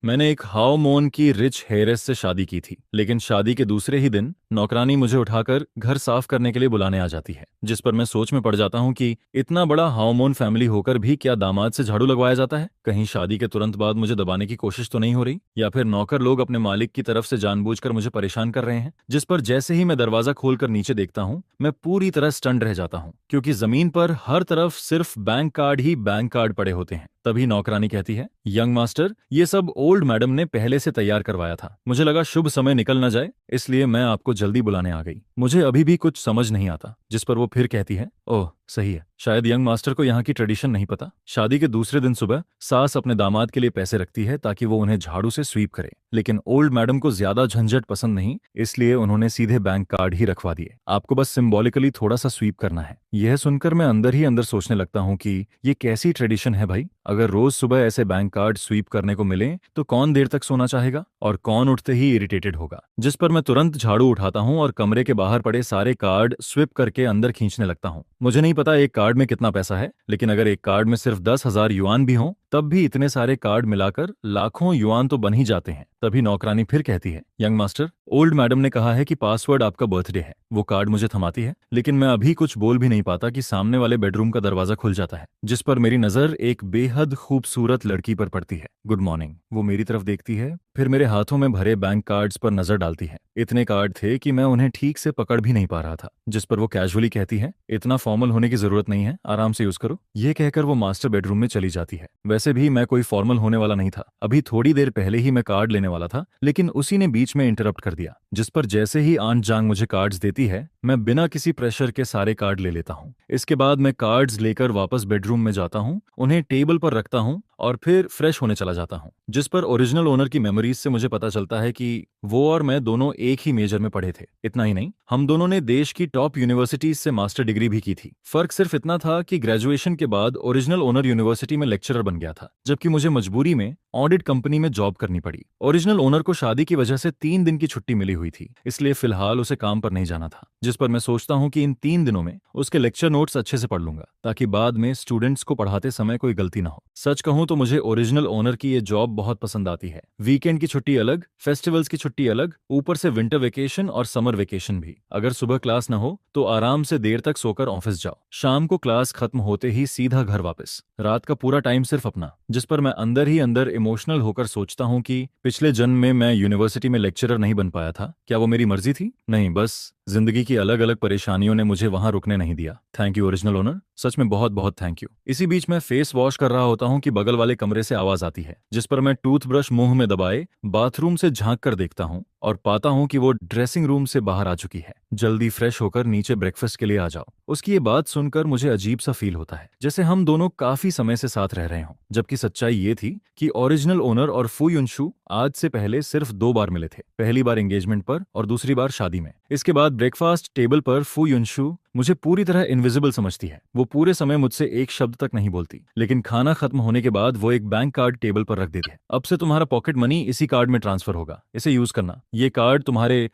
मैंने एक हाउ मोन की रिच हेयरेस से शादी की थी, लेकिन शादी के दूसरे ही दिन नौकरानी मुझे उठाकर घर साफ करने के लिए बुलाने आ जाती है, जिस पर मैं सोच में पड़ जाता हूँ कि इतना बड़ा हाउमोन फैमिली होकर भी क्या दामाद से झाड़ू लगवाया जाता है। कहीं शादी के तुरंत बाद मुझे दबाने की कोशिश तो नहीं हो रही, या फिर नौकर लोग अपने मालिक की तरफ से जानबूझकर मुझे परेशान कर रहे हैं। जिस पर जैसे ही मैं दरवाजा खोलकर नीचे देखता हूँ, मैं पूरी तरह स्टंड रह जाता हूँ, क्योंकि जमीन पर हर तरफ सिर्फ बैंक कार्ड ही बैंक कार्ड पड़े होते हैं। तभी नौकरानी कहती है, यंग मास्टर, ये सब ओल्ड मैडम ने पहले से तैयार करवाया था। मुझे लगा शुभ समय निकल न जाए, इसलिए मैं आपको जल्दी बुलाने आ गई। मुझे अभी भी कुछ समझ नहीं आता। जिस पर वो फिर कहती है, ओह सही है, शायद यंग मास्टर को यहाँ की ट्रेडिशन नहीं पता। शादी के दूसरे दिन सुबह सास अपने दामाद के लिए पैसे रखती है ताकि वो उन्हें झाड़ू से स्वीप करे, लेकिन ओल्ड मैडम को ज्यादा झंझट पसंद नहीं, इसलिए उन्होंने सीधे बैंक कार्ड ही रखवा दिए। आपको बस सिंबॉलिकली थोड़ा सा स्वीप करना है। यह सुनकर मैं अंदर ही अंदर सोचने लगता हूँ कि ये कैसी ट्रेडिशन है भाई। अगर रोज सुबह ऐसे बैंक कार्ड स्वीप करने को मिले तो कौन देर तक सोना चाहेगा और कौन उठते ही इरिटेटेड होगा। जिस पर मैं तुरंत झाड़ू उठाता हूँ और कमरे के बाहर पड़े सारे कार्ड स्विप करके अंदर खींचने लगता हूँ। मुझे नहीं पता एक कार्ड में कितना पैसा है, लेकिन अगर एक कार्ड में सिर्फ 10,000 युआन भी हों, तब भी इतने सारे कार्ड मिलाकर लाखों युआन तो बन ही जाते हैं। तभी नौकरानी फिर कहती है, यंग मास्टर, ओल्ड मैडम ने कहा है कि पासवर्ड आपका बर्थडे है। वो कार्ड मुझे थमाती है, लेकिन मैं अभी कुछ बोल भी नहीं पाता कि सामने वाले बेडरूम का दरवाजा खुल जाता है, जिस पर मेरी नजर एक बेहद खूबसूरत लड़की पर पड़ती है। Good morning. वो मेरी तरफ देखती है, फिर मेरे हाथों में भरे बैंक कार्ड्स पर नजर डालती है। इतने कार्ड थे कि मैं उन्हें ठीक से पकड़ भी नहीं पा रहा था। जिस पर वो कैजुअली कहती है, इतना फॉर्मल होने की जरूरत नहीं है, आराम से यूज करो। ये कहकर वो मास्टर बेडरूम में चली जाती है। वैसे भी मैं कोई फॉर्मल होने वाला नहीं था। अभी थोड़ी देर पहले ही मैं कार्ड लेने वाला था, लेकिन उसी ने बीच में इंटरप्ट कर दिया। जिस पर जैसे ही आंट जांग मुझे कार्ड्स देती है, मैं बिना किसी प्रेशर के सारे कार्ड ले लेता हूँ। इसके बाद मैं कार्ड्स लेकर वापस बेडरूम में जाता हूँ, उन्हें टेबल पर रखता हूँ और फिर फ्रेश होने चला जाता हूँ। जिस पर ओरिजिनल ओनर की मेमोरीज से मुझे पता चलता है कि वो और मैं दोनों एक ही मेजर में पढ़े थे। इतना ही नहीं, हम दोनों ने देश की टॉप यूनिवर्सिटीज से मास्टर डिग्री भी की थी। फर्क सिर्फ इतना था कि ग्रेजुएशन के बाद ओरिजिनल ओनर यूनिवर्सिटी में लेक्चरर बन गया था, जबकि मुझे मजबूरी में ऑडिट कंपनी में जॉब करनी पड़ी। ओरिजिनल ओनर को शादी की वजह से 3 दिन की छुट्टी मिली हुई थी, इसलिए फिलहाल उसे काम पर नहीं जाना था। जिस पर मैं सोचता हूँ कि इन 3 दिनों में उसके लेक्चर नोट्स अच्छे से पढ़ लूंगा, ताकि बाद में स्टूडेंट्स को पढ़ाते समय कोई गलती ना हो। सच कहूँ तो मुझे ओरिजिनल ओनर की ये जॉब बहुत पसंद आती है। वीकेंड की छुट्टी अलग, फेस्टिवल्स की छुट्टी अलग, ऊपर से विंटर वेकेशन और समर वेकेशन भी। अगर सुबह क्लास न हो तो आराम से देर तक सोकर ऑफिस जाओ, शाम को क्लास खत्म होते ही सीधा घर वापस। रात का पूरा टाइम सिर्फ अपना। जिस पर मैं अंदर ही अंदर इमोशनल होकर सोचता हूँ कि पिछले जन्म में मैं यूनिवर्सिटी में लेक्चरर नहीं बन पाया था। क्या वो मेरी मर्जी थी? नहीं, बस जिंदगी की अलग अलग परेशानियों ने मुझे वहां रुकने नहीं दिया। थैंक यू ओरिजिनल ओनर, सच में बहुत बहुत थैंक यू। इसी बीच मैं फेस वॉश कर रहा होता हूँ कि बगल वाले कमरे से आवाज आती है, जिस पर मैं टूथब्रश मुंह में दबाए बाथरूम से झांक कर देखता हूँ और पाता हूँ कि वो ड्रेसिंग रूम से बाहर आ चुकी है। जल्दी फ्रेश होकर नीचे ब्रेकफास्ट के लिए आ जाओ। उसकी ये बात सुनकर मुझे अजीब सा फील होता है, जैसे हम दोनों काफी समय से साथ रह रहे हों। जबकि सच्चाई ये थी कि ओरिजिनल ओनर और फू युनशु आज से पहले सिर्फ 2 बार मिले थे, पहली बार एंगेजमेंट पर और दूसरी बार शादी में। इसके बाद ब्रेकफास्ट टेबल पर फू युनशु मुझे पूरी तरह इनविजिबल समझती है। वो पूरे समय मुझसे एक शब्द तक नहीं बोलती, लेकिन खाना खत्म होने के बाद वो एक बैंक कार्ड टेबल पर रख देती है। अब से तुम्हारा पॉकेट मनी इसी कार्ड में ट्रांसफर होगा, इसे यूज करना। ये कार्ड तुम्हारे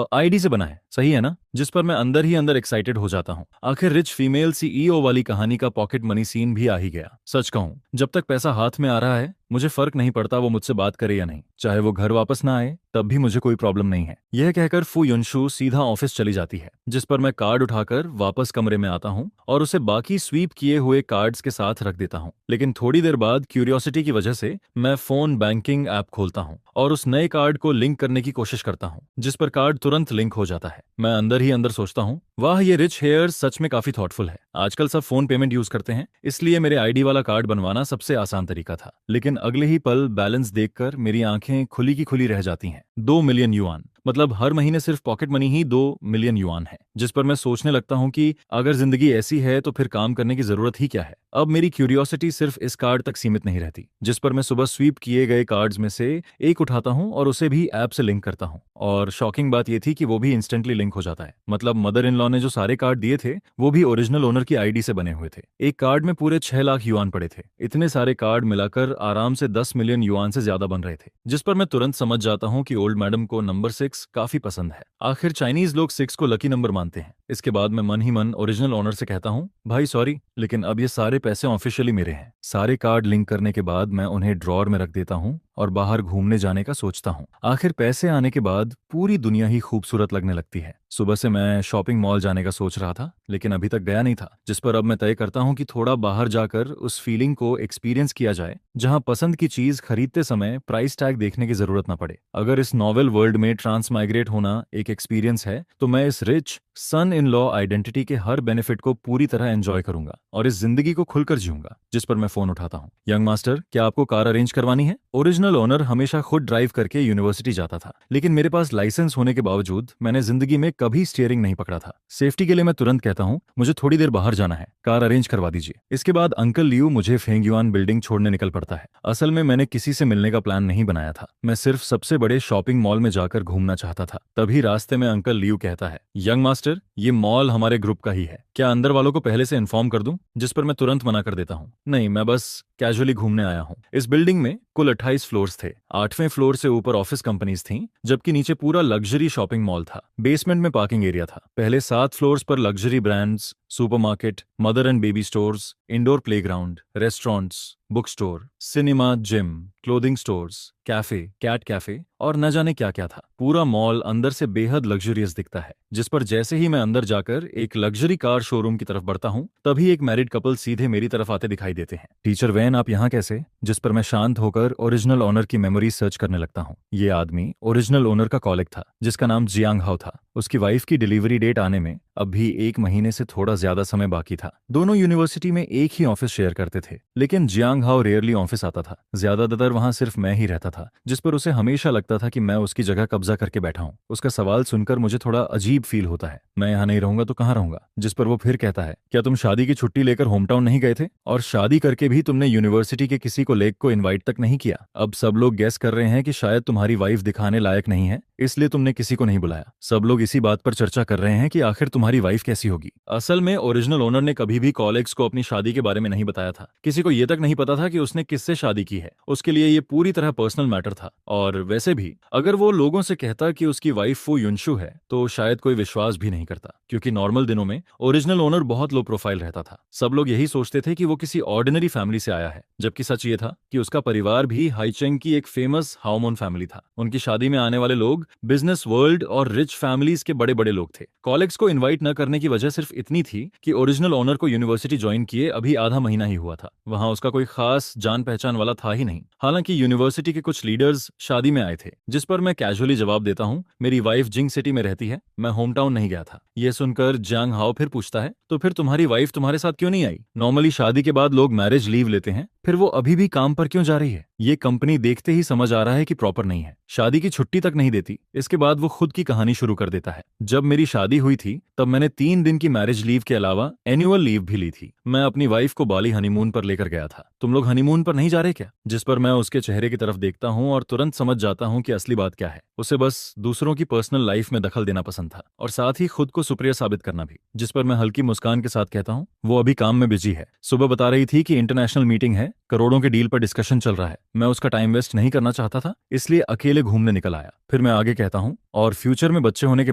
आईडी से बना है, सही है ना? जिस पर मैं अंदर ही अंदर एक्साइटेड हो जाता हूँ। आखिर रिच फीमेल सीईओ वाली कहानी का पॉकेट मनी सीन भी आ ही गया। सच कहूँ, जब तक पैसा हाथ में आ रहा है मुझे फर्क नहीं पड़ता वो मुझसे बात करे या नहीं। चाहे वो घर वापस ना आए तब भी मुझे कोई प्रॉब्लम नहीं है। यह कहकर फू युनशु सीधा ऑफिस चली जाती है, जिस पर मैं कार्ड उठाकर वापस कमरे में आता हूँ और उसे बाकी स्वीप किए हुए कार्ड्स के साथ रख देता हूँ। लेकिन थोड़ी देर बाद क्यूरियोसिटी की वजह से मैं फोन बैंकिंग ऐप खोलता हूँ और उस नए कार्ड को लिंक करने की कोशिश करता हूँ, जिस पर कार्ड तुरंत लिंक हो जाता है। मैं अंदर ही अंदर सोचता हूँ, वाह, ये रिच हेयर सच में काफी थॉटफुल है। आजकल सब फोन पेमेंट यूज करते हैं, इसलिए मेरे आईडी वाला कार्ड बनवाना सबसे आसान तरीका था। लेकिन अगले ही पल बैलेंस देखकर मेरी आंखें खुली की खुली रह जाती हैं। 2 मिलियन युआन, मतलब हर महीने सिर्फ पॉकेट मनी ही 2 मिलियन युआन है। जिस पर मैं सोचने लगता हूँ कि अगर जिंदगी ऐसी है तो फिर काम करने की जरूरत ही क्या है। अब मेरी क्यूरियोसिटी सिर्फ इस कार्ड तक सीमित नहीं रहती। जिस पर मैं सुबह स्वीप किए गए कार्ड्स में से एक उठाता हूँ और उसे भी ऐप से लिंक करता हूँ। और शॉकिंग बात यह थी कि वो भी इंस्टेंटली लिंक हो जाता है। मतलब मदर इन लॉ ने जो सारे कार्ड दिए थे वो भी ओरिजिनल ओनर की आईडी से बने हुए थे। एक कार्ड में पूरे 6 लाख युआन पड़े थे। इतने सारे कार्ड मिलाकर आराम से 10 मिलियन युआन से ज्यादा बन रहे थे। जिस पर मैं तुरंत समझ जाता हूँ कि ओल्ड मैडम को नंबर 6 काफी पसंद है। आखिर चाइनीज लोग 6 को लकी नंबर मानते हैं। इसके बाद मैं मन ही मन ओरिजिनल ओनर से कहता हूँ, भाई सॉरी, लेकिन अब ये सारे पैसे ऑफिशियली मेरे हैं। सारे कार्ड लिंक करने के बाद मैं उन्हें ड्रॉर में रख देता हूँ और बाहर घूमने जाने का सोचता हूँ। आखिर पैसे आने के बाद पूरी दुनिया ही खूबसूरत लगने लगती है। सुबह से मैं शॉपिंग मॉल जाने का सोच रहा था, लेकिन अभी तक गया नहीं था, जिस पर अब मैं तय करता हूँ कि थोड़ा बाहर जाकर उस फीलिंग को एक्सपीरियंस किया जाए जहां पसंद की चीज खरीदते समय प्राइस टैग देखने की जरूरत न पड़े। अगर इस नॉवेल वर्ल्ड में ट्रांस माइग्रेट होना एक एक्सपीरियंस है तो मैं इस rich son in law identity के हर बेनिफिट को पूरी तरह एंजॉय करूंगा और इस जिंदगी को खुलकर जीऊंगा। जिस पर मैं फोन उठाता हूँ। यंग मास्टर, क्या आपको कार अरेंज करवानी है? ओरिजिनल ओनर हमेशा खुद ड्राइव करके यूनिवर्सिटी जाता था, लेकिन मेरे पास लाइसेंस होने के बावजूद मैंने जिंदगी में कभी स्टीयरिंग नहीं पकड़ा था। सेफ्टी के लिए मैं तुरंत कहता हूँ, मुझे थोड़ी देर बाहर जाना है, कार अरेंज करवा दीजिए। इसके बाद अंकल लियू मुझे फेंगयुआन बिल्डिंग छोड़ने निकल पड़ता है। असल में मैंने किसी से मिलने का प्लान नहीं बनाया था, मैं सिर्फ सबसे बड़े शॉपिंग मॉल में जाकर घूमना चाहता था। तभी रास्ते में अंकल लियू कहता है, यंग मास्टर, ये मॉल हमारे ग्रुप का ही है, क्या अंदर वालों को पहले से इन्फॉर्म कर दूं? जिस पर मैं तुरंत मना कर देता हूँ, नहीं, मैं बस कैजुअली घूमने आया हूँ। इस बिल्डिंग में कुल 28 फ्लोर्स थे। 8वें फ्लोर से ऊपर ऑफिस कंपनीज थीं, जबकि नीचे पूरा लग्जरी शॉपिंग मॉल था। बेसमेंट में पार्किंग एरिया था। पहले 7 फ्लोर्स पर luxury brands, supermarket, mother and baby stores, indoor playground, restaurants, book store, cinema, gym, clothing stores, cafe, cat cafe और न जाने क्या क्या था। पूरा मॉल अंदर से बेहद लग्जरियस दिखता है, जिस पर जैसे ही मैं अंदर जाकर एक लग्जरी कार शोरूम की तरफ बढ़ता हूँ, तभी एक मैरिड कपल सीधे मेरी तरफ आते दिखाई देते हैं। टीचर वैन, आप यहाँ कैसे? जिस पर मैं शांत होकर ओरिजिनल ओनर की मेमोरी सर्च करने लगता हूँ। ये आदमी ओरिजिनल ओनर का कॉलिग था, जिसका नाम जियांग हाओ था। उसकी वाइफ की डिलीवरी डेट आने में अब भी 1 महीने से थोड़ा ज्यादा समय बाकी था। दोनों यूनिवर्सिटी में एक ही ऑफिस शेयर करते थे, लेकिन जियांग हाओ रेयरली ऑफिस आता था। ज्यादातर वहां सिर्फ मैं ही रहता था, जिस पर उसे हमेशा लगता था कि मैं उसकी जगह कब्जा करके बैठा हूँ। उसका सवाल सुनकर मुझे थोड़ा अजीब फील होता है, मैं यहाँ नहीं रहूंगा तो कहाँ रहूंगा? जिस पर वो फिर कहता है, क्या तुम शादी की छुट्टी लेकर होम टाउन नहीं गए थे? और शादी करके भी तुमने यूनिवर्सिटी के किसी को लेग को इन्वाइट तक नहीं किया? अब सब लोग गेस कर रहे हैं कि शायद तुम्हारी वाइफ दिखाने लायक नहीं है, इसलिए तुमने किसी को नहीं बुलाया। सब लोग इसी बात पर चर्चा कर रहे हैं कि आखिर तुम्हारी वाइफ कैसी होगी। असल में ओरिजिनल ओनर ने कभी भी कॉलेग्स को अपनी शादी के बारे में नहीं बताया था। किसी को ये तक नहीं पता था कि उसने किससे शादी की है। उसके लिए ये पूरी तरह पर्सनल मैटर था। और वैसे भी अगर वो लोगों से कहता कि उसकी वाइफ फू युनशु है, तो शायद कोई विश्वास भी नहीं करता, क्योंकि नॉर्मल दिनों में ओरिजिनल ओनर बहुत लो प्रोफाइल रहता था। सब लोग यही सोचते थे कि वो किसी ऑर्डिनरी फैमिली से आया है, जबकि सच ये था कि उसका परिवार भी हाईचेंग की एक फेमस हाओमोन फैमिली था। उनकी शादी में आने वाले लोग बिजनेस वर्ल्ड और रिच फैमिलीज के बड़े बड़े लोग थे। कॉलेग्स को इनवाइट न करने की वजह सिर्फ इतनी थी कि ओरिजिनल ओनर को यूनिवर्सिटी ज्वाइन किए अभी आधा महीना ही हुआ था। वहां उसका कोई खास जान पहचान वाला था ही नहीं। हालांकि यूनिवर्सिटी के कुछ लीडर्स शादी में आए थे, जिस पर मैं कैजुअली जवाब देता हूँ, मेरी वाइफ जिंग सिटी में रहती है, मैं होम टाउन नहीं गया था। यह सुनकर जियांग हाओ फिर पूछता है, तो फिर तुम्हारी वाइफ तुम्हारे साथ क्यों नहीं आई? नॉर्मली शादी के बाद लोग मैरिज लीव लेते हैं, फिर वो अभी भी काम पर क्यों जा रही है? ये कंपनी देखते ही समझ आ रहा है कि प्रॉपर नहीं है, शादी की छुट्टी तक नहीं देती। इसके बाद वो खुद की कहानी शुरू कर देता है। जब मेरी शादी हुई थी तब मैंने 3 दिन की मैरिज लीव के अलावा एनुअल लीव भी ली थी। मैं अपनी वाइफ को बाली हनीमून पर लेकर गया था। तुम लोग हनीमून पर नहीं जा रहे क्या? जिस पर मैं उसके चेहरे की तरफ देखता हूँ और तुरंत समझ जाता हूँ कि असली बात क्या है। उसे बस दूसरों की पर्सनल लाइफ में दखल देना पसंद था, और साथ ही खुद को सुप्रिय साबित करना भी। जिस पर मैं हल्की मुस्कान के साथ कहता हूँ, वो अभी काम में बिजी है। सुबह बता रही थी कि इंटरनेशनल मीटिंग है, करोड़ों के डील पर डिस्कशन चल रहा है। मैं उसका टाइम वेस्ट नहीं करना चाहता था, इसलिए अकेले घूमने निकल आया। फिर मैं आगे कहता हूँ, और फ्यूचर में बच्चे होने के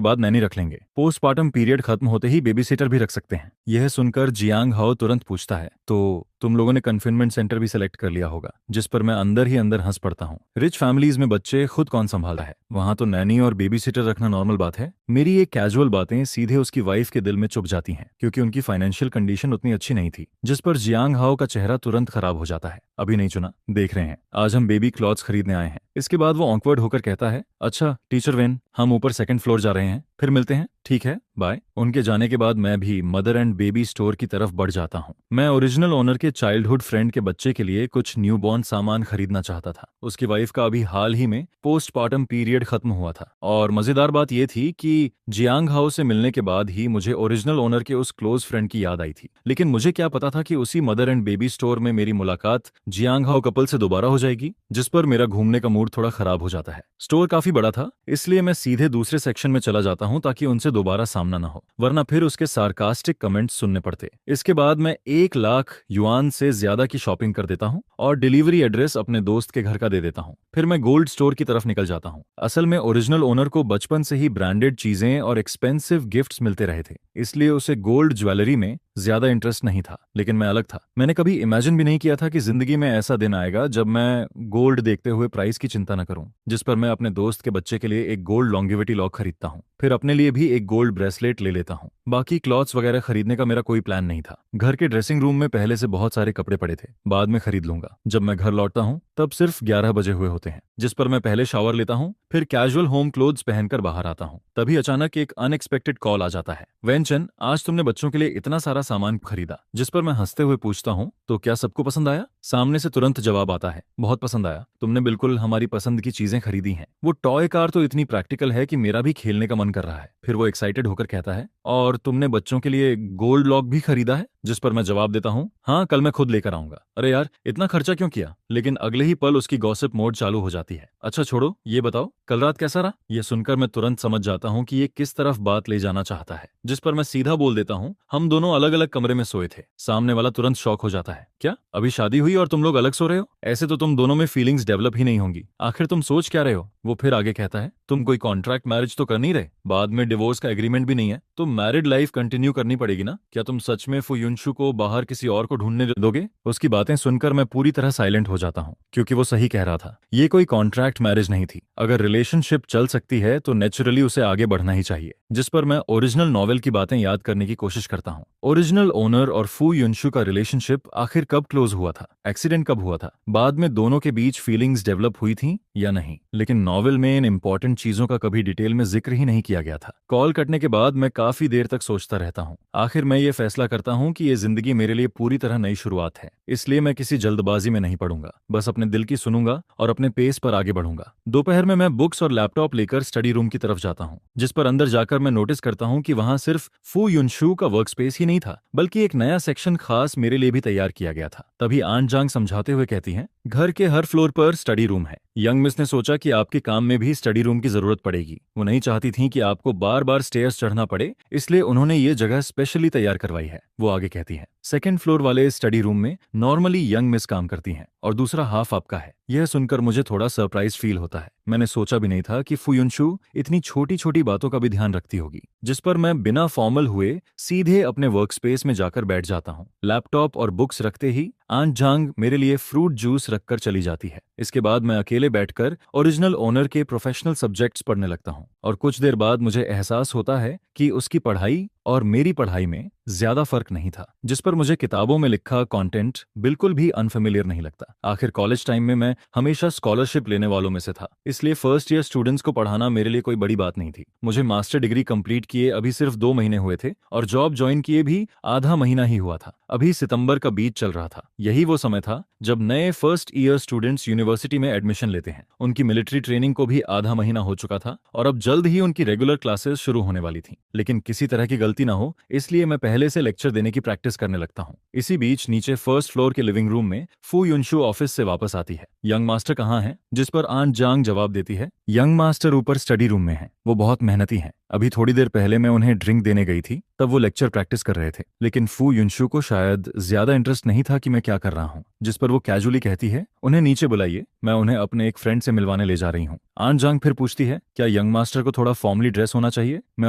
बाद नैनी रख लेंगे। पोस्टमार्टम पीरियड खत्म होते ही बेबी सिटर भी रख सकते हैं। यह सुनकर जियांग हाओ तुरंत पूछता है, तो तुम लोगों ने कन्फाइनमेंट सेंटर भी सिलेक्ट कर लिया होगा? जिस पर मैं अंदर ही अंदर हंस पड़ता हूँ। रिच फैमिलीज में बच्चे खुद कौन संभाल रहा है? वहां तो नैनी और बेबी सिटर रखना नॉर्मल बात है। मेरी ये कैजुअल बातें सीधे उसकी वाइफ के दिल में चुभ जाती हैं, क्योंकि उनकी फाइनेंशियल कंडीशन उतनी अच्छी नहीं थी। जिस पर जियांग हाओ का चेहरा तुरंत खराब हो जाता है। अभी नहीं चुना, देख रहे हैं, आज हम बेबी क्लॉथ्स खरीदने आए हैं। इसके बाद वो ऑकवर्ड होकर कहता है, अच्छा टीचर वेन, हम ऊपर 2nd फ्लोर जा रहे हैं, फिर मिलते हैं, ठीक है, बाय। उनके जाने के बाद मैं भी मदर एंड बेबी स्टोर की तरफ बढ़ जाता हूँ। मैं ओरिजिनल ओनर के चाइल्डहुड फ्रेंड के बच्चे के लिए कुछ न्यूबॉर्न सामान खरीदना चाहता था। उसकी वाइफ का अभी हाल ही में पोस्टमार्टम पीरियड खत्म हुआ था, और मजेदार बात यह थी कि जियांग हाओ से मिलने के बाद ही मुझे ओरिजिनल ओनर के उस क्लोज फ्रेंड की याद आई थी। लेकिन मुझे क्या पता था कि उसी मदर एंड बेबी स्टोर में मेरी मुलाकात जियांग हाओ कपल से दोबारा हो जाएगी। जिस पर मेरा घूमने का मूड थोड़ा खराब हो जाता है। स्टोर काफी बड़ा था, इसलिए मैं सीधे दूसरे सेक्शन में चला जाता हूँ ताकि उनसे दोबारा सामना ना हो, वरना फिर उसके सार्कास्टिक कमेंट्स सुनने पड़ते। इसके बाद मैं 1 लाख युआन से ज्यादा की शॉपिंग कर देता हूँ और डिलीवरी एड्रेस अपने दोस्त के घर का दे देता हूँ। फिर मैं गोल्ड स्टोर की तरफ निकल जाता हूँ। असल में ओरिजिनल ओनर को बचपन से ही ब्रांडेड चीजें और एक्सपेंसिव गिफ्ट्स मिलते रहे थे, इसलिए उसे गोल्ड ज्वेलरी में ज्यादा इंटरेस्ट नहीं था, लेकिन मैं अलग था। मैंने कभी इमेजिन भी नहीं किया था कि जिंदगी में ऐसा दिन आएगा जब मैं गोल्ड देखते हुए प्राइस की चिंता न करूं, जिस पर मैं अपने दोस्त के बच्चे के लिए एक गोल्ड लॉन्गेविटी लॉक खरीदता हूं, फिर अपने लिए भी एक गोल्ड ब्रेसलेट ले लेता हूं। बाकी क्लॉथ्स वगैरह खरीदने का मेरा कोई प्लान नहीं था। घर के ड्रेसिंग रूम में पहले से बहुत सारे कपड़े पड़े थे, बाद में खरीद लूंगा। जब मैं घर लौटता हूं तब सिर्फ 11 बजे हुए होते हैं, जिस पर मैं पहले शावर लेता हूं, फिर कैजुअल होम क्लोथ्स पहनकर बाहर आता हूं। तभी अचानक एक अनएक्सपेक्टेड कॉल आ जाता है। वेंचन, आज तुमने बच्चों के लिए इतना सारा सामान खरीदा। जिस पर मैं हंसते हुए पूछता हूं, तो क्या सबको पसंद आया? सामने से तुरंत जवाब आता है, बहुत पसंद आया, तुमने बिल्कुल हमारी पसंद की चीजें खरीदी हैं। वो टॉय कार तो इतनी प्रैक्टिकल है कि मेरा भी खेलने का मन कर रहा है। फिर वो एक्साइटेड होकर कहता है, और तुमने बच्चों के लिए गोल्ड लॉक भी खरीदा है? जिस पर मैं जवाब देता हूँ, हाँ, कल मैं खुद लेकर आऊंगा। अरे यार, इतना खर्चा क्यों किया? लेकिन अगले ही पल उसकी गॉसिप मोड चालू हो जाती है। अच्छा छोड़ो, ये बताओ कल रात कैसा रहा? ये सुनकर मैं तुरंत समझ जाता हूँ कि ये किस तरफ बात ले जाना चाहता है। जिस पर मैं सीधा बोल देता हूँ, हम दोनों अलग अलग कमरे में सोए थे। सामने वाला तुरंत शॉक हो जाता है, क्या अभी शादी हुई और तुम लोग अलग सो रहे हो? ऐसे तो तुम दोनों में फीलिंग्स डेवलप ही नहीं होंगी। आखिर तुम सोच क्या रहे हो? वो फिर आगे कहता है, तुम कोई कॉन्ट्रैक्ट मैरिज तो कर नहीं रहे, बाद में डिवोर्स का एग्रीमेंट भी नहीं है, तो मैरिड लाइफ कंटिन्यू करनी पड़ेगी ना? क्या तुम सच में फुयुनशु को बाहर किसी और को ढूंढने दोगे? उसकी बातें सुनकर मैं पूरी तरह साइलेंट हो जाता हूँ, क्योंकि वो सही कह रहा था। ये कोई कॉन्ट्रैक्ट मैरिज नहीं थी। अगर रिलेशनशिप चल सकती है तो नेचुरली उसे आगे बढ़ना ही चाहिए। जिस पर मैं ओरिजिनल नॉवेल की बातें याद करने की कोशिश करता हूँ। ओरिजिनल ओनर और फू युनशु का रिलेशनशिप आखिर कब क्लोज हुआ था? एक्सीडेंट कब हुआ था? बाद में दोनों के बीच फीलिंग्स डेवलप हुई थी या नहीं? लेकिन नॉवेल में इन इंपॉर्टेंट चीजों का कभी डिटेल में जिक्र ही नहीं किया गया था। कॉल कटने के बाद मैं काफी देर तक सोचता रहता हूँ। आखिर मैं ये फैसला करता हूँ कि ये जिंदगी मेरे लिए पूरी तरह नई शुरुआत है, इसलिए मैं किसी जल्दबाजी में नहीं पड़ूंगा। बस अपने दिल की सुनूंगा और अपने पेस पर आगे बढ़ूंगा। दोपहर में मैं बुक्स और लैपटॉप लेकर स्टडी रूम की तरफ जाता हूँ, जिस पर अंदर जाकर मैं नोटिस करता हूँ कि वहां सिर्फ फू युनशु का वर्क स्पेस ही नहीं था, बल्कि एक नया सेक्शन खास मेरे लिए भी तैयार किया गया था। तभी आन जांग समझाते हुए कहती हैं, घर के हर फ्लोर पर स्टडी रूम है। यंग मिस ने सोचा कि आपके काम में भी स्टडी रूम की जरूरत पड़ेगी। वो नहीं चाहती थी कि आपको बार बार स्टेयर्स चढ़ना पड़े, इसलिए उन्होंने ये जगह स्पेशली तैयार करवाई है। वो आगे कहती है, सेकंड फ्लोर वाले स्टडी रूम में नॉर्मली यंग मिस काम करती हैं और दूसरा हाफ आपका है। यह सुनकर मुझे थोड़ा सरप्राइज फील होता है। मैंने सोचा भी नहीं था कि फुयुनशु इतनी छोटी छोटी बातों का भी ध्यान रखती होगी। जिस पर मैं बिना फॉर्मल हुए सीधे अपने वर्क स्पेस में जाकर बैठ जाता हूँ। लैपटॉप और बुक्स रखते ही आन जांग मेरे लिए फ्रूट जूस रखकर चली जाती है। इसके बाद मैं अकेले बैठकर ओरिजिनल ओनर के प्रोफेशनल सब्जेक्ट्स पढ़ने लगता हूँ और कुछ देर बाद मुझे एहसास होता है कि उसकी पढ़ाई और मेरी पढ़ाई में ज्यादा फर्क नहीं था। जिस पर मुझे किताबों में लिखा कंटेंट बिल्कुल भी अनफेमिलियर नहीं लगता। आखिर कॉलेज टाइम में मैं हमेशा स्कॉलरशिप लेने वालों में से था, इसलिए फर्स्ट ईयर स्टूडेंट्स को पढ़ाना मेरे लिए कोई बड़ी बात नहीं थी। मुझे मास्टर डिग्री कंप्लीट किए अभी सिर्फ 2 महीने हुए थे और जॉब ज्वाइन किए भी आधा महीना ही हुआ था। अभी सितंबर का बीच चल रहा था। यही वो समय था जब नए फर्स्ट ईयर स्टूडेंट्स यूनिवर्सिटी में एडमिशन लेते हैं। उनकी मिलिट्री ट्रेनिंग को भी आधा महीना हो चुका था और अब जल्द ही उनकी रेगुलर क्लासेस शुरू होने वाली थी। लेकिन किसी तरह की गलती ना हो, इसलिए मैं पहले से लेक्चर देने की प्रैक्टिस करने लगता हूँ। इसी बीच नीचे फर्स्ट फ्लोर के लिविंग रूम में फू युनशु ऑफिस से वापस आती है। यंग मास्टर कहाँ है? जिस पर आन जांग जवाब देती है, यंग मास्टर ऊपर स्टडी रूम में है, वो बहुत मेहनती हैं। अभी थोड़ी देर पहले मैं उन्हें ड्रिंक देने गई थी, तब वो लेक्चर प्रैक्टिस कर रहे थे। लेकिन फू युनशु को शायद ज्यादा इंटरेस्ट नहीं था कि मैं क्या कर रहा हूँ। जिस पर वो कैजुअली कहती है, उन्हें नीचे बुलाइए, मैं उन्हें अपने एक फ्रेंड से मिलवाने ले जा रही हूँ। आन जांग फिर पूछती है, क्या यंग मास्टर को थोड़ा फॉर्मली ड्रेस होना चाहिए? मैं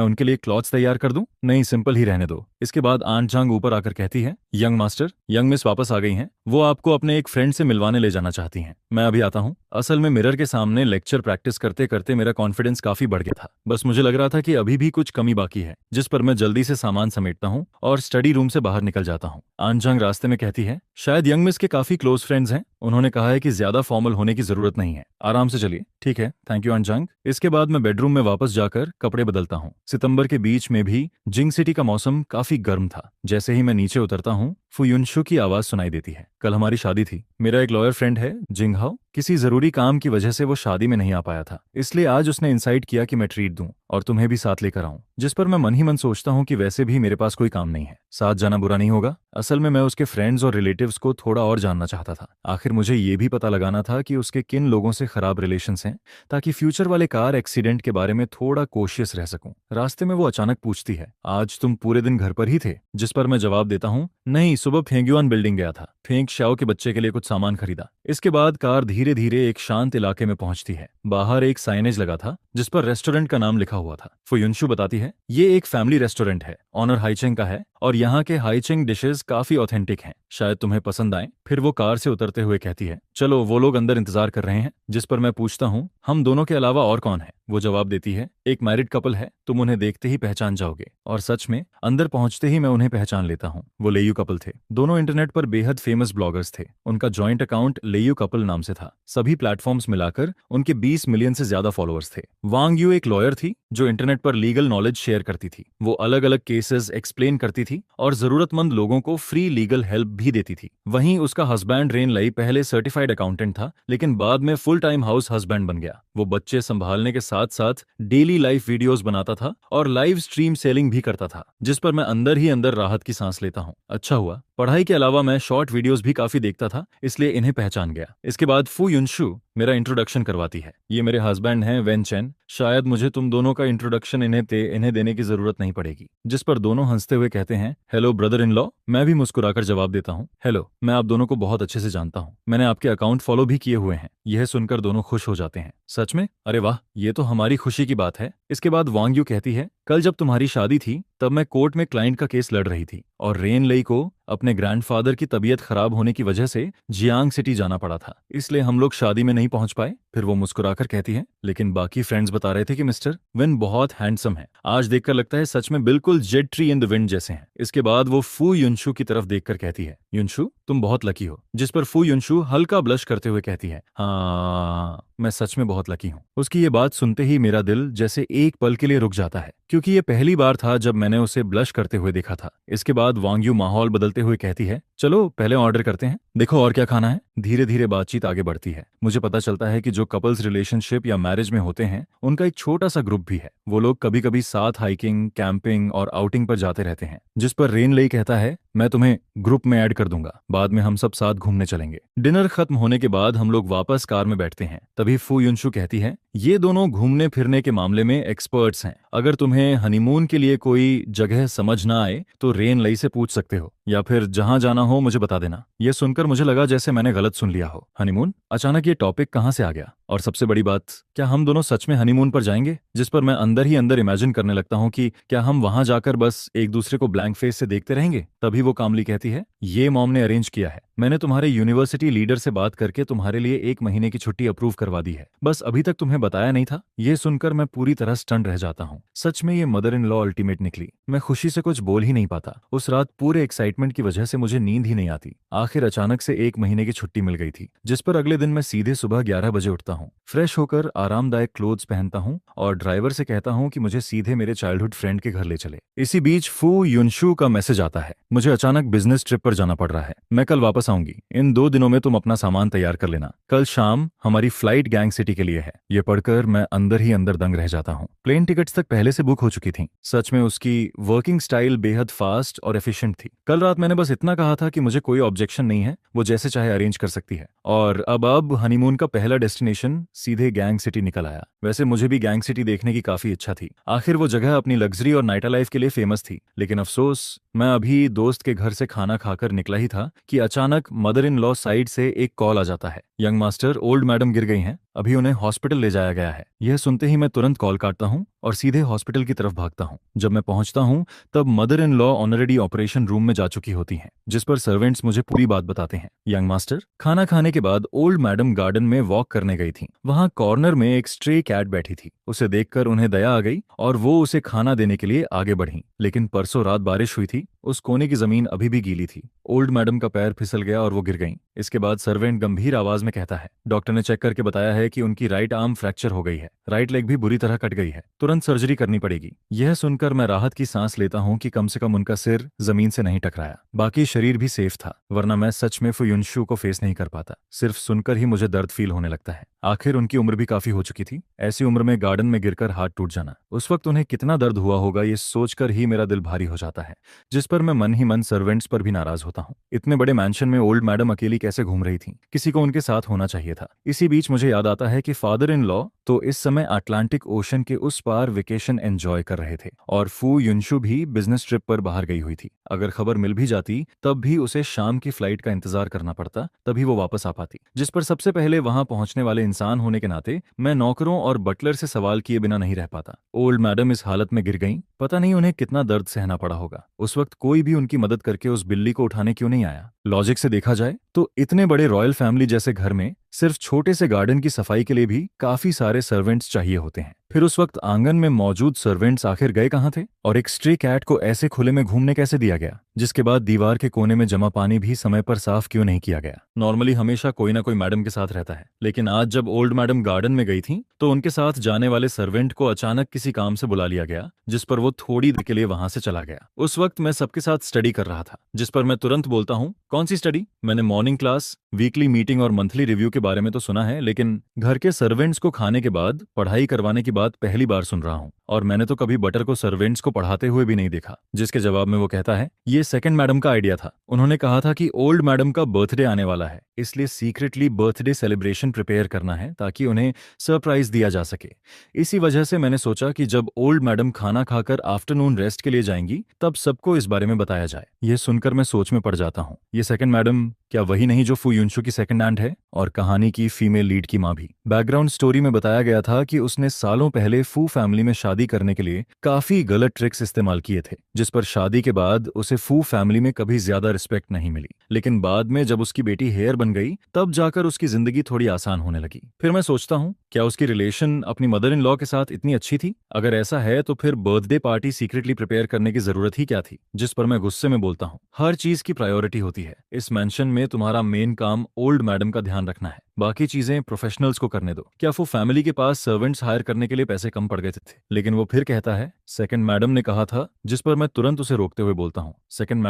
उनके लिए क्लॉथ्स तैयार कर दूं? नहीं, सिंपल ही रहने दो। इसके बाद आन जांग ऊपर आकर कहती है, यंग मास्टर, यंग मिस वापस आ गई हैं, वो आपको अपने एक फ्रेंड से मिलवाने ले जाना चाहती हैं। मैं अभी आता हूँ। असल में मिरर के सामने लेक्चर प्रैक्टिस करते करते मेरा कॉन्फिडेंस काफी बढ़ गया था। बस मुझे लग रहा था कि अभी भी कुछ कमी बाकी है। जिस पर मैं जल्दी से सामान समेटता हूँ और स्टडी रूम से बाहर निकल जाता हूँ। आन जांग रास्ते में कहती है, शायद यंग मिस के काफी क्लोज फ्रेंड्स हैं, उन्होंने कहा है कि ज्यादा फॉर्मल होने की जरूरत नहीं है, आराम से चलिए। ठीक है, थैंक यू आन जांग। इसके बाद मैं बेडरूम में वापस जाकर कपड़े बदलता हूँ। सितंबर के बीच में भी जिंग सिटी का मौसम काफी गर्म था। जैसे ही मैं नीचे उतरता हूँ, फुयुनशु की आवाज सुनाई देती है। कल हमारी शादी थी। मेरा एक लॉयर फ्रेंड है जिंगहाओ, किसी जरूरी काम की वजह से वो शादी में नहीं आ पाया था, इसलिए आज उसने इंसाइट किया कि मैं ट्रीट दूं और तुम्हें भी साथ लेकर आऊं। जिस पर मैं मन ही मन सोचता हूं कि वैसे भी मेरे पास कोई काम नहीं है, साथ जाना बुरा नहीं होगा। असल में मैं उसके फ्रेंड्स और रिलेटिव्स को थोड़ा और जानना चाहता था। आखिर मुझे ये भी पता लगाना था कि उसके किन लोगों से खराब रिलेशंस हैं, ताकि फ्यूचर वाले कार एक्सीडेंट के बारे में थोड़ा कॉशियस रह सकूं। रास्ते में वो अचानक पूछती है, आज तुम पूरे दिन घर पर ही थे? जिस पर मैं जवाब देता हूँ, नहीं, सुबह फेंग्युआन बिल्डिंग गया था, फेंग शाओ के बच्चे के लिए कुछ सामान खरीदा। इसके बाद कार धीरे धीरे एक शांत इलाके में पहुंचती है। बाहर एक साइनेज लगा था जिस पर रेस्टोरेंट का नाम लिखा हुआ था। फुयुनशु बताती है, ये एक फैमिली रेस्टोरेंट है, ऑनर हाइचेंग का है और यहाँ के हाइचेंग डिशेस काफी ऑथेंटिक हैं, शायद तुम्हें पसंद आए। फिर वो कार से उतरते हुए कहती है, चलो वो लोग अंदर इंतजार कर रहे हैं। जिस पर मैं पूछता हूँ, हम दोनों के अलावा और कौन है? वो जवाब देती है, एक मैरिड कपल है, तुम उन्हें देखते ही पहचान जाओगे। और सच में अंदर पहुंचते ही मैं उन्हें पहचान लेता हूँ। वो लेयू कपल थे, दोनों इंटरनेट पर बेहद फेमस ब्लॉगर्स थे। उनका जॉइंट अकाउंट लेयू कपल नाम से था। सभी प्लेटफॉर्म्स मिलाकर उनके 20 मिलियन से ज्यादा फॉलोअर्स थे। वांग यू एक लॉयर थी जो इंटरनेट पर लीगल नॉलेज शेयर करती थी। वो अलग अलग केसेस एक्सप्लेन करती थी और जरूरतमंद लोगों को फ्री लीगल हेल्प भी देती थी। वहीं उसका हस्बैंड रेन लई पहले सर्टिफाइड अकाउंटेंट था, लेकिन बाद में फुल टाइम हाउस हस्बैंड बन गया। वो बच्चे संभालने के साथ साथ डेली लाइफ वीडियोस बनाता था और लाइव स्ट्रीम सेलिंग भी करता था, जिस पर मैं अंदर ही अंदर राहत की सांस लेता हूँ। अच्छा हुआ, पढ़ाई के अलावा मैं शॉर्ट वीडियोस भी काफी देखता था, इसलिए इन्हें पहचान गया। इसके बाद फू युनशु मेरा इंट्रोडक्शन करवाती है। ये मेरे हस्बैंड हैं वेन चेन। शायद मुझे तुम दोनों का इंट्रोडक्शन इन्हें देने की जरूरत नहीं पड़ेगी। जिस पर दोनों हंसते हुए कहते हैं, हेलो ब्रदर इन लॉ। मैं भी मुस्कुराकर जवाब देता हूँ, हेलो, मैं आप दोनों को बहुत अच्छे से जानता हूँ, मैंने आपके अकाउंट फॉलो भी किए हुए हैं। यह सुनकर दोनों खुश हो जाते हैं। सच में? अरे वाह, ये तो हमारी खुशी की बात है। इसके बाद वांग यू कहती है, कल जब तुम्हारी शादी थी तब मैं कोर्ट में क्लाइंट का केस लड़ रही थी और रेन लई को अपने ग्रैंडफादर की तबीयत खराब होने की वजह से जियांग सिटी जाना पड़ा था, इसलिए हम लोग शादी में नहीं पहुंच पाए। फिर वो मुस्कुराकर कहती है, लेकिन बाकी फ्रेंड्स बता रहे थे कि मिस्टर विन बहुत हैंडसम है। आज देखकर लगता है सच में बिल्कुल Z tree in the wind जैसे हैं। इसके बाद वो फू युनशु की तरफ देखकर कहती है, युनशु तुम बहुत लकी हो। जिस पर फू युनशु हल्का ब्लश करते हुए कहती है, हाँ मैं सच में बहुत लकी हूँ। उसकी ये बात सुनते ही मेरा दिल जैसे एक पल के लिए रुक जाता है, क्योंकि ये पहली बार था जब मैंने उसे ब्लश करते हुए देखा था। इसके बाद वांग यू माहौल बदलते हुए कहती है, चलो पहले ऑर्डर करते हैं, देखो और क्या खाना है। धीरे धीरे बातचीत आगे बढ़ती है। मुझे पता चलता है कि जो कपल्स रिलेशनशिप या मैरिज में होते हैं उनका एक छोटा सा ग्रुप भी है। वो लोग कभी कभी साथ हाइकिंग, कैंपिंग और आउटिंग पर जाते रहते हैं। जिस पर रेन लई कहता है, मैं तुम्हें ग्रुप में ऐड कर दूंगा, बाद में हम सब साथ घूमने चलेंगे। डिनर खत्म होने के बाद हम लोग वापस कार में बैठते हैं। तभी फू युनशु कहती है, ये दोनों घूमने फिरने के मामले में एक्सपर्ट्स हैं। अगर तुम्हें हनीमून के लिए कोई जगह समझ ना आए तो रेन लई से पूछ सकते हो, या फिर जहां जाना हो मुझे बता देना। यह सुनकर मुझे लगा जैसे मैंने गलत सुन लिया हो। हनीमून? अचानक ये टॉपिक कहां से आ गया? और सबसे बड़ी बात, क्या हम दोनों सच में हनीमून पर जाएंगे? जिस पर मैं अंदर ही अंदर इमेजिन करने लगता हूं कि क्या हम वहां जाकर बस एक दूसरे को ब्लैंक फेस से देखते रहेंगे। तभी वो कामली कहती है, ये मॉम ने अरेंज किया है। मैंने तुम्हारे यूनिवर्सिटी लीडर से बात करके तुम्हारे लिए 1 महीने की छुट्टी अप्रूव करवा दी है, बस अभी तक तुम्हें बताया नहीं था। ये सुनकर मैं पूरी तरह स्टन रह जाता हूँ। सच में ये मदर इन लॉ अल्टीमेट निकली। मैं खुशी से कुछ बोल ही नहीं पाता। उस रात पूरे एक्साइटमेंट की वजह से मुझे नींद ही नहीं आती। आखिर अचानक से 1 महीने की छुट्टी मिल गई थी, जिस पर अगले दिन मैं सीधे सुबह 11 बजे उठता हूँ, फ्रेश होकर आरामदायक क्लोथ्स पहनता हूँ और ड्राइवर से कहता हूँ कि मुझे सीधे मेरे चाइल्डहुड फ्रेंड के घर ले चले। इसी बीच फू युनशु का मैसेज आता है, मुझे अचानक बिजनेस ट्रिप पर जाना पड़ रहा है, मैं कल वापस आऊंगी। इन 2 दिनों में तुम अपना सामान तैयार कर लेना। कल शाम हमारी फ्लाइट गैंग सिटी के लिए है। ये पढ़कर मैं अंदर ही अंदर दंग रह जाता हूँ। प्लेन टिकट्स तक पहले से बुक हो चुकी थी। सच में उसकी वर्किंग स्टाइल बेहद फास्ट और एफिशिएंट थी। कल रात मैंने बस इतना कहा था कि मुझे कोई ऑब्जेक्शन नहीं है, वो जैसे चाहे अरेंज कर सकती है। और अब हनीमून का पहला डेस्टिनेशन सीधे गैंग सिटी निकल आया। वैसे मुझे भी गैंग सिटी देखने की काफी इच्छा थी। आखिर वो जगह अपनी लग्जरी और नाइट लाइफ के लिए फेमस थी। लेकिन अफसोस, मैं अभी दोस्त के घर से खाना खाकर निकला ही था कि अचानक मदर इन लॉ साइड से एक कॉल आ जाता है, यंग मास्टर, ओल्ड मैडम गिर गई हैं, अभी उन्हें हॉस्पिटल ले जाया गया है। यह सुनते ही मैं तुरंत कॉल काटता हूँ और सीधे हॉस्पिटल की तरफ भागता हूँ। जब मैं पहुंचता हूँ तब mother in law already operation room में जा चुकी होती हैं, जिस पर सर्वेंट्स मुझे पूरी बात बताते हैं। यंग मास्टर, खाना खाने के बाद ओल्ड मैडम गार्डन में वॉक करने गई थी। वहां कॉर्नर में एक स्ट्रे कैट बैठी थी। उसे देखकर उन्हें दया आ गई और वो उसे खाना देने के लिए आगे बढ़ी। लेकिन परसों रात बारिश हुई थी, उस कोने की जमीन अभी भी गीली थी। ओल्ड मैडम का पैर फिसल गया और वो गिर गईं। इसके बाद सर्वेंट गंभीर आवाज में कहता है, डॉक्टर ने चेक करके बताया है कि उनकी राइट आर्म फ्रैक्चर हो गई है, राइट लेग भी बुरी तरह कट गई है, तुरंत सर्जरी करनी पड़ेगी। यह सुनकर मैं राहत की सांस लेता हूँ कि कम से कम उनका सिर जमीन से नहीं टकराया, बाकी शरीर भी सेफ था, वरना मैं सच में फुयुनशु को फेस नहीं कर पाता। सिर्फ सुनकर ही मुझे दर्द फील होने लगता है। आखिर उनकी उम्र भी काफी हो चुकी थी। ऐसी उम्र में गार्डन में गिरकर हाथ टूट जाना, उस वक्त उन्हें कितना दर्द हुआ होगा, ये सोचकर ही मेरा दिल भारी हो जाता है। जिस पर मैं मन ही मन सर्वेंट्स पर भी नाराज होता हूँ। इतने बड़े मैंशन में ओल्ड मैडम अकेली कैसे घूम रही थी? किसी को उनके साथ होना चाहिए था। इसी बीच मुझे याद आता है कि फादर इन लॉ तो इस समय अटलांटिक ओशन के उस पार वेकेशन एंजॉय कर रहे थे और फू युनशु भी बिजनेस ट्रिप पर बाहर गई हुई थी। अगर खबर मिल भी जाती तब भी उसे शाम की फ्लाइट का इंतजार करना पड़ता, तभी वो वापस आ पाती। जिस पर सबसे पहले वहां पहुंचने वाले इंसान होने के नाते मैं नौकरों और बटलर से सवाल किए बिना नहीं रह पाता। ओल्ड मैडम इस हालत में गिर गईं, पता नहीं उन्हें कितना दर्द सहना पड़ा होगा। उस वक्त कोई भी उनकी मदद करके उस बिल्ली को उठाने क्यों नहीं आया? लॉजिक से देखा जाए तो इतने बड़े रॉयल फैमिली जैसे घर में सिर्फ छोटे से गार्डन की सफाई के लिए भी काफी सारे सर्वेंट्स चाहिए होते हैं। फिर उस वक्त आंगन में मौजूद सर्वेंट्स आखिर गए कहाँ थे? और एक स्ट्रे कैट को ऐसे खुले में घूमने कैसे दिया गया? जिसके बाद दीवार के कोने में जमा पानी भी समय पर साफ क्यों नहीं किया गया? नॉर्मली हमेशा कोई ना कोई मैडम के साथ रहता है, लेकिन आज जब ओल्ड मैडम गार्डन में गई थी तो उनके साथ जाने वाले सर्वेंट को अचानक किसी काम से बुला लिया गया, जिस पर वो थोड़ी देर के लिए वहां से चला गया। उस वक्त मैं सबके साथ स्टडी कर रहा था, जिस पर मैं तुरंत बोलता हूँ, कौन सी स्टडी? मैंने मॉर्निंग क्लास, वीकली मीटिंग और मंथली रिव्यू के बारे में तो सुना है, लेकिन घर के सर्वेंट्स को खाने के बाद पढ़ाई करवाने की बात पहली बार सुन रहा हूँ। और मैंने तो कभी बटर को सर्वेंट्स को पढ़ाते हुए भी नहीं देखा। जिसके जवाब में वो कहता है, ये सेकंड मैडम का आइडिया था। उन्होंने कहा था कि ओल्ड मैडम का बर्थडे आने वाला है, इसलिए सीक्रेटली बर्थडे सेलिब्रेशन प्रिपेयर करना है ताकि उन्हें सरप्राइज दिया जा सके। इसी वजह से मैंने सोचा कि जब ओल्ड मैडम खाना खाकर आफ्टरनून रेस्ट के लिए जाएंगी तब सबको इस बारे में बताया जाए। यह सुनकर मैं सोच में पड़ जाता हूँ, ये सेकंड मैडम क्या वही नहीं जो फू युनशु की सेकंड आंट है और कहानी की फीमेल लीड की माँ भी? बैकग्राउंड स्टोरी में बताया गया था कि उसने सालों पहले फू फैमिली में शादी करने के लिए काफी गलत ट्रिक्स इस्तेमाल किए थे, जिस पर शादी के बाद उसे फू फैमिली में कभी ज्यादा रिस्पेक्ट नहीं मिली। लेकिन बाद में जब उसकी बेटी हेयर बन गई तब जाकर उसकी जिंदगी थोड़ी आसान होने लगी। फिर मैं सोचता हूँ, क्या उसकी रिलेशन अपनी मदर इन लॉ के साथ इतनी अच्छी थी? अगर ऐसा है तो फिर बर्थडे पार्टी सीक्रेटली प्रिपेयर करने की जरूरत ही क्या थी? जिस पर मैं गुस्से में बोलता हूँ, हर चीज की प्रायोरिटी होती है। इस मेंशन में तुम्हारा मेन काम ओल्ड मैडम का ध्यान रखना है, बाकी चीजें प्रोफेशनल्स को करने दो। क्या वो फैमिली के पास सर्वेंट्स हायर करने के लिए पैसे कम पड़ गए थे? लेकिन वो फिर कहता है, सेकंड मैडम ने कहा था, जिस पर मैं तुरंत उसे रोकते हुए बोलता हूँ, सेकंड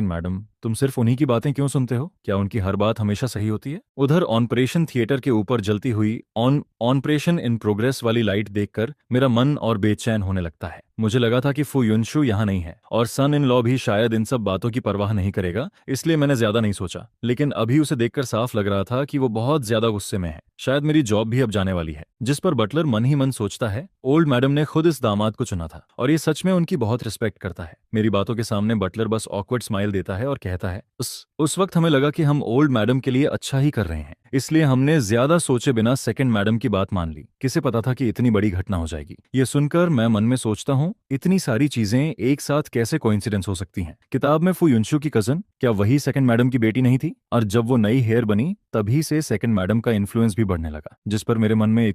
मैडम, तुम सिर्फ उन्हीं की बातें क्यों सुनते हो? क्या उनकी हर बात हमेशा सही होती है? उधर ऑपरेशन थिएटर के ऊपर जलती हुई ऑपरेशन इन प्रोग्रेस वाली लाइट देखकर मेरा मन और बेचैन होने लगता है। मुझे लगा था कि फू युनशु यहाँ नहीं है और सन इन लॉ भी शायद इन सब बातों की परवाह नहीं करेगा, इसलिए मैंने ज्यादा नहीं सोचा। लेकिन अभी उसे देखकर साफ लग रहा था कि वो बहुत ज्यादा गुस्से में है। शायद मेरी जॉब भी अब जाने वाली है। जिस पर बटलर मन ही मन सोचता है, ओल्ड मैडम ने खुद इस दामाद को चुना था और ये सच में उनकी बहुत रिस्पेक्ट करता है। मेरी बातों के सामने बटलर बस ऑकवर्ड स्माइल देता है और कहता है, उस वक्त हमें लगा कि हम ओल्ड मैडम के लिए अच्छा ही कर रहे हैं, इसलिए हमने ज्यादा सोचे बिना सेकंड मैडम की बात मान ली। किसे पता था कि इतनी बड़ी घटना हो जाएगी? ये सुनकर मैं मन में सोचता हूँ, इतनी सारी चीजें एक साथ कैसे कोइंसिडेंस हो सकती हैं? किताब में फू युनशु की कजन क्या वही सेकंड मैडम की बेटी नहीं थी? और जब वो नई हेयर बनी तभी से सेकंड मैडम का इन्फ्लुएंस भी बढ़ने लगा। जिस पर मेरे मन में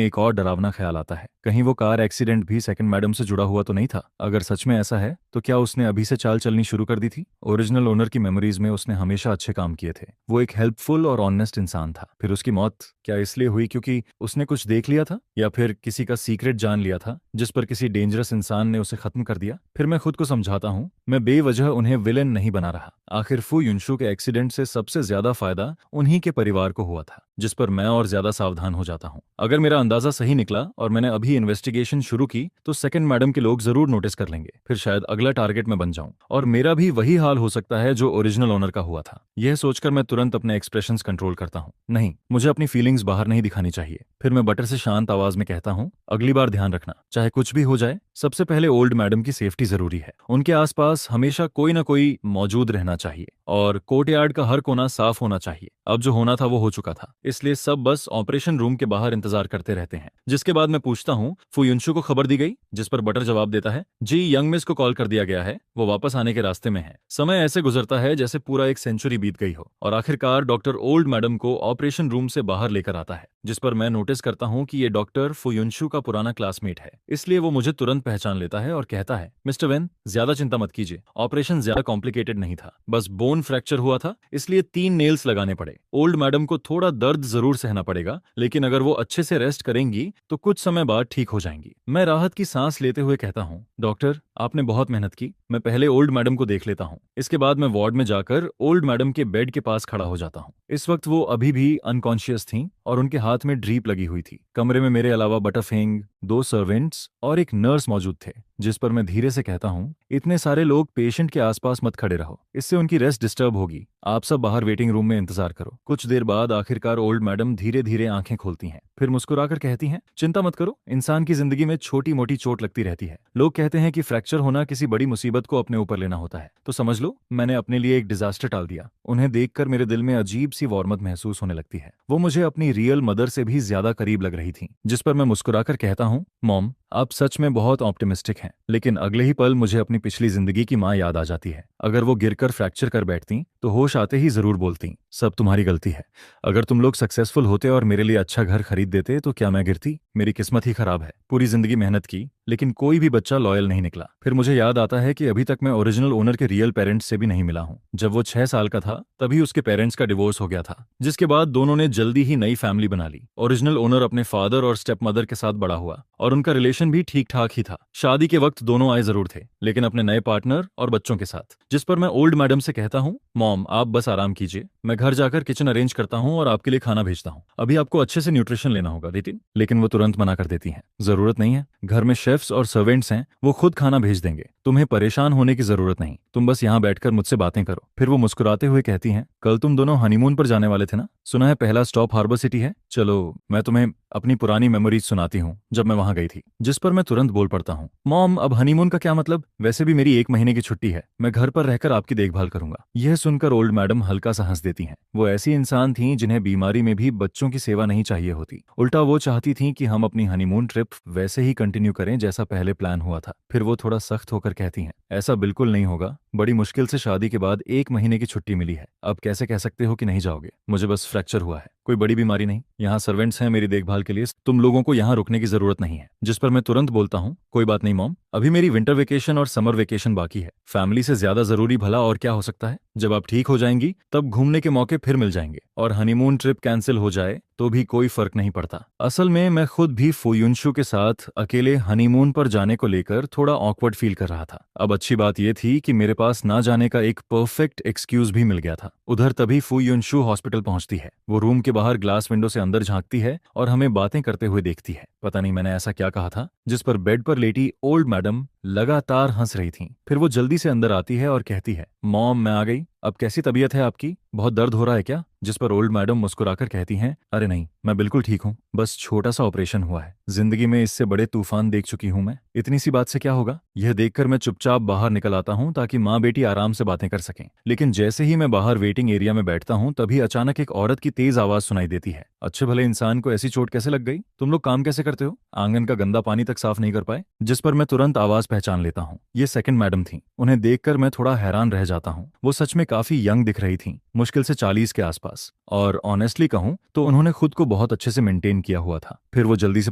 एक और डरावना ख्याल आता है, कहीं वो कार एक्सीडेंट भी सेकंड मैडम से जुड़ा हुआ तो नहीं था? अगर सच में ऐसा है तो क्या उसने अभी से चाल चलनी शुरू कर दी थी? ओरिजिनल ओनर की मेमोरीज में उसने हमेशा अच्छे काम किए थे, वो एक हेल्पफुल और ऑनेस्ट इंसान था। फिर उसकी मौत क्या इसलिए हुई क्योंकि उसने कुछ देख लिया था, या फिर किसी का सीक्रेट जान लिया था जिस पर किसी डेंजरस इंसान ने उसे खत्म कर दिया? फिर मैं खुद को समझाता हूँ, मैं बेवजह उन्हें विलेन नहीं बना रहा। आखिर फू युनशु के एक्सीडेंट से सबसे ज्यादा फायदा उन्हीं के परिवार को हुआ था, जिस पर मैं और ज्यादा सावधान हो जाता हूँ। अगर मेरा अंदाजा सही निकला और मैंने अभी इन्वेस्टिगेशन शुरू की तो सेकंड मैडम के लोग जरूर नोटिस कर लेंगे। फिर शायद अगला टारगेट में बन जाऊं और मेरा भी वही हाल हो सकता है जो ओरिजिनल ओनर का हुआ था। यह सोचकर मैं तुरंत अपने एक्सप्रेशंस कंट्रोल करता हूँ। नहीं, मुझे अपनी फीलिंग्स बाहर नहीं दिखानी चाहिए। फिर मैं बटर से शांत आवाज में कहता हूँ, अगली बार ध्यान रखना, चाहे कुछ भी हो जाए, सबसे पहले ओल्ड मैडम की सेफ्टी जरूरी है। उनके आसपास हमेशा कोई ना कोई मौजूद रहना चाहिए और कोर्टयार्ड का हर कोना साफ होना चाहिए। अब जो होना था वो हो चुका था, इसलिए सब बस ऑपरेशन रूम के बाहर इंतजार करते रहते हैं। जिसके बाद मैं पूछता हूँ, फू युनशु को खबर दी गई? जिस पर बटर जवाब देता है, जी, यंग मिस को कॉल कर दिया गया है, वो वापस आने के रास्ते में है। समय ऐसे गुजरता है जैसे पूरा एक सेंचुरी बीत गई हो और आखिरकार डॉक्टर ओल्ड मैडम को ऑपरेशन रूम से बाहर लेकर आता है। जिस पर मैं नोटिस करता हूँ कि ये डॉक्टर फू युनशु का पुराना क्लासमेट है, इसलिए वो मुझे तुरंत पहचान लेता है और कहता है, मिस्टर वेन, ज्यादा चिंता मत कीजिए, ऑपरेशन ज्यादा कॉम्प्लिकेटेड नहीं था, बस बोन फ्रैक्चर हुआ था, इसलिए 3 नेल्स लगाने पड़े। ओल्ड मैडम को थोड़ा दर्द जरूर सहना पड़ेगा, लेकिन अगर वो अच्छे से रेस्ट करेंगी तो कुछ समय बाद ठीक हो जाएंगी। मैं राहत की सांस लेते हुए कहता हूँ, डॉक्टर, आपने बहुत मेहनत की, मैं पहले ओल्ड मैडम को देख लेता हूँ। इसके बाद मैं वार्ड में जाकर ओल्ड मैडम के बेड के पास खड़ा हो जाता हूँ। इस वक्त वो अभी भी अनकॉन्शियस थीं और उनके हाथ में ड्रीप लगी हुई थी। कमरे में मेरे अलावा बटरफिंग, 2 सर्वेंट्स और एक नर्स मौजूद थे, जिस पर मैं धीरे से कहता हूँ, इतने सारे लोग पेशेंट के आसपास मत खड़े रहो, इससे उनकी रेस्ट डिस्टर्ब होगी। आप सब बाहर वेटिंग रूम में इंतजार करो। कुछ देर बाद आखिरकार ओल्ड मैडम धीरे धीरे आंखें खोलती हैं, फिर मुस्कुराकर कहती हैं, चिंता मत करो, इंसान की जिंदगी में छोटी मोटी चोट लगती रहती है। लोग कहते हैं कि फ्रैक्चर होना किसी बड़ी मुसीबत को अपने ऊपर लेना होता है, तो समझ लो मैंने अपने लिए एक डिजास्टर टाल दिया। उन्हें देखकर मेरे दिल में अजीब सी वार्मत महसूस होने लगती है। वो मुझे अपनी रियल मदर से भी ज्यादा करीब लग रही थी, जिस पर मैं मुस्कुराकर कहता हूँ, मॉम आप सच में बहुत ऑप्टिमिस्टिक हैं। लेकिन अगले ही पल मुझे अपनी पिछली जिंदगी की माँ याद आ जाती है। अगर वो गिरकर फ्रैक्चर कर बैठती तो होश आते ही जरूर बोलती, सब तुम्हारी गलती है। अगर तुम लोग सक्सेसफुल होते और मेरे लिए अच्छा घर खरीद देते तो क्या मैं गिरती? मेरी किस्मत ही खराब है। पूरी जिंदगी मेहनत की, लेकिन कोई भी बच्चा लॉयल नहीं निकला। फिर मुझे याद आता है कि अभी तक मैं ओरिजिनल ओनर के रियल पेरेंट्स से भी नहीं मिला हूँ। जब वो 6 साल का था तभी उसके पेरेंट्स का डिवोर्स हो गया था, जिसके बाद दोनों ने जल्दी ही नई फैमिली बना ली। ओरिजिनल ओनर अपने फादर और स्टेप मदर के साथ बड़ा हुआ और उनका रिलेशन भी ठीक ठाक ही था। शादी के वक्त दोनों आए जरूर थे, लेकिन अपने नए पार्टनर और बच्चों के साथ। जिस पर मैं ओल्ड मैडम से कहता हूँ, मॉम आप बस आराम कीजिए, मैं घर जाकर किचन अरेंज करता हूँ और आपके लिए खाना भेजता हूँ। अभी आपको अच्छे से न्यूट्रिशन लेना होगा नितिन। लेकिन वो तुरंत मना कर देती हैं, जरूरत नहीं है, घर में शेफ्स और सर्वेंट्स हैं, वो खुद खाना भेज देंगे, तुम्हें परेशान होने की जरूरत नहीं, तुम बस यहाँ बैठकर मुझसे बातें करो। फिर वो मुस्कुराते हुए कहती हैं, कल तुम दोनों हनीमून पर जाने वाले थे ना? सुना है पहला स्टॉप हार्बर सिटी है। चलो मैं तुम्हें अपनी पुरानी मेमोरीज सुनाती हूँ जब मैं वहां गई थी। जिस पर मैं तुरंत बोल पड़ता हूँ, मॉम अब हनीमून का क्या मतलब? वैसे भी मेरी 1 महीने की छुट्टी है, मैं घर पर रहकर आपकी देखभाल करूंगा। यह सुनकर ओल्ड मैडम हल्का सा हंस देती हैं। वो ऐसी इंसान थीं जिन्हें बीमारी में भी बच्चों की सेवा नहीं चाहिए होती। उल्टा वो चाहती थीं कि हम अपनी हनीमून ट्रिप वैसे ही कंटिन्यू करें जैसा पहले प्लान हुआ था। फिर वो थोड़ा सख्त होकर कहती हैं, ऐसा बिल्कुल नहीं होगा, बड़ी मुश्किल से शादी के बाद 1 महीने की छुट्टी मिली है, अब कैसे कह सकते हो कि नहीं जाओगे? मुझे बस फ्रैक्चर हुआ है, कोई बड़ी बीमारी नहीं। यहाँ सर्वेंट्स हैं मेरी देखभाल के लिए, तुम लोगों को यहाँ रुकने की जरूरत नहीं है। जिस पर मैं तुरंत बोलता हूँ, कोई बात नहीं मॉम, अभी मेरी विंटर वेकेशन और समर वेकेशन बाकी है, फैमिली से ज्यादा जरूरी भला और क्या हो सकता है। जब आप ठीक हो जाएंगी तब घूमने के मौके फिर मिल जाएंगे, और हनीमून ट्रिप कैंसिल हो जाए तो भी कोई फर्क नहीं पड़ता। असल में मैं खुद भी फुयुनशु के साथ अकेले हनीमून पर जाने को लेकर थोड़ा ऑकवर्ड फील कर रहा था। अब अच्छी बात यह थी कि मेरे पास ना जाने का एक परफेक्ट एक्सक्यूज भी मिल गया था। उधर तभी फुयुनशु हॉस्पिटल पहुंचती है। वो रूम के बाहर ग्लास विंडो से अंदर झांकती है और हमें बातें करते हुए देखती है। पता नहीं मैंने ऐसा क्या कहा था, जिस पर बेड पर लेटी ओल्ड मैडम लगातार हंस रही थी। फिर वो जल्दी से अंदर आती है और कहती है, मॉम मैं आ गई, अब कैसी तबीयत है आपकी? बहुत दर्द हो रहा है क्या? जिस पर ओल्ड मैडम मुस्कुराकर कहती हैं, अरे नहीं, मैं बिल्कुल ठीक हूँ, बस छोटा सा ऑपरेशन हुआ है। जिंदगी में इससे बड़े तूफान देख चुकी हूँ मैं, इतनी सी बात से क्या होगा? यह देखकर मैं चुपचाप बाहर निकल आता हूँ ताकि माँ बेटी आराम से बातें कर सकें। लेकिन जैसे ही मैं बाहर वेटिंग एरिया में बैठता हूँ तभी अचानक एक औरत की तेज आवाज सुनाई देती है। अच्छे भले इंसान को ऐसी चोट कैसे लग गई? तुम लोग काम कैसे करते हो? आंगन का गंदा पानी तक साफ नहीं कर पाए? जिस पर मैं तुरंत आवाज पहचान लेता हूँ, ये सेकंड मैडम थी। उन्हें देखकर मैं थोड़ा हैरान रह जाता हूँ। वो सच में काफी यंग दिख रही थी, मुश्किल से 40 के आसपास, और ऑनेस्टली कहूं तो उन्होंने खुद को बहुत अच्छे से मेंटेन किया हुआ था। फिर वो जल्दी से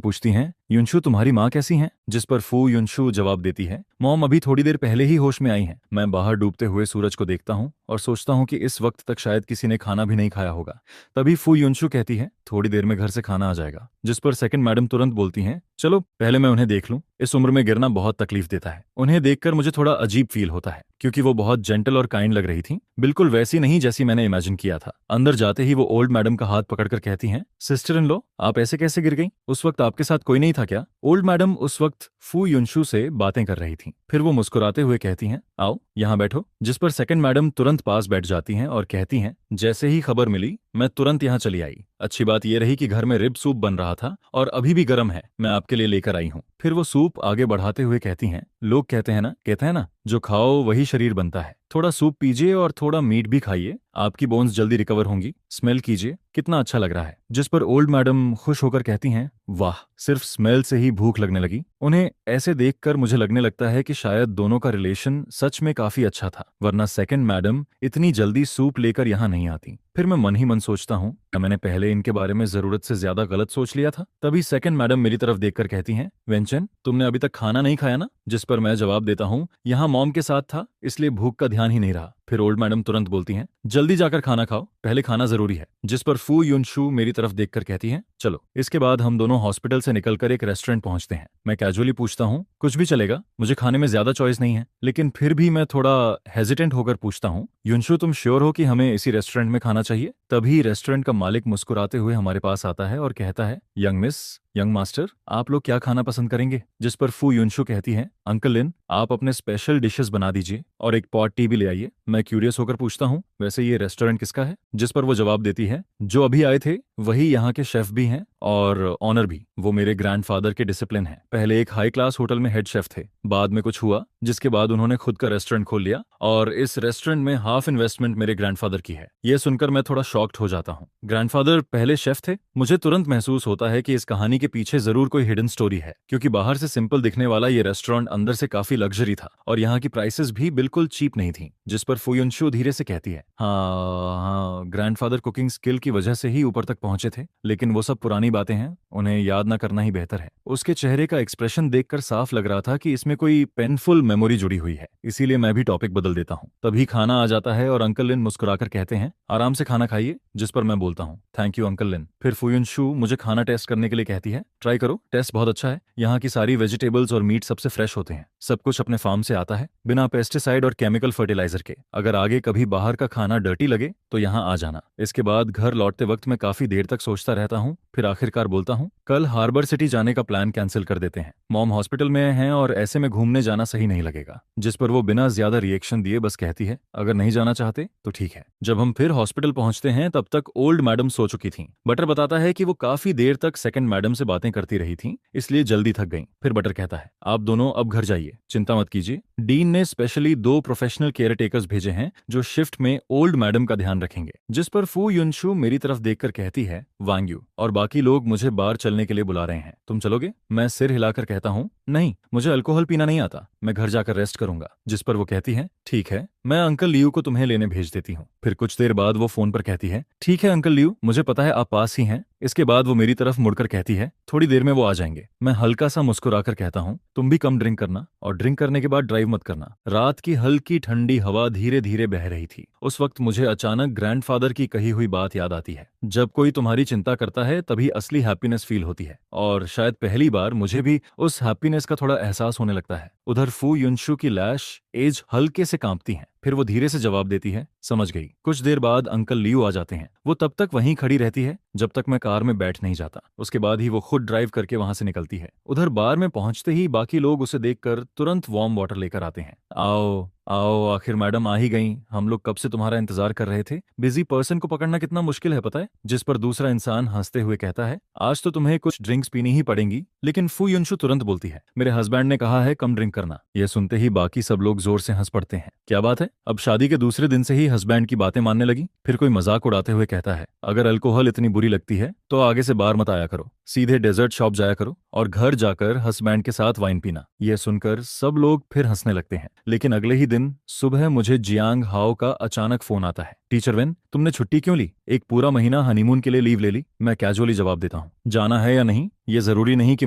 पूछती हैं, युनशु तुम्हारी माँ कैसी हैं? जिस पर फू युनशु जवाब देती है, मॉम अभी थोड़ी देर पहले ही होश में आई हैं। मैं बाहर डूबते हुए सूरज को देखता हूँ और सोचता हूँ कि इस वक्त तक शायद किसी ने खाना भी नहीं खाया होगा। तभी फू युनशु कहती है, थोड़ी देर में घर से खाना आ जाएगा। जिस पर सेकंड मैडम तुरंत बोलती हैं, चलो पहले मैं उन्हें देख लूं, इस उम्र में गिरना बहुत तकलीफ देता है। उन्हें देखकर मुझे थोड़ा अजीब फील होता है, क्योंकि वो बहुत जेंटल और काइंड लग रही थी, बिल्कुल वैसी नहीं जैसी मैंने इमेजिन किया था। अंदर जाते ही वो ओल्ड मैडम का हाथ पकड़कर कहती हैं, सिस्टर इन लॉ आप ऐसे कैसे गिर गई? उस वक्त आपके साथ कोई नहीं था क्या? ओल्ड मैडम उस वक्त फू युनशु से बातें कर रही थी। फिर वो मुस्कुराते हुए कहती हैं, आओ यहाँ बैठो। जिस पर सेकंड मैडम तुरंत पास बैठ जाती हैं और कहती हैं, जैसे ही खबर मिली मैं तुरंत यहाँ चली आई। अच्छी बात यह रही कि घर में रिब सूप बन रहा था और अभी भी गर्म है, मैं आपके लिए लेकर आई हूँ। फिर वो सूप आगे बढ़ाते हुए कहती हैं, लोग कहते हैं ना जो खाओ वही शरीर बनता है। थोड़ा सूप पीजिए और थोड़ा मीट भी खाइए, आपकी बोन्स जल्दी रिकवर होंगी। स्मेल कीजिए, कितना अच्छा लग रहा है। जिस पर ओल्ड मैडम खुश होकर कहती हैं, वाह, सिर्फ स्मेल से ही भूख लगने लगी। उन्हें ऐसे देखकर मुझे लगने लगता है कि शायद दोनों का रिलेशन सच में काफी अच्छा था, वरना सेकंड मैडम इतनी जल्दी सूप लेकर यहाँ नहीं आती। फिर मैं मन ही मन सोचता हूँ, मैंने पहले इनके बारे में जरूरत से ज्यादा गलत सोच लिया था। तभी सेकंड मैडम मेरी तरफ देखकर कहती हैं, वेंचन तुमने अभी तक खाना नहीं खाया ना? जिस पर मैं जवाब देता हूँ, यहाँ मॉम के साथ था इसलिए भूख का ध्यान ही नहीं रहा। फिर ओल्ड मैडम तुरंत बोलती हैं, जल्दी जाकर खाना खाओ, पहले खाना जरूरी है। जिस पर फू युनशु मेरी तरफ देखकर कहती हैं, चलो। इसके बाद हम दोनों हॉस्पिटल से निकलकर एक रेस्टोरेंट पहुंचते हैं। मैं कैजुअली पूछता हूँ, कुछ भी चलेगा, मुझे खाने में ज्यादा चॉइस नहीं है। लेकिन फिर भी मैं थोड़ा हेजिटेंट होकर पूछता हूँ, युनशु तुम श्योर हो कि हमें इसी रेस्टोरेंट में खाना चाहिए? तभी रेस्टोरेंट का मालिक मुस्कुराते हुए हमारे पास आता है और कहता है, यंग मिस, यंग मास्टर, आप लोग क्या खाना पसंद करेंगे? जिस पर फू युनशु कहती हैं, अंकल लिन, आप अपने स्पेशल डिशेस बना दीजिए और एक पॉट टी भी ले आइए। मैं क्यूरियस होकर पूछता हूँ, वैसे ये रेस्टोरेंट किसका है? जिस पर वो जवाब देती है, जो अभी आए थे वही यहाँ के शेफ भी हैं और ऑनर भी। वो मेरे ग्रैंडफादर के डिसिप्लिन हैं। पहले एक हाई क्लास होटल में हेड शेफ थे, बाद में कुछ हुआ जिसके बाद उन्होंने खुद का रेस्टोरेंट खोल लिया और इस रेस्टोरेंट में हाफ इन्वेस्टमेंट मेरे ग्रैंडफादर की है। यह सुनकर मैं थोड़ा शॉक्ड हो जाता हूँ। ग्रैंडफादर पहले शेफ थे? मुझे तुरंत महसूस होता है कि इस कहानी के पीछे जरूर कोई हिडन स्टोरी है, क्योंकि बाहर से सिंपल दिखने वाला ये रेस्टोरेंट अंदर से काफी लग्जरी था और यहाँ की प्राइसेस भी बिल्कुल चीप नहीं थी। जिस पर फुयुनशु धीरे से कहती है, हाँ, ग्रैंडफादर कुकिंग स्किल की वजह से ही ऊपर तक पहुंचे थे, लेकिन वो सब पुरानी बातें हैं, उन्हें याद ना करना ही बेहतर है। उसके चेहरे का एक्सप्रेशन देखकर साफ लग रहा था कि इसमें कोई पेनफुल मेमोरी जुड़ी हुई है, इसीलिए मैं भी टॉपिक बदल देता हूँ। तभी खाना आ जाता है और अंकल लिन मुस्कुराकर कहते हैं, आराम से खाना खाइए। जिस पर मैं बोलता हूँ, थैंक यू अंकल लिन। फिर फुयुनशु मुझे खाना टेस्ट करने के लिए कहती है, ट्राई करो, टेस्ट बहुत अच्छा है। यहाँ की सारी वेजिटेबल्स और मीट सबसे फ्रेश होते हैं, सब कुछ अपने फार्म से आता है, बिना पेस्टिसाइड और केमिकल फर्टिलाइजर के। अगर आगे कभी बाहर का खाना डर्टी लगे तो यहाँ आ जाना। इसके बाद घर लौटते वक्त मैं काफी देर तक सोचता रहता हूँ, फिर आखिरकार बोलता हूँ, कल हार्बर सिटी जाने का प्लान कैंसिल कर देते हैं। मॉम हॉस्पिटल में हैं और ऐसे में घूमने जाना सही नहीं लगेगा। जिस पर वो बिना ज्यादा रिएक्शन दिए बस कहती है, अगर नहीं जाना चाहते तो ठीक है। जब हम फिर हॉस्पिटल पहुंचते हैं तब तक ओल्ड मैडम सो चुकी थीं। बटर बताता है कि वो काफी देर तक सेकंड मैडम से बातें करती रही थीं, इसलिए जल्दी थक गईं। फिर बटर कहता है, आप दोनों अब घर जाइए, चिंता मत कीजिए। डीन ने स्पेशली 2 प्रोफेशनल केयर टेकर्स भेजे हैं जो शिफ्ट में ओल्ड मैडम का ध्यान रखेंगे। जिस पर फू युनशु मेरी तरफ देखकर कहती है, वांग्यू, और बाकी लोग मुझे बाहर चलने के लिए बुला रहे हैं, तुम चलोगे? मैं सिर हिलाकर कहता हूँ, नहीं, मुझे अल्कोहल पीना नहीं आता, मैं घर जाकर रेस्ट करूंगा। जिस पर वो कहती है, ठीक है, मैं अंकल लियू को तुम्हें लेने भेज देती हूँ। फिर कुछ देर बाद वो फोन पर कहती है, ठीक है अंकल लियू, मुझे पता है आप पास ही हैं। इसके बाद वो मेरी तरफ मुड़कर कहती है, थोड़ी देर में वो आ जाएंगे। मैं हल्का सा मुस्कुराकर कहता हूँ, तुम भी कम ड्रिंक करना और ड्रिंक करने के बाद ड्राइव मत करना। रात की हल्की ठंडी हवा धीरे धीरे बह रही थी। उस वक्त मुझे अचानक ग्रैंडफादर की कही हुई बात याद आती है, जब कोई तुम्हारी चिंता करता है तभी असली हैप्पीनेस फील होती है। और शायद पहली बार मुझे भी उस हैप्पीनेस का थोड़ा एहसास होने लगता है। उधर फू युनशु की लैश एज हल्के से कांपती है। फिर वो धीरे से जवाब देती है, समझ गई। कुछ देर बाद अंकल लियू आ जाते हैं। वो तब तक वहीं खड़ी रहती है जब तक मैं कार में बैठ नहीं जाता। उसके बाद ही वो खुद ड्राइव करके वहां से निकलती है। उधर बार में पहुंचते ही बाकी लोग उसे देखकर तुरंत वार्म वाटर लेकर आते हैं। आओ आओ, आखिर मैडम आ ही गई, हम लोग कब से तुम्हारा इंतजार कर रहे थे। बिजी पर्सन को पकड़ना कितना मुश्किल है पता है। जिस पर दूसरा इंसान हंसते हुए कहता है, आज तो तुम्हें कुछ ड्रिंक्स पीनी ही पड़ेंगी। लेकिन फू युनशु तुरंत बोलती है, मेरे हस्बैंड ने कहा है कम ड्रिंक करना। यह सुनते ही बाकी सब लोग जोर से हंस पड़ते हैं। क्या बात है, अब शादी के दूसरे दिन से ही हस्बैंड की बातें मानने लगी। फिर कोई मजाक उड़ाते हुए कहता है, अगर अल्कोहल इतनी बुरी लगती है तो आगे से बार मत आया करो, सीधे डेजर्ट शॉप जाया करो और घर जाकर हस्बैंड के साथ वाइन पीना। यह सुनकर सब लोग फिर हंसने लगते हैं। लेकिन अगले ही दिन सुबह मुझे जियांग हाओ का अचानक फोन आता है, टीचर वेन, तुमने छुट्टी क्यों ली? एक पूरा महीना हनीमून के लिए लीव ले ली। मैं कैजुअली जवाब देता हूँ, जाना है या नहीं ये जरूरी नहीं कि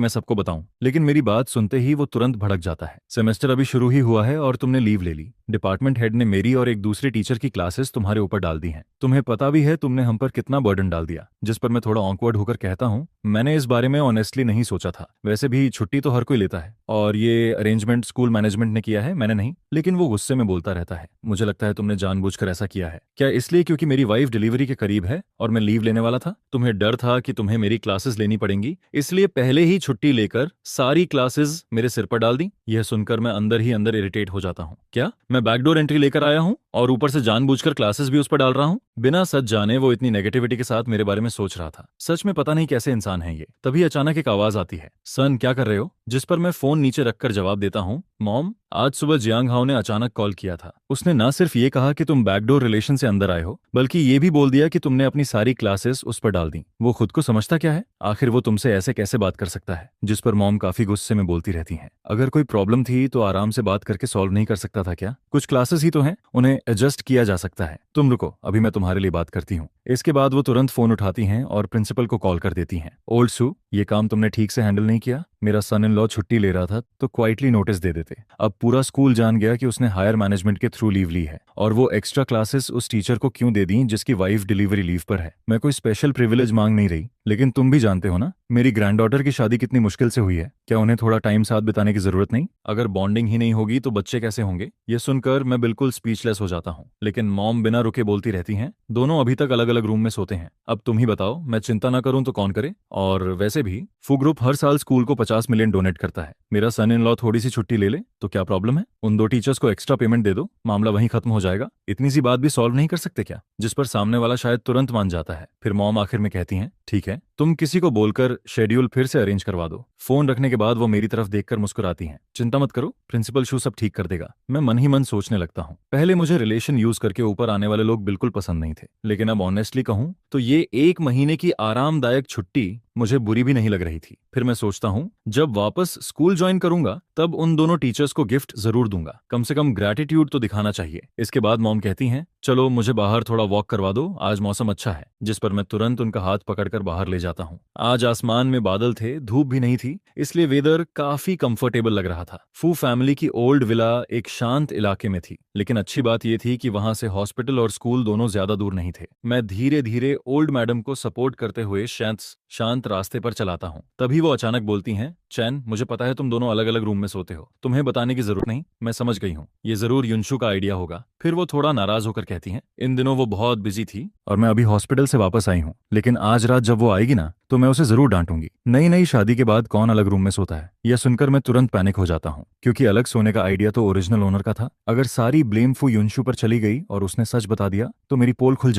मैं सबको बताऊं। लेकिन मेरी बात सुनते ही वो तुरंत भड़क जाता है, सेमेस्टर अभी शुरू ही हुआ है और तुमने लीव ले ली। डिपार्टमेंट हेड ने मेरी और एक दूसरे टीचर की क्लासेस तुम्हारे ऊपर डाल दी हैं। तुम्हें पता भी है तुमने हम पर कितना बर्डन डाल दिया। जिस पर मैं थोड़ा ऑकवर्ड होकर कहता हूँ, मैंने इस बारे में ऑनेस्टली नहीं सोचा था। वैसे भी छुट्टी तो हर कोई लेता है और ये अरेंजमेंट स्कूल मैनेजमेंट ने किया है, मैंने नहीं। लेकिन वो गुस्से में बोलता रहता है, मुझे लगता है तुमने जानबूझकर ऐसा किया है। क्या इसलिए क्योंकि मेरी वाइफ डिलीवरी के करीब है और मैं लीव लेने वाला था? तुम्हें डर था कि तुम्हें मेरी क्लासेस लेनी पड़ेंगी, इसलिए पहले ही छुट्टी लेकर सारी क्लासेस मेरे सिर पर डाल दी। यह सुनकर मैं अंदर ही अंदर इरिटेट हो जाता हूँ। क्या मैं बैकडोर एंट्री लेकर आया हूँ और ऊपर से जानबूझकर क्लासेस भी उस पर डाल रहा हूँ? बिना सच जाने वो इतनी नेगेटिविटी के साथ मेरे बारे में सोच रहा था। सच में पता नहीं कैसे इंसान है ये। तभी अचानक एक आवाज आती है, सन क्या कर रहे हो? जिस पर मैं फोन नीचे रखकर जवाब देता हूँ, मॉम, आज सुबह जियांग हाओ ने अचानक कॉल किया था। उसने ना सिर्फ ये कहा कि तुम बैकडोर रिलेशन से अंदर आए हो, बल्कि ये भी बोल दिया कि तुमने अपनी सारी क्लासेस उस पर डाल दी। वो खुद को समझता क्या है? आखिर वो तुमसे ऐसे कैसे बात कर सकता है? जिस पर मॉम काफी गुस्से में बोलती रहती हैं, अगर कोई प्रॉब्लम थी तो आराम से बात करके सॉल्व नहीं कर सकता था क्या? कुछ क्लासेस ही तो हैं, उन्हें एडजस्ट किया जा सकता है। तुम रुको, अभी मैं तुम्हारे लिए बात करती हूँ। इसके बाद वो तुरंत फोन उठाती हैं और प्रिंसिपल को कॉल कर देती हैं। ओल्ड सू, ये काम तुमने ठीक से हैंडल नहीं किया। मेरा सन इन लॉ छुट्टी ले रहा था तो क्वाइटली नोटिस दे देते। अब पूरा स्कूल जान गया कि उसने हायर मैनेजमेंट के थ्रू लीव ली है, और वो एक्स्ट्रा क्लासेस उस टीचर को क्यों दे दी जिसकी वाइफ डिलीवरी लीव पर है। मैं कोई स्पेशल प्रिविलेज मांग नहीं रही, लेकिन तुम भी जानते हो ना मेरी ग्रैंडडॉटर की शादी कितनी मुश्किल से हुई है। क्या उन्हें थोड़ा टाइम साथ बिताने की जरूरत नहीं? अगर बॉन्डिंग ही नहीं होगी तो बच्चे कैसे होंगे? ये सुनकर मैं बिल्कुल स्पीचलेस हो जाता हूँ, लेकिन मॉम बिना रुके बोलती रहती हैं, दोनों अभी तक अलग अलग रूम में सोते हैं। अब तुम ही बताओ, मैं चिंता ना करूं तो कौन करे? और वैसे भी फू ग्रुप हर साल स्कूल को 50 मिलियन डोनेट करता है। मेरा सन इन लॉ थोड़ी सी छुट्टी ले ले तो क्या प्रॉब्लम है? उन 2 टीचर्स को एक्स्ट्रा पेमेंट दे दो, मामला वहीं खत्म हो जाएगा। इतनी सी बात भी सॉल्व नहीं कर सकते क्या? जिस पर सामने वाला शायद तुरंत मान जाता है। फिर मॉम आखिर में कहती हैं, ठीक है, तुम किसी को बोलकर शेड्यूल फिर से अरेंज करवा दो। फोन रखने के बाद वो मेरी तरफ देखकर मुस्कुराती हैं, चिंता मत करो, प्रिंसिपल शू सब ठीक कर देगा। मैं मन ही मन सोचने लगता हूँ, पहले मुझे रिलेशन यूज करके ऊपर आने वाले लोग बिल्कुल पसंद नहीं थे, लेकिन अब ऑनेस्टली कहूं तो ये 1 महीने की आरामदायक छुट्टी मुझे बुरी भी नहीं लग रही थी। फिर मैं सोचता हूँ जब वापस स्कूल ज्वाइन करूंगा तब उन दोनों टीचर्स को गिफ्ट जरूर दूंगा, कम से कम ग्रैटिट्यूड तो दिखाना चाहिए। इसके बाद मॉम कहती हैं, चलो मुझे बाहर थोड़ा वॉक करवा दो, आज मौसम अच्छा है। जिस पर मैं तुरंत उनका हाथ पकड़कर बाहर ले जाता हूँ। आज आसमान में बादल थे, धूप भी नहीं थी, इसलिए वेदर काफी कंफर्टेबल लग रहा था। फू फैमिली की ओल्ड विला एक शांत इलाके में थी, लेकिन अच्छी बात यह थी कि वहां से हॉस्पिटल और स्कूल दोनों ज्यादा दूर नहीं थे। मैं धीरे धीरे ओल्ड मैडम को सपोर्ट करते हुए शांत रास्ते पर चलाता हूँ। तभी वो अचानक बोलती हैं, चैन, मुझे पता है तुम दोनों अलग अलग रूम में सोते हो, तुम्हें बताने की जरूरत नहीं, मैं समझ गई हूँ, ये जरूर युनशु का आइडिया होगा। फिर वो थोड़ा नाराज होकर कहती हैं, इन दिनों वो बहुत बिजी थी और मैं अभी हॉस्पिटल से वापस आई हूँ, लेकिन आज रात जब वो आएगी ना तो मैं उसे जरूर डांटूंगी। नई नई शादी के बाद कौन अलग रूम में सोता है? यह सुनकर मैं तुरंत पैनिक हो जाता हूँ, क्योंकि अलग सोने का आइडिया तो ओरिजिनल ओनर का था। अगर सारी ब्लेम फू युनशु पर चली गई और उसने सच बता दिया तो मेरी पोल खुल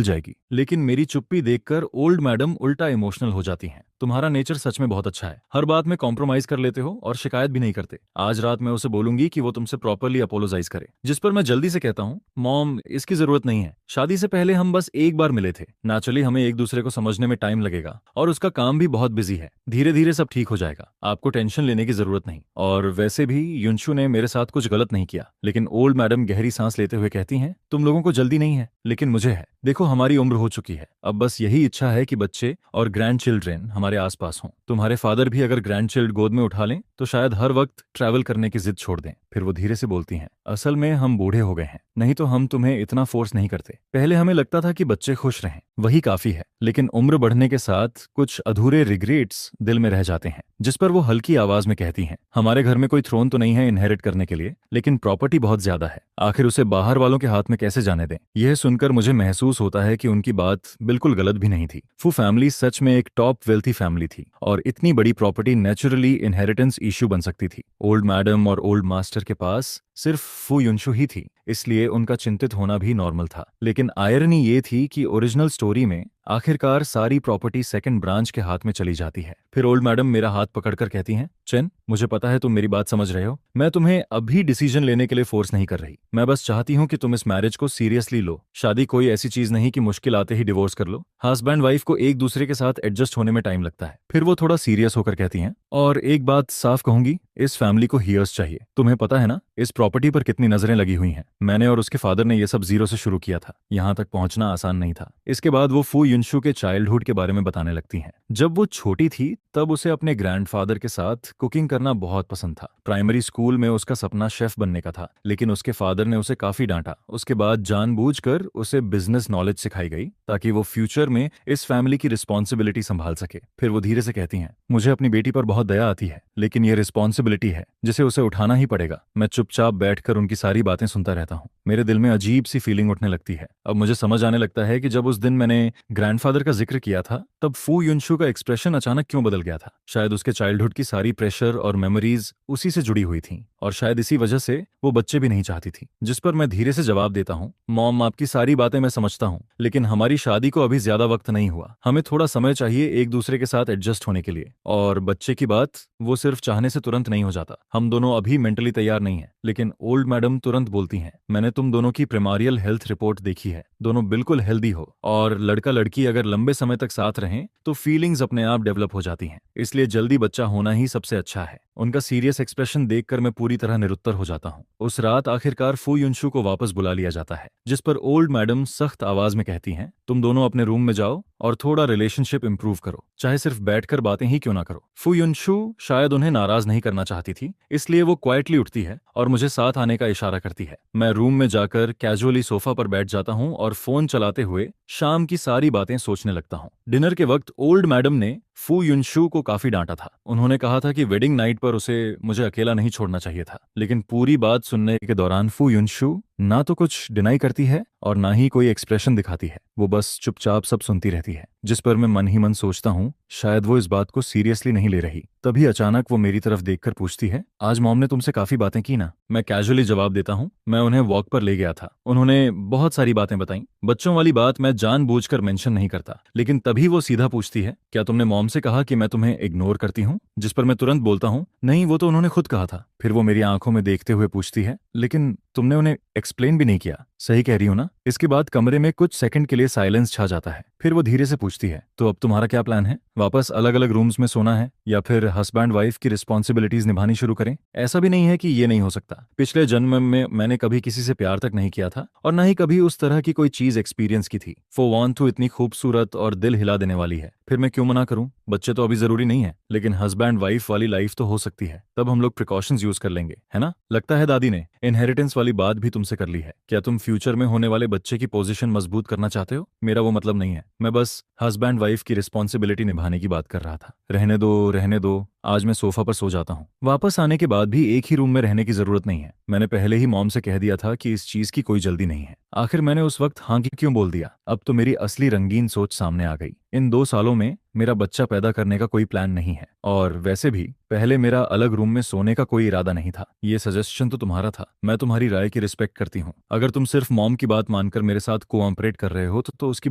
जाएगी। लेकिन मेरी चुप्पी देखकर ओल्ड मैडम उल्टा इमोशनल हो जाती हैं। तुम्हारा नेचर सच में बहुत अच्छा है, हर बात में कॉम्प्रोमाइज कर लेते हो और शिकायत भी नहीं करते। आज रात मैं उसे बोलूंगी कि वो तुमसे प्रॉपरली अपोलोजाइज करे। जिस पर मैं जल्दी से कहता हूँ, मॉम, इसकी जरूरत नहीं है, शादी से पहले हम बस एक बार मिले थे, नेचुरली हमें एक दूसरे को समझने में टाइम लगेगा और उसका काम भी बहुत बिजी है, धीरे धीरे सब ठीक हो जाएगा, आपको टेंशन लेने की जरूरत नहीं। और वैसे भी युनशु ने मेरे साथ कुछ गलत नहीं किया। लेकिन ओल्ड मैडम गहरी सांस लेते हुए कहती हैं, तुम लोगों को जल्दी नहीं है, लेकिन मुझे है। देखो, हमारी उम्र हो चुकी है, अब बस यही इच्छा है कि बच्चे और ग्रैंड चिल्ड्रेन हमारे आसपास हों। तुम्हारे फादर भी अगर ग्रैंड चिल्ड गोद में उठा लें तो शायद हर वक्त ट्रैवल करने की जिद छोड़ दें। फिर वो धीरे से बोलती हैं, असल में हम बूढ़े हो गए हैं, नहीं तो हम तुम्हें इतना फोर्स नहीं करते। पहले हमें लगता था कि बच्चे खुश रहें, वही काफी है, लेकिन उम्र बढ़ने के साथ कुछ अधूरे रिग्रेट्स दिल में रह जाते हैं। जिस पर वो हल्की आवाज में कहती हैं, हमारे घर में कोई थ्रोन तो नहीं है इनहेरिट करने के लिए, लेकिन प्रॉपर्टी बहुत ज्यादा है, आखिर उसे बाहर वालों के हाथ में कैसे जाने दें? यह सुनकर मुझे महसूस होता है कि उनकी बात बिल्कुल गलत भी नहीं थी। फू फैमिली सच में एक टॉप वेल्थी फैमिली थी और इतनी बड़ी प्रॉपर्टी नेचुरली इनहेरिटेंस इश्यू बन सकती थी। ओल्ड मैडम और ओल्ड मास्टर के पास सिर्फ फू युनशु ही थी, इसलिए उनका चिंतित होना भी नॉर्मल था। लेकिन आयरनी ये थी कि ओरिजिनल स्टोरी में आखिरकार सारी प्रॉपर्टी सेकंड ब्रांच के हाथ में चली जाती है। फिर ओल्ड मैडम मेरा हाथ पकड़कर कहती हैं, चेन, मुझे पता है तुम मेरी बात समझ रहे हो, मैं तुम्हें अभी डिसीजन लेने के लिए फोर्स नहीं कर रही, मैं बस चाहती हूँ कि तुम इस मैरिज को सीरियसली लो। शादी कोई ऐसी चीज नहीं कि मुश्किल आते ही डिवोर्स कर लो। हस्बैंड वाइफ को एक दूसरे के साथ एडजस्ट होने में टाइम लगता है। फिर वो थोड़ा सीरियस होकर कहती हैं, और एक बात साफ कहूंगी, इस फैमिली को हीयर्स चाहिए। तुम्हें पता है ना इस प्रॉपर्टी पर कितनी नजरें लगी हुई हैं। मैंने और उसके फादर ने ये सब जीरो से शुरू किया था, यहाँ तक पहुंचना आसान नहीं था। इसके बाद वो फू युनशु के चाइल्डहुड के बारे में बताने लगती हैं। जब वो छोटी थी तब उसे अपने ग्रैंडफादर के साथ कुकिंग करना बहुत पसंद था। प्राइमरी स्कूल में उसका सपना शेफ बनने का था, लेकिन उसके फादर ने उसे काफी डांटा। उसके बाद जानबूझकर उसे बिजनेस नॉलेज सिखाई गई ताकि वो फ्यूचर में इस फैमिली की रिस्पॉन्सिबिलिटी संभाल सके। फिर वो धीरे से कहती हैं, मुझे अपनी बेटी पर बहुत दया आती है, लेकिन ये रिस्पॉन्सिबिलिटी है जिसे उसे उठाना ही पड़ेगा। मैं चुपचाप बैठकर उनकी सारी बातें सुनता रहता हूँ। मेरे दिल में अजीब सी फीलिंग उठने लगती है। अब मुझे समझ आने लगता है कि जब उस दिन मैंने ग्रैंडफादर का जिक्र किया था तब फू युनशु का एक्सप्रेशन अचानक क्यों बदल गया था। शायद उसके चाइल्डहुड की सारी प्रेशर और मेमोरीज उसी से जुड़ी हुई थी, और शायद इसी वजह से वो बच्चे भी नहीं चाहती थी। जिस पर मैं धीरे से जवाब देता हूँ, मॉम, आपकी सारी बातें मैं समझता हूँ, लेकिन हमारी शादी को अभी ज्यादा वक्त नहीं हुआ, हमें थोड़ा समय चाहिए एक दूसरे के साथ एडजस्ट होने के लिए। और बच्चे की बात, वो सिर्फ चाहने से तुरंत नहीं हो जाता, हम दोनों अभी मेंटली तैयार नहीं है। लेकिन ओल्ड मैडम तुरंत बोलती हैं, मैंने तुम दोनों की प्रिमारियल हेल्थ रिपोर्ट देखी है, दोनों बिल्कुल हेल्दी हो, और लड़का लड़की अगर लंबे समय तक साथ रहें तो फीलिंग्स अपने आप डेवलप हो जाती हैं, इसलिए जल्दी बच्चा होना ही सबसे अच्छा है। उनका सीरियस एक्सप्रेशन देखकर मैं पूरी तरह निरुत्तर हो जाता हूँ। उस रात आखिरकार फू युनशु को वापस बुला लिया जाता है, जिस पर ओल्ड मैडम सख्त आवाज में कहती हैं, तुम दोनों अपने रूम में जाओ और थोड़ा रिलेशनशिप इंप्रूव करो, चाहे सिर्फ बैठकर बातें ही क्यों ना करो। फू युनशु शायद उन्हें नाराज नहीं करना चाहती थी, इसलिए वो क्वाइटली उठती है और मुझे साथ आने का इशारा करती है। मैं रूम में जाकर कैजुअली सोफा पर बैठ जाता हूँ और फोन चलाते हुए शाम की सारी बातें सोचने लगता हूँ। डिनर के वक्त ओल्ड मैडम ने फू युनशु को काफी डांटा था। उन्होंने कहा था कि वेडिंग नाइट पर उसे मुझे अकेला नहीं छोड़ना चाहिए था, लेकिन पूरी बात सुनने के दौरान फू युनशु ना तो कुछ डिनाई करती है और ना ही कोई एक्सप्रेशन दिखाती है। वो बस चुपचाप सब सुनती रहती है, जिस पर मैं मन ही मन सोचता हूँ शायद वो इस बात को सीरियसली नहीं ले रही। तभी अचानक वो मेरी तरफ देखकर पूछती है, आज मॉम ने तुमसे काफी बातें की ना? मैं कैजुअली जवाब देता हूँ, मैं उन्हें वॉक पर ले गया था, उन्होंने बहुत सारी बातें बताई। बच्चों वाली बात मैं जानबूझकर मेंशन नहीं करता, लेकिन तभी वो सीधा पूछती है, क्या तुमने मॉम से कहा कि मैं तुम्हें इग्नोर करती हूँ? जिस पर मैं तुरंत बोलता हूँ, नहीं, वो तो उन्होंने खुद कहा था। फिर वो मेरी आंखों में देखते हुए पूछती है, लेकिन तुमने उन्हें एक्सप्लेन भी नहीं किया, सही कह रही हो ना? इसके बाद कमरे में कुछ सेकंड के लिए साइलेंस छा जाता है। फिर वो धीरे से पूछती है, तो अब तुम्हारा क्या प्लान है? वापस अलग अलग रूम्स में सोना है या फिर हस्बैंड वाइफ की रिस्पॉन्सिबिलिटीज निभानी शुरू करें? ऐसा भी नहीं है कि ये नहीं हो सकता। पिछले जन्म में मैंने कभी किसी से प्यार तक नहीं किया था और न ही कभी उस तरह की कोई चीज एक्सपीरियंस की थी। फो वॉन तो इतनी खूबसूरत और दिल हिला देने वाली है, फिर मैं क्यों मना करूं? बच्चे तो अभी जरूरी नहीं है, लेकिन हस्बैंड वाइफ वाली लाइफ तो हो सकती है। तब हम लोग प्रिकॉशंस यूज कर लेंगे, है ना? लगता है दादी ने इनहेरिटेंस वाली बात भी तुमसे कर ली है। क्या तुम फ्यूचर में होने वाले बच्चे की पोजीशन मजबूत करना चाहते हो? मेरा वो मतलब नहीं है, मैं बस हस्बैंड वाइफ की रिस्पॉन्सिबिलिटी निभाने की बात कर रहा था। रहने दो रहने दो, आज मैं सोफा पर सो जाता हूँ। वापस आने के बाद भी एक ही रूम में रहने की जरूरत नहीं है। मैंने पहले ही मॉम से कह दिया था कि इस चीज की कोई जल्दी नहीं है। आखिर मैंने उस वक्त हाँ क्यों बोल दिया? अब तो मेरी असली रंगीन सोच सामने आ गई। इन 2 सालों में मेरा बच्चा पैदा करने का कोई प्लान नहीं है, और वैसे भी पहले मेरा अलग रूम में सोने का कोई इरादा नहीं था। ये सजेशन तो तुम्हारा था, मैं तुम्हारी राय की रिस्पेक्ट करती हूँ। अगर तुम सिर्फ मॉम की बात मानकर मेरे साथ कोऑपरेट कर रहे हो तो उसकी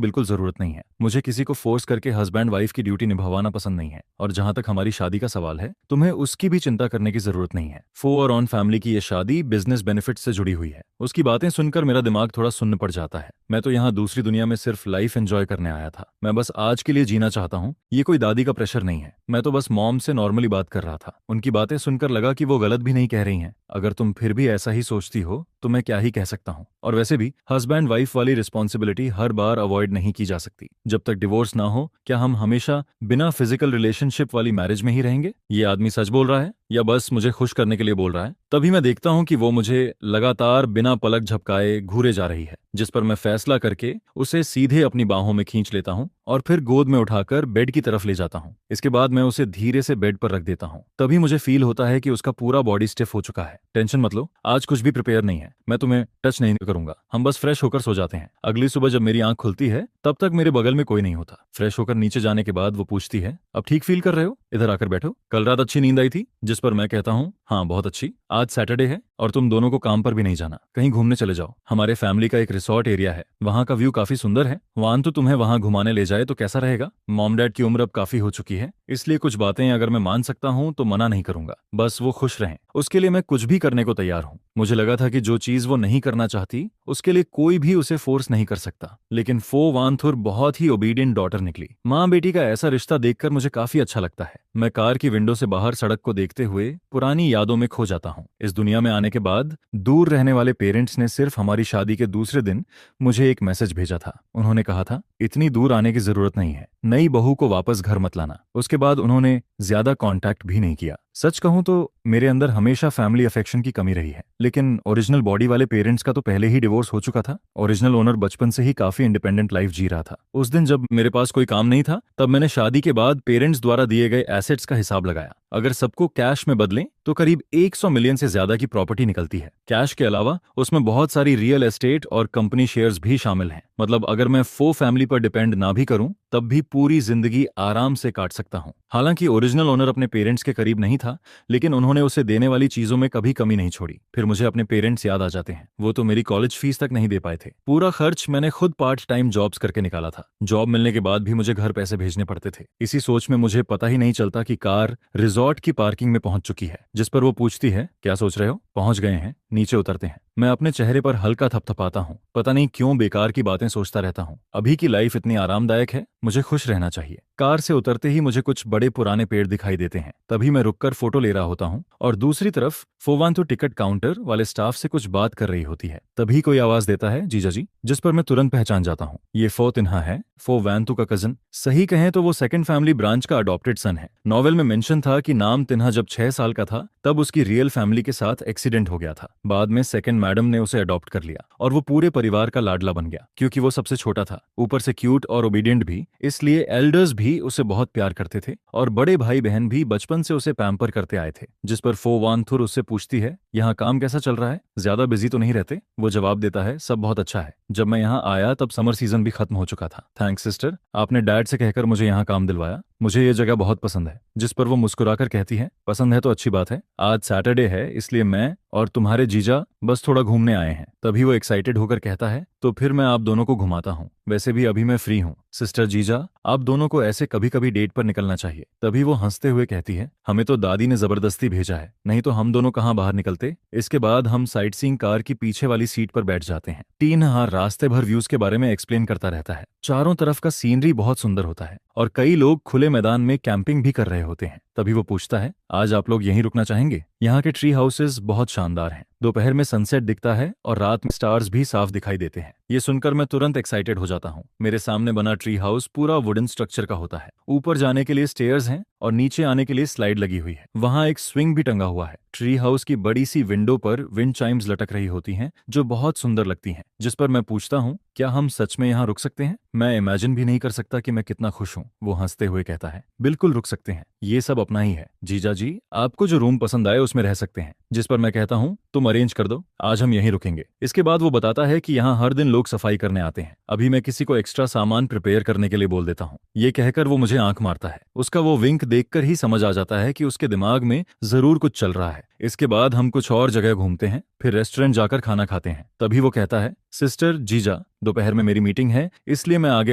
बिल्कुल जरूरत नहीं है। मुझे किसी को फोर्स करके हस्बैंड वाइफ की ड्यूटी निभाना पसंद नहीं है, और जहां तक हमारी शादी का सवाल है, तुम्हें उसकी भी चिंता करने की जरूरत नहीं है। फो और ऑन फैमिली की ये शादी बिजनेस बेनिफिट से जुड़ी हुई है। उसकी बातें सुनकर मेरा दिमाग थोड़ा सुन्न पड़ जाता है। मैं तो यहाँ दूसरी दुनिया में सिर्फ लाइफ एंजॉय करने आया था। मैं बस आज के लिए जीना चाहता हूँ। ये कोई दादी का प्रेशर नहीं है, मैं तो बस मॉम से नॉर्मली बात कर रहा था। उनकी बातें सुनकर लगा कि वो गलत भी नहीं कह रही हैं। अगर तुम फिर भी ऐसा ही सोचती हो तो मैं क्या ही कह सकता हूँ। और वैसे भी हस्बैंड वाइफ वाली रिस्पॉन्सिबिलिटी हर बार अवॉइड नहीं की जा सकती। जब तक डिवोर्स ना हो, क्या हम हमेशा बिना फिजिकल रिलेशनशिप वाली मैरिज में ही रहेंगे? ये आदमी सच बोल रहा है या बस मुझे खुश करने के लिए बोल रहा है? तभी मैं देखता हूँ कि वो मुझे लगातार बिना पलक झपकाए घूरे जा रही है, जिस पर मैं फैसला करके उसे सीधे अपनी बाहों में खींच लेता हूँ और फिर गोद में उठाकर बेड की तरफ ले जाता हूँ। इसके बाद मैं उसे धीरे से बेड पर रख देता हूँ। तभी मुझे फील होता है कि उसका पूरा बॉडी स्टिफ हो चुका है। टेंशन मत लो, आज कुछ भी प्रिपेयर नहीं है, मैं तुम्हें टच नहीं करूंगा। हम बस फ्रेश होकर सो जाते हैं। अगली सुबह जब मेरी आंख खुलती है तब तक मेरे बगल में कोई नहीं होता। फ्रेश होकर नीचे जाने के बाद वो पूछती है, अब ठीक फील कर रहे हो? इधर आकर बैठो। कल रात अच्छी नींद आई थी? जिस पर मैं कहता हूँ, हाँ बहुत अच्छी। आज सैटरडे है और तुम दोनों को काम पर भी नहीं जाना, कहीं घूमने चले जाओ। हमारे फैमिली का एक रिसोर्ट एरिया है, वहाँ का व्यू काफी सुंदर है। वान तो तुम्हें वहाँ घुमाने ले जाए तो कैसा रहेगा? मॉम डैड की उम्र अब काफी हो चुकी है, इसलिए कुछ बातें अगर मैं मान सकता हूँ तो मना नहीं करूंगा। बस वो खुश रहें, उसके लिए मैं कुछ भी करने को तैयार हूँ। मुझे लगा था कि जो चीज वो नहीं करना चाहती उसके लिए कोई भी उसे फोर्स नहीं कर सकता, लेकिन फो वानथुर बहुत ही ओबीडियंट डॉटर निकली। माँ बेटी का ऐसा रिश्ता देखकर मुझे काफी अच्छा लगता है। मैं कार की विंडो से बाहर सड़क को देखते हुए पुरानी यादों में खो जाता हूँ। इस दुनिया में आने के बाद दूर रहने वाले पेरेंट्स ने सिर्फ हमारी शादी के दूसरे दिन मुझे एक मैसेज भेजा था। उन्होंने कहा था, इतनी दूर आने की जरूरत नहीं है, नई बहू को वापस घर मत लाना। उसके बाद उन्होंने ज्यादा कांटेक्ट भी नहीं किया। सच कहूं तो मेरे अंदर हमेशा फैमिली अफेक्शन की कमी रही है, लेकिन ओरिजिनल बॉडी वाले पेरेंट्स का तो पहले ही डिवोर्स हो चुका था। ओरिजिनल ओनर बचपन से ही काफी इंडिपेंडेंट लाइफ जी रहा था। उस दिन जब मेरे पास कोई काम नहीं था, तब मैंने शादी के बाद पेरेंट्स द्वारा दिए गए एसेट्स का हिसाब लगाया। अगर सबको कैश में बदलें तो करीब 100 मिलियन से ज्यादा की प्रॉपर्टी निकलती है। कैश के अलावा उसमें बहुत सारी रियल एस्टेट और कंपनी शेयर्स भी शामिल हैं। मतलब अगर मैं फो फैमिली पर डिपेंड ना भी करूं तब भी पूरी जिंदगी आराम से काट सकता हूं। हालांकि ओरिजिनल ओनर अपने पेरेंट्स के करीब नहीं था, लेकिन उन्होंने उसे देने वाली चीजों में कभी कमी नहीं छोड़ी। फिर मुझे अपने पेरेंट्स याद आ जाते हैं। वो तो मेरी कॉलेज फीस तक नहीं दे पाए थे। पूरा खर्च मैंने खुद पार्ट टाइम जॉब्स करके निकाला था। जॉब मिलने के बाद भी मुझे घर पैसे भेजने पड़ते थे। इसी सोच में मुझे पता ही नहीं चलता कि कार रिजॉर्ट की पार्किंग में पहुंच चुकी है, जिस पर वो पूछती है, क्या सोच रहे हो? पहुंच गए हैं, नीचे उतरते हैं। मैं अपने चेहरे पर हल्का थपथपाता हूँ। पता नहीं क्यों बेकार की बातें सोचता रहता हूँ। अभी की लाइफ इतनी आरामदायक है, मुझे खुश रहना चाहिए। कार से उतरते ही मुझे कुछ बड़े पुराने पेड़ दिखाई देते हैं। तभी मैं रुककर फोटो ले रहा होता हूँ और दूसरी तरफ फोवांतु टिकट काउंटर वाले स्टाफ से कुछ बात कर रही होती है। तभी कोई आवाज देता है, जीजा जी, जिस पर मैं तुरंत पहचान जाता हूँ। ये फो तिन्हा है, फो वैंतु का कजन। सही कहें तो वो सेकंड फैमिली ब्रांच का अडॉप्टेड सन है। नॉवेल में मेंशन था कि नाम तिन्हा जब 6 साल का था तब उसकी रियल फैमिली के साथ एक्सीडेंट हो गया था। बाद में सेकंड मैडम ने उसे अडॉप्ट कर लिया और वो पूरे परिवार का लाडला बन गया क्योंकि वो सबसे छोटा था, ऊपर से क्यूट और ओबीडियंट भी, इसलिए एल्डर्स भी उसे बहुत प्यार करते थे और बड़े भाई बहन भी बचपन से उसे पैम्पर करते आए थे। जिस पर फो वानथुर उससे पूछती है, यहाँ काम कैसा चल रहा है, ज्यादा बिजी तो नहीं रहते? वो जवाब देता है, सब बहुत अच्छा है। जब मैं यहाँ आया तब समर सीजन भी खत्म हो चुका था। थैंक्स सिस्टर, आपने डैड से कहकर मुझे यहाँ काम दिलवाया। मुझे ये जगह बहुत पसंद है। जिस पर वो मुस्कुराकर कहती है, पसंद है तो अच्छी बात है। आज सैटरडे है इसलिए मैं और तुम्हारे जीजा बस थोड़ा घूमने आए हैं। तभी वो एक्साइटेड होकर कहता है, तो फिर मैं आप दोनों को घुमाता हूँ। वैसे भी अभी मैं फ्री हूँ। सिस्टर जीजा, आप दोनों को ऐसे कभी कभी डेट पर निकलना चाहिए। तभी वो हंसते हुए कहती है, हमें तो दादी ने जबरदस्ती भेजा है, नहीं तो हम दोनों कहाँ बाहर निकलते। इसके बाद हम साइट सीइंग कार की पीछे वाली सीट पर बैठ जाते हैं। तीन हार रास्ते भर व्यूज के बारे में एक्सप्लेन करता रहता है। चारों तरफ का सीनरी बहुत सुंदर होता है और कई लोग खुले मैदान में कैंपिंग भी कर रहे होते हैं। तभी वो पूछता है, आज आप लोग यहीं रुकना चाहेंगे? यहाँ के ट्री हाउसेस बहुत शानदार हैं। दोपहर में सनसेट दिखता है और रात में स्टार्स भी साफ दिखाई देते हैं। ये सुनकर मैं तुरंत एक्साइटेड हो जाता हूँ। मेरे सामने बना ट्री हाउस पूरा वुडन स्ट्रक्चर का होता है। ऊपर जाने के लिए स्टेयर्स हैं और नीचे आने के लिए स्लाइड लगी हुई है। वहाँ एक स्विंग भी टंगा हुआ है। ट्री हाउस की बड़ी सी विंडो पर विंड चाइम्स लटक रही होती हैं जो बहुत सुंदर लगती हैं। जिस पर मैं पूछता हूँ, क्या हम सच में यहाँ रुक सकते हैं? मैं इमेजिन भी नहीं कर सकता कि मैं कितना खुश हूँ। वो हंसते हुए कहता है, बिल्कुल रुक सकते हैं, ये सब अपना ही है। जीजा जी, आपको जो रूम पसंद आए उसमें रह सकते हैं। जिस पर मैं कहता हूँ, तुम अरेंज कर दो, आज हम यहीं रुकेंगे। इसके बाद वो बताता है कि यहाँ हर दिन लोग सफाई करने आते हैं। अभी मैं किसी को एक्स्ट्रा सामान प्रिपेयर करने के लिए बोल देता हूँ। ये कहकर वो मुझे आंख मारता है। उसका वो विंक देखकर ही समझ आ जाता है कि उसके दिमाग में जरूर कुछ चल रहा है। इसके बाद हम कुछ और जगह घूमते हैं, फिर रेस्टोरेंट जाकर खाना खाते हैं। तभी वो कहता है, सिस्टर जीजा, दोपहर में मेरी मीटिंग है इसलिए मैं आगे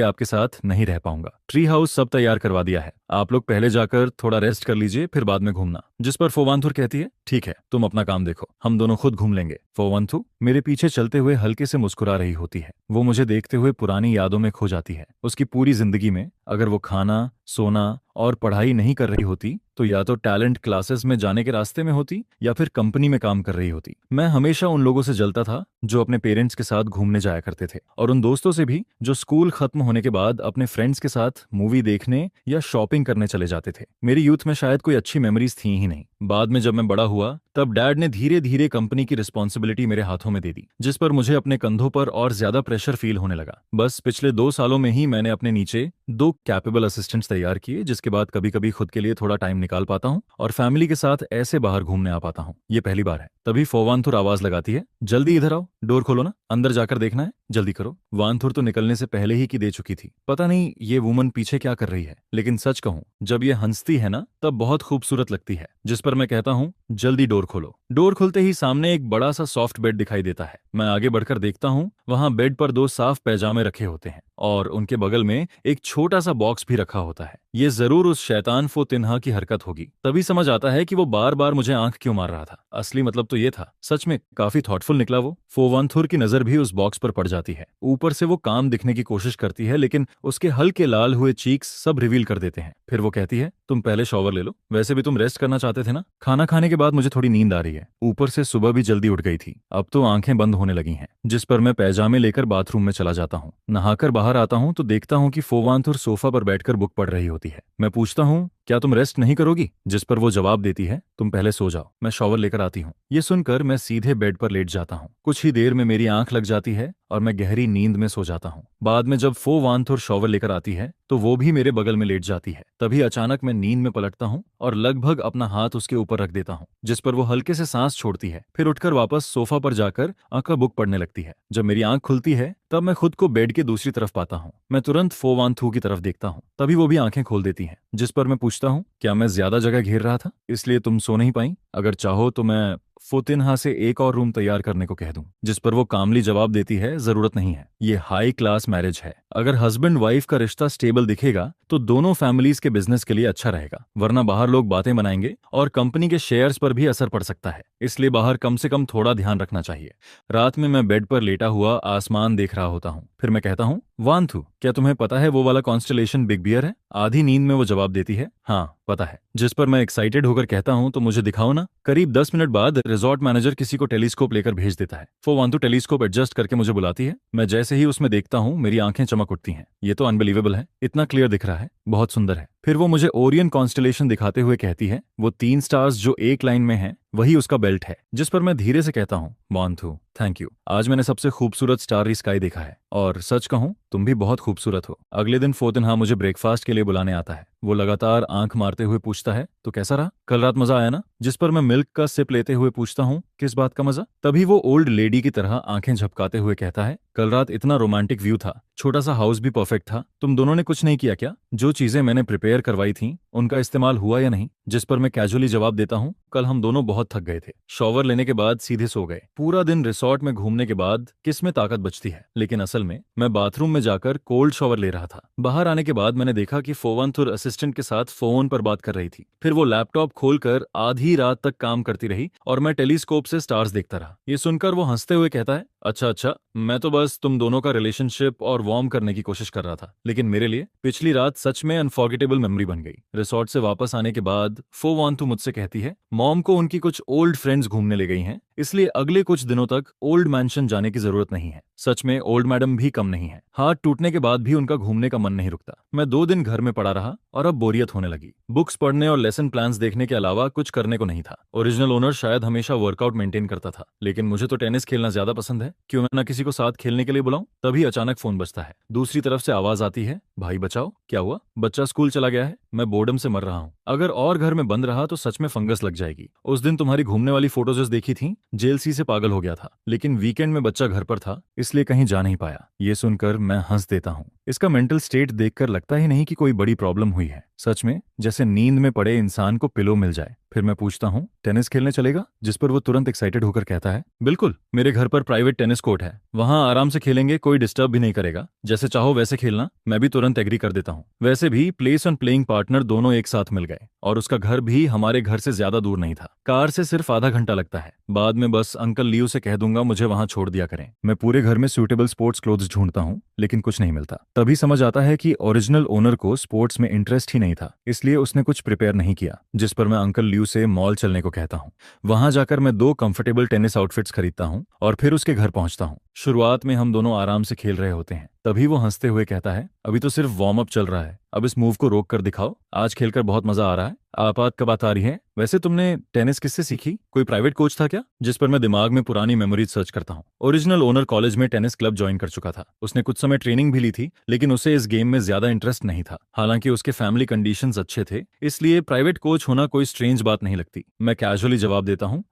आपके साथ नहीं रह पाऊंगा। ट्री हाउस सब तैयार करवा दिया है, आप लोग पहले जाकर थोड़ा रेस्ट कर लीजिए, फिर बाद में घूमना। जिस पर फोवांथुर कहती है, ठीक है, तुम अपना काम देखो, हम दोनों खुद घूम लेंगे। फोवांथु मेरे पीछे चलते हुए हल्के से मुस्कुरा रही होती है। वो मुझे देखते हुए पुरानी यादों में खो जाती है। उसकी पूरी जिंदगी में अगर वो खाना, सोना और पढ़ाई नहीं कर रही होती तो या तो टैलेंट क्लासेस में जाने के रास्ते में होती या फिर कंपनी में काम कर रही होती। मैं हमेशा उन लोगों से जलता था जो अपने पेरेंट्स के साथ घूमने जाया करते थे और उन दोस्तों से भी जो स्कूल खत्म होने के बाद अपने फ्रेंड्स के साथ मूवी देखने या शॉपिंग करने चले जाते थे। मेरी यूथ में शायद कोई अच्छी मेमोरीज थी ही नहीं। बाद में जब मैं बड़ा हुआ तब डैड ने धीरे धीरे कंपनी की रिस्पॉन्सिबिलिटी मेरे हाथों में दे दी, जिस पर मुझे अपने कंधों पर और ज्यादा प्रेशर फील होने लगा। बस पिछले 2 सालों में ही मैंने अपने नीचे 2 कैपेबल असिस्टेंट्स तैयार किए, जिसके बाद कभी कभी खुद के लिए थोड़ा टाइम निकाल पाता हूँ और फैमिली के साथ ऐसे बाहर घूमने आ पाता हूँ। ये पहली बार है। तभी फोवांथुर आवाज लगाती है, जल्दी इधर आओ, डोर खोलो ना, अंदर जाकर देखना है, जल्दी करो। वानथुर तो निकलने से पहले ही की दे चुकी थी। पता नहीं ये वुमन पीछे क्या कर रही है, लेकिन सच कहूँ जब ये हंसती है ना तब बहुत खूबसूरत लगती है। जिस पर मैं कहता हूँ, जल्दी डोर खोलो। डोर खुलते ही सामने एक बड़ा सा सॉफ्ट बेड दिखाई देता है। मैं आगे बढ़कर देखता हूँ, वहाँ बेड पर 2 साफ पैजामे रखे होते हैं और उनके बगल में एक छोटा सा बॉक्स भी रखा होता है। ये जरूर उस शैतान फो तिन्हा की हरकत होगी। तभी समझ आता है कि वो बार बार मुझे आंख क्यों मार रहा था। असली मतलब तो ये था। सच में काफी थॉटफुल निकला वो। फोवांथुर की नजर भी उस बॉक्स पर पड़ जाती है। ऊपर से वो काम दिखने की कोशिश करती है लेकिन उसके हल्के लाल हुए चीक्स सब रिवील कर देते हैं। फिर वो कहती है, तुम पहले शॉवर ले लो, वैसे भी तुम रेस्ट करना चाहते थे ना। खाना खाने के बाद मुझे थोड़ी नींद आ रही है, ऊपर से सुबह भी जल्दी उठ गई थी, अब तो आंखें बंद होने लगी हैं। जिस पर मैं पैजामे लेकर बाथरूम में चला जाता हूँ। नहाकर बाहर आता हूँ तो देखता हूँ कि फोवांथुर सोफा पर बैठकर बुक पढ़ रही होती है। मैं पूछता हूँ, क्या तुम रेस्ट नहीं करोगी? जिस पर वो जवाब देती है, तुम पहले सो जाओ, मैं शॉवर लेकर आती हूँ। ये सुनकर मैं सीधे बेड पर लेट जाता हूँ। कुछ ही देर में मेरी आंख लग जाती है और मैं गहरी नींद में सो जाता हूँ। बाद में जब फोवांथुर शॉवर लेकर आती है तो वो भी मेरे बगल में लेट जाती है। तभी अचानक मैं नींद में पलटता हूँ और लगभग अपना हाथ उसके ऊपर रख देता हूँ, जिस पर वो हल्के से सांस छोड़ती है। फिर उठकर वापस सोफा पर जाकर का बुक पढ़ने लगती है। जब मेरी आंख खुलती है तब मैं खुद को बेड के दूसरी तरफ पाता हूँ। मैं तुरंत फोवांथु की तरफ देखता हूँ। तभी वो भी आंखें खोल देती हैं। जिस पर मैं पूछता हूँ, क्या मैं ज्यादा जगह घेर रहा था इसलिए तुम सो नहीं पाई? अगर चाहो तो मैं फोतिनहा से एक और रूम तैयार करने को कह दूं, जिस पर वो कामली जवाब देती है जरूरत नहीं है, ये हाई क्लास मैरिज है। अगर हस्बैंड वाइफ का रिश्ता स्टेबल दिखेगा तो दोनों फैमिलीज के बिजनेस के लिए अच्छा रहेगा, वरना बाहर लोग बातें बनाएंगे और कंपनी के शेयर्स पर भी असर पड़ सकता है, इसलिए बाहर कम से कम थोड़ा ध्यान रखना चाहिए। रात में मैं बेड पर लेटा हुआ आसमान देख रहा होता हूँ, फिर मैं कहता हूँ, वांथु, क्या तुम्हें पता है वो वाला कॉन्स्टलेशन बिग बियर है? आधी नींद में वो जवाब देती है, हाँ पता है। जिस पर मैं एक्साइटेड होकर कहता हूँ, तो मुझे दिखाओ ना। करीब 10 मिनट बाद रिजॉर्ट मैनेजर किसी को टेलीस्कोप लेकर भेज देता है। वो वांतु टेलीस्कोप एडजस्ट करके मुझे बुलाती है। मैं जैसे ही उसमें देखता हूँ मेरी आंखें चमक उठती हैं। ये तो अनबिलीवेबल है, इतना क्लियर दिख रहा है, बहुत सुंदर है। फिर वो मुझे ओरियन कॉन्स्टलेशन दिखाते हुए कहती है, वो 3 स्टार्स जो एक लाइन में हैं वही उसका बेल्ट है। जिस पर मैं धीरे से कहता हूँ, वांथु थैंक यू, आज मैंने सबसे खूबसूरत स्टारी स्काई देखा है, और सच कहूँ तुम भी बहुत खूबसूरत हो। अगले दिन फोतिनहा मुझे ब्रेकफास्ट के लिए बुलाने आता है। वो लगातार आंख मारते हुए पूछता है, तो कैसा रहा? कल रात मजा आया ना? जिस पर मैं मिल्क का सिप लेते हुए पूछता हूँ, किस बात का मजा? तभी वो ओल्ड लेडी की तरह आंखें झपकाते हुए कहता है, कल रात इतना रोमांटिक व्यू था, छोटा सा हाउस भी परफेक्ट था, तुम दोनों ने कुछ नहीं किया क्या? जो चीजें मैंने प्रिपेयर करवाई थी उनका इस्तेमाल हुआ या नहीं? जिस पर मैं कैजुअली जवाब देता हूँ, कल हम दोनों बहुत थक गए थे, शॉवर लेने के बाद सीधे सो गए। पूरा दिन रिसोर्ट में घूमने के बाद किस में ताकत बचती है, लेकिन असल में मैं बाथरूम में जाकर कोल्ड शॉवर ले रहा था। बाहर आने के बाद मैंने देखा कि फोवंथुर असिस्टेंट के साथ फोन पर बात कर रही थी। फिर वो लैपटॉप खोलकर आधी रात तक काम करती रही और मैं टेलीस्कोप से स्टार्स देखता रहा। ये सुनकर वो हंसते हुए कहता है, अच्छा अच्छा, मैं तो बस तुम दोनों का रिलेशनशिप और वार्म करने की कोशिश कर रहा था, लेकिन मेरे लिए पिछली रात सच में अनफॉरगेटेबल मेमोरी बन गई। रिसोर्ट से वापस आने के बाद फोवांतु मुझसे कहती है, मॉम को उनकी कुछ ओल्ड फ्रेंड्स घूमने ले गई हैं, इसलिए अगले कुछ दिनों तक ओल्ड मैंशन जाने की जरूरत नहीं है। सच में ओल्ड मैडम भी कम नहीं है, हाथ टूटने के बाद भी उनका घूमने का मन नहीं रुकता। मैं 2 दिन घर में पड़ा रहा और अब बोरियत होने लगी। बुक्स पढ़ने और लेसन प्लान्स देखने के अलावा कुछ करने को नहीं था। ओरिजिनल ओनर शायद हमेशा वर्कआउट मेंटेन करता था, लेकिन मुझे तो टेनिस खेलना ज्यादा पसंद है, क्यों मैं ना किसी को साथ खेलने के लिए बुलाऊं? तभी अचानक फोन बजता है। दूसरी तरफ से आवाज आती है, भाई बचाओ, क्या हुआ? बच्चा स्कूल चला गया है, मैं बोर्डम से मर रहा हूँ। अगर और घर में बंद रहा तो सच में फंगस लग जाएगी। उस दिन तुम्हारी घूमने वाली फोटोज देखी थी, जेलसी से पागल हो गया था, लेकिन वीकेंड में बच्चा घर पर था इसलिए कहीं जा नहीं पाया। ये सुनकर मैं हंस देता हूँ। इसका मेंटल स्टेट देखकर लगता ही नहीं कि कोई बड़ी प्रॉब्लम हुई है। सच में जैसे नींद में पड़े इंसान को पिलो मिल जाए। फिर मैं पूछता हूँ, टेनिस खेलने चलेगा? जिस पर वो तुरंत एक्साइटेड होकर कहता है, बिल्कुल, मेरे घर पर प्राइवेट टेनिस कोर्ट है, वहां आराम से खेलेंगे, कोई डिस्टर्ब भी नहीं करेगा, जैसे चाहो वैसे खेलना। मैं भी तुरंत एग्री कर देता हूँ। वैसे भी प्लेस और प्लेइंग पार्टनर दोनों एक साथ मिल गए, और उसका घर भी हमारे घर से ज्यादा दूर नहीं था, कार से सिर्फ आधा घंटा लगता है। बाद में बस अंकल लियो से कह दूंगा मुझे वहां छोड़ दिया करें। मैं पूरे घर में सूटेबल स्पोर्ट्स क्लोथ्स ढूंढता हूँ, लेकिन कुछ नहीं मिलता। तभी समझ आता है कि ओरिजिनल ओनर को स्पोर्ट्स में इंटरेस्ट ही नहीं था, इसलिए उसने कुछ प्रिपेयर नहीं किया। जिस पर मैं अंकल लियो से मॉल चलने को कहता हूँ। वहां जाकर मैं 2 कंफर्टेबल टेनिस आउटफिट्स खरीदता हूँ और फिर उसके घर पहुंचता हूँ। शुरुआत में हम दोनों आराम से खेल रहे होते हैं, तभी वो हंसते हुए कहता है, अभी तो सिर्फ वार्म अप चल रहा है, अब इस मूव को रोक कर दिखाओ, आज खेलकर बहुत मजा आ रहा है। आपात कब बात आ रही है? वैसे तुमने टेनिस किससे सीखी? कोई प्राइवेट कोच था क्या? जिस पर मैं दिमाग में पुरानी मेमोरीज सर्च करता हूँ। ओरिजिनल ओनर कॉलेज में टेनिस क्लब ज्वाइन कर चुका था। उसने कुछ समय ट्रेनिंग भी ली थी, लेकिन उसे इस गेम में ज्यादा इंटरेस्ट नहीं था। हालांकि उसके फैमिली कंडीशंस अच्छे थे, इसलिए प्राइवेट कोच होना कोई स्ट्रेंज बात नहीं लगती। मैं कैजुअली जवाब देता हूँ,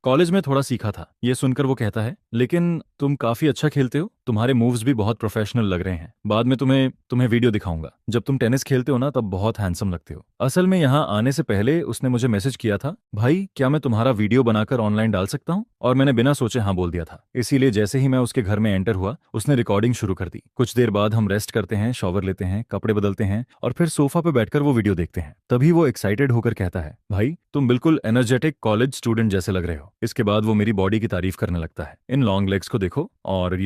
कॉलेज में थोड़ा सीखा था। ये सुनकर वो कहता है, लेकिन तुम काफी अच्छा खेलते हो, तुम्हारे मूव्स भी बहुत प्रोफेशनल लग रहे हैं। बाद में तुम्हें वीडियो दिखाऊंगा। जब तुम टेनिस खेलते हो ना तब बहुत हैंडसम लगते हो। असल में यहाँ आने से पहले उसने मुझे मैसेज किया था, भाई क्या मैं तुम्हारा वीडियो बनाकर ऑनलाइन डाल सकता हूँ? और मैंने बिना सोचे हाँ बोल दिया था। इसीलिए जैसे ही मैं उसके घर में एंटर हुआ उसने रिकॉर्डिंग शुरू कर दी। कुछ देर बाद हम रेस्ट करते हैं, शॉवर लेते हैं, कपड़े बदलते हैं और फिर सोफा पे बैठकर वो वीडियो देखते हैं। तभी वो एक्साइटेड होकर कहता है, भाई तुम बिल्कुल एनर्जेटिक कॉलेज स्टूडेंट जैसे लग रहे हो। इसके बाद वो मेरी बॉडी की तारीफ करने लगता है, इन लॉन्ग लेग्स को देखो और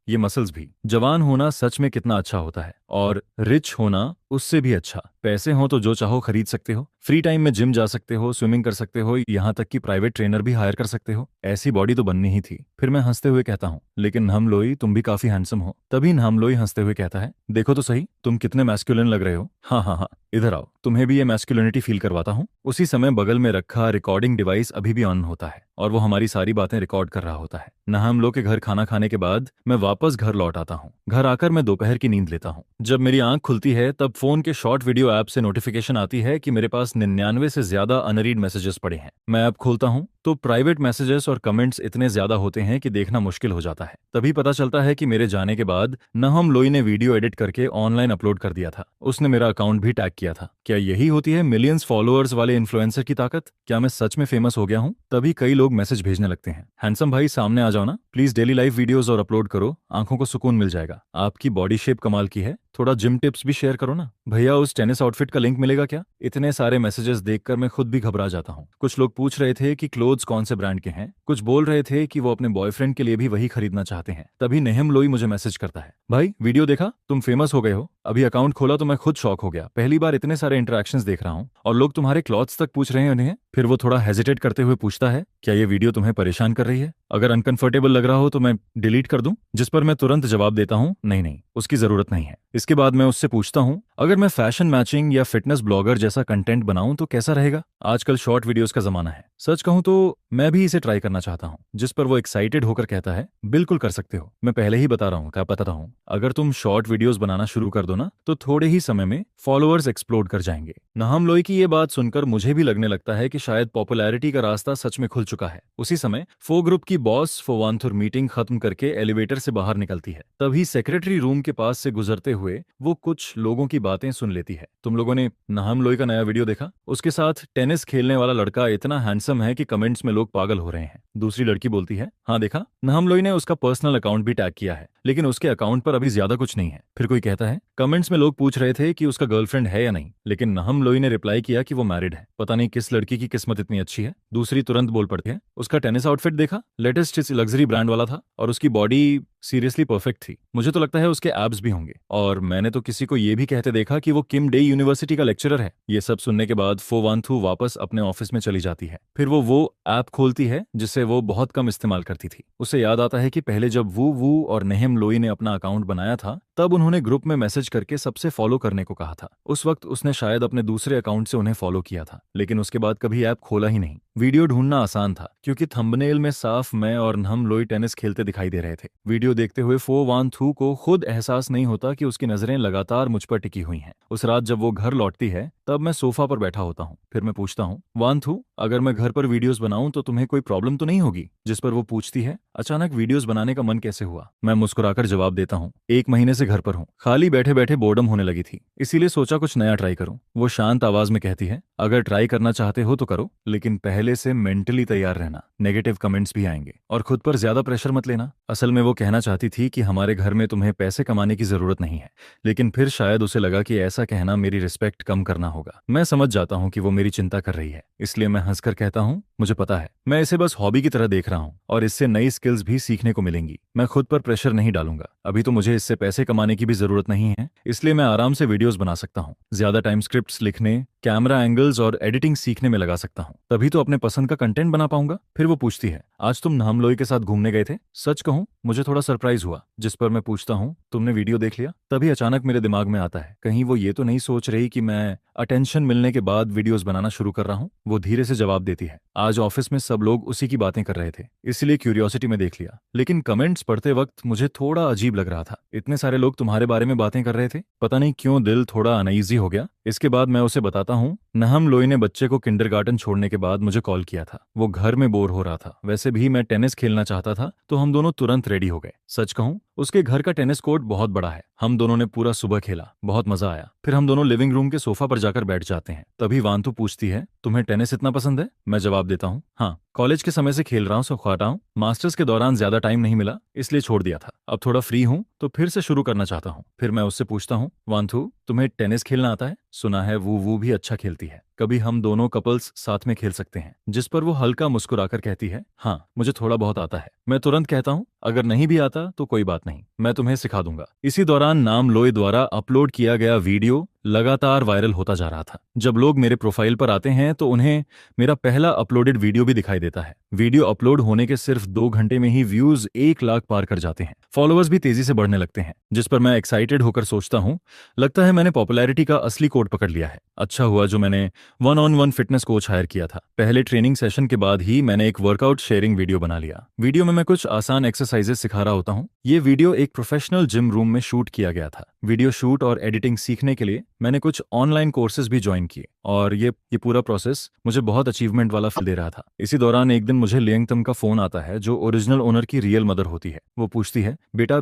ये मसल्स भी। जवान होना सच में कितना अच्छा होता है, और रिच होना उससे भी अच्छा। पैसे हो तो जो चाहो खरीद सकते हो, फ्री टाइम में जिम जा सकते हो, स्विमिंग कर सकते हो, यहाँ तक कि प्राइवेट ट्रेनर भी हायर कर सकते हो। ऐसी बॉडी तो बननी ही थी। फिर मैं हंसते हुए कहता हूँ, लेकिन नामलोई तुम भी काफी हैंडसम हो। तभी नामलोई हंसते हुए कहता है, देखो तो सही तुम कितने मैस्कुलिन लग रहे हो। हाँ हाँ हाँ, इधर आओ, तुम्हें भी ये मैस्कुलिनिटी फील करवाता हूँ। उसी समय बगल में रखा रिकॉर्डिंग डिवाइस अभी भी ऑन होता है और वो हमारी सारी बातें रिकॉर्ड कर रहा होता है। हम लोग के घर खाना खाने के बाद मैं वापस घर लौट आता हूँ। घर आकर मैं दोपहर की नींद लेता हूँ। जब मेरी आंख खुलती है तब फोन के शॉर्ट वीडियो ऐप से नोटिफिकेशन आती है कि मेरे पास 99 से ज्यादा अनरीड मैसेजेस पड़े हैं। मैं ऐप खोलता हूँ तो प्राइवेट मैसेजेस और कमेंट्स इतने ज्यादा होते हैं कि देखना मुश्किल हो जाता है। तभी पता चलता है कि मेरे जाने के बाद नहम लोई ने वीडियो एडिट करके ऑनलाइन अपलोड कर दिया था। उसने मेरा अकाउंट भी टैग किया था। क्या यही होती है मिलियंस फॉलोअर्स वाले इन्फ्लुएंसर की ताकत? क्या मैं सच में फेमस हो गया हूँ? तभी कई लोग मैसेज भेजने लगते हैं, हैंडसम भाई सामने आ जाओ ना, प्लीज डेली लाइव वीडियोस और अपलोड करो, आंखों को सुकून मिल जाएगा, आपकी बॉडी शेप कमाल की है, थोड़ा जिम टिप्स भी शेयर करो ना, भैया उस टेनिस आउटफिट का लिंक मिलेगा क्या? इतने सारे मैसेजेस देखकर मैं खुद भी घबरा जाता हूँ। कुछ लोग पूछ रहे थे कि क्लोथ्स कौन से ब्रांड के हैं, कुछ बोल रहे थे कि वो अपने बॉयफ्रेंड के लिए भी वही खरीदना चाहते हैं। तभी नेहम लोई मुझे मैसेज करता है, भाई वीडियो देखा, तुम फेमस हो गए हो। अभी अकाउंट खोला तो मैं खुद शॉक हो गया, पहली बार इतने सारे इंटरेक्शंस देख रहा हूँ और लोग तुम्हारे क्लॉथ्स तक पूछ रहे हैं उन्हें। फिर वो थोड़ा हेजिटेट करते हुए पूछता है, क्या ये वीडियो तुम्हें परेशान कर रही है? अगर अनकंफर्टेबल लग रहा हो तो मैं डिलीट कर दूं? जिस पर मैं तुरंत जवाब देता हूं, नहीं नहीं, उसकी जरूरत नहीं है। इसके बाद मैं उससे पूछता हूं, अगर मैं फैशन मैचिंग या फिटनेस ब्लॉगर जैसा कंटेंट बनाऊं तो कैसा रहेगा? आजकल शॉर्ट वीडियोस का जमाना है, सच कहूं तो मैं भी इसे ट्राई करना चाहता हूं। जिस पर वो एक्साइटेड होकर कहता है, बिल्कुल कर सकते हो, मैं पहले ही बता रहा हूं, क्या पता हूं, अगर तुम शॉर्ट वीडियोस बनाना शुरू कर दो ना तो थोड़े ही समय में फॉलोअर्स एक्सप्लोड कर जाएंगे। नहम लोई की ये बात सुनकर मुझे भी लगने लगता है कि शायद पॉपुलैरिटी का रास्ता सच में खुल चुका है। उसी समय फो ग्रुप की बॉस फोवांथुर मीटिंग खत्म करके एलिवेटर से बाहर निकलती है। तभी सेक्रेटरी रूम के पास से गुजरते हुए वो कुछ लोगों की बातें सुन लेती है। तुम लोगों ने नहम लोई का नया वीडियो देखा? उसके साथ टेनिस खेलने वाला लड़का इतना हैंडसम है कि कमेंट्स में लोग पागल हो रहे हैं। दूसरी लड़की बोलती है, हाँ देखा, नहम लोई ने उसका पर्सनल अकाउंट भी टैग किया है, लेकिन उसके अकाउंट पर अभी ज्यादा कुछ नहीं है। फिर कोई कहता है, कमेंट्स में लोग पूछ रहे थे कि उसका गर्लफ्रेंड है या नहीं, लेकिन नहम लोई ने रिप्लाई किया कि वो मैरिड है। पता नहीं किस लड़की की किस्मत इतनी अच्छी है। दूसरी तुरंत बोल पड़ती है, उसका टेनिस आउटफिट देखा, लेटेस्ट लग्जरी ब्रांड वाला था और उसकी बॉडी सीरियसली परफेक्ट थी, मुझे तो लगता है उसके एब्स भी होंगे। और मैंने तो किसी को ये भी कहते देखा कि वो किम डे यूनिवर्सिटी का लेक्चरर है। ये सब सुनने के बाद फोवांथु वापस अपने ऑफिस में चली जाती है। फिर वो ऐप खोलती है जिसे वो बहुत कम इस्तेमाल करती थी। उसे याद आता है कि पहले जब वू और नेहम लोई ने अपना अकाउंट बनाया था तब उन्होंने ग्रुप में मैसेज करके सबसे फॉलो करने को कहा था। उस वक्त उसने शायद अपने दूसरे अकाउंट से उन्हें फॉलो किया था, लेकिन उसके बाद कभी ऐप खोला ही नहीं। वीडियो ढूंढना आसान था क्योंकि थंबनेल में साफ मैं और नहम लोई टेनिस खेलते दिखाई दे रहे थे। वीडियो देखते हुए फो वान थू को खुद एहसास नहीं होता कि उसकी नजरें लगातार मुझ पर टिकी हुई हैं। उस रात जब वो घर लौटती है तब मैं सोफा पर बैठा होता हूँ। फिर मैं पूछता हूँ, वान थू, अगर मैं घर पर वीडियोस बनाऊं तो तुम्हें कोई प्रॉब्लम तो नहीं होगी? जिस पर वो पूछती है, अचानक वीडियोस बनाने का मन कैसे हुआ? मैं मुस्कुराकर जवाब देता हूँ, 1 महीने से घर पर हूँ, खाली बैठे बैठे बोर्डम होने लगी थी, इसीलिए सोचा कुछ नया ट्राई करूं। वो शांत आवाज में कहती है, अगर ट्राई करना चाहते हो तो करो, लेकिन पहले से मेंटली तैयार रहना, नेगेटिव कमेंट्स भी आएंगे और खुद पर ज्यादा प्रेशर मत लेना। असल में वो कहना चाहती थी कि हमारे घर में तुम्हें पैसे कमाने की जरूरत नहीं है, लेकिन फिर शायद उसे लगा कि ऐसा कहना मेरी रिस्पेक्ट कम करना होगा। मैं समझ जाता हूँ कि वो मेरी चिंता कर रही है, इसलिए मैं हंसकर कहता हूँ, मुझे पता है, मैं इसे बस हॉबी की तरह देख रहा हूँ और इससे नई स्किल्स भी सीखने को मिलेंगी। मैं खुद पर प्रेशर नहीं डालूंगा, अभी तो मुझे इससे पैसे कमाने की भी जरूरत नहीं है, इसलिए मैं आराम से वीडियोस बना सकता हूँ। ज्यादा टाइम स्क्रिप्ट्स लिखने, कैमरा एंगल्स और एडिटिंग सीखने में लगा सकता हूँ, तभी तो अपने पसंद का कंटेंट बना पाऊंगा। फिर वो पूछती है, आज तुम नहम लोई के साथ घूमने गए थे? सच कहूं, मुझे थोड़ा सरप्राइज हुआ। जिस पर मैं पूछता हूँ, तुमने वीडियो देख लिया? तभी अचानक मेरे दिमाग में आता है, कहीं वो ये तो नहीं सोच रही कि मैं अटेंशन मिलने के बाद वीडियोस बनाना शुरू कर रहा हूँ। वो धीरे से जवाब देती है, आज ऑफिस में सब लोग उसी की बातें कर रहे थे, इसलिए क्यूरियोसिटी में देख लिया, लेकिन कमेंट्स पढ़ते वक्त मुझे थोड़ा अजीब लग रहा था। इतने सारे लोग तुम्हारे बारे में बातें कर रहे थे, पता नहीं क्यों दिल थोड़ा अनईजी हो गया। इसके बाद मैं उसे बताता हूँ, नहम लोई ने बच्चे को किंडरगार्टन छोड़ने के बाद मुझे कॉल किया था, वो घर में बोर हो रहा था, वैसे भी मैं टेनिस खेलना चाहता था, तो हम दोनों तुरंत रेडी हो गए। सच कहूं, उसके घर का टेनिस कोर्ट बहुत बड़ा है, हम दोनों ने पूरा सुबह खेला, बहुत मजा आया। फिर हम दोनों लिविंग रूम के सोफा पर जाकर बैठ जाते हैं। तभी वांतु पूछती है, तुम्हें टेनिस इतना पसंद है? मैं जवाब देता हूँ, हाँ, कॉलेज के समय से खेल रहा हूँ, सो खाता हूँ, मास्टर्स के दौरान ज्यादा टाइम नहीं मिला इसलिए छोड़ दिया था, अब थोड़ा फ्री हूँ तो फिर से शुरू करना चाहता हूँ। फिर मैं उससे पूछता हूँ, वांथू, तुम्हें टेनिस खेलना आता है? सुना है वो भी अच्छा खेलती है, कभी हम दोनों कपल्स साथ में खेल सकते हैं। जिस पर वो हल्का मुस्कुराकर कहती है, हाँ, मुझे थोड़ा बहुत आता है। मैं तुरंत कहता हूँ, अगर नहीं भी आता तो कोई बात नहीं, मैं तुम्हें सिखा दूंगा। इसी दौरान नाम लोई द्वारा अपलोड किया गया वीडियो लगातार वायरल होता जा रहा था। जब लोग मेरे प्रोफाइल पर आते हैं तो उन्हें मेरा पहला अपलोडेड वीडियो भी दिखाई देता है। वीडियो अपलोड होने के सिर्फ 2 घंटे में ही व्यूज 1 लाख पार कर जाते हैं, फॉलोअर्स भी तेजी से बढ़ने लगते हैं। जिस पर मैं एक्साइटेड होकर सोचता हूँ, लगता है मैंने पॉपुलैरिटी का असली कोड पकड़ लिया है। अच्छा हुआ जो मैंने 1-on-1 फिटनेस कोच हायर किया था। पहले ट्रेनिंग सेशन के बाद ही मैंने एक वर्कआउट शेयरिंग वीडियो बना लिया। वीडियो में मैं कुछ आसान एक्सरसाइजेस सिखा रहा होता हूँ। ये वीडियो एक प्रोफेशनल जिम रूम में शूट किया गया था। वीडियो शूट और एडिटिंग सीखने के लिए मैंने कुछ ऑनलाइन कोर्सेज भी ज्वाइन किए और ये पूरा प्रोसेस मुझे बहुत अचीवमेंट वाला फील दे रहा था। इसी दौरान एक दिन मुझे लियंगतम का फोन आता है, जो ओरिजिनल ओनर की रियल मदर होती है। वो पूछती है, बेटा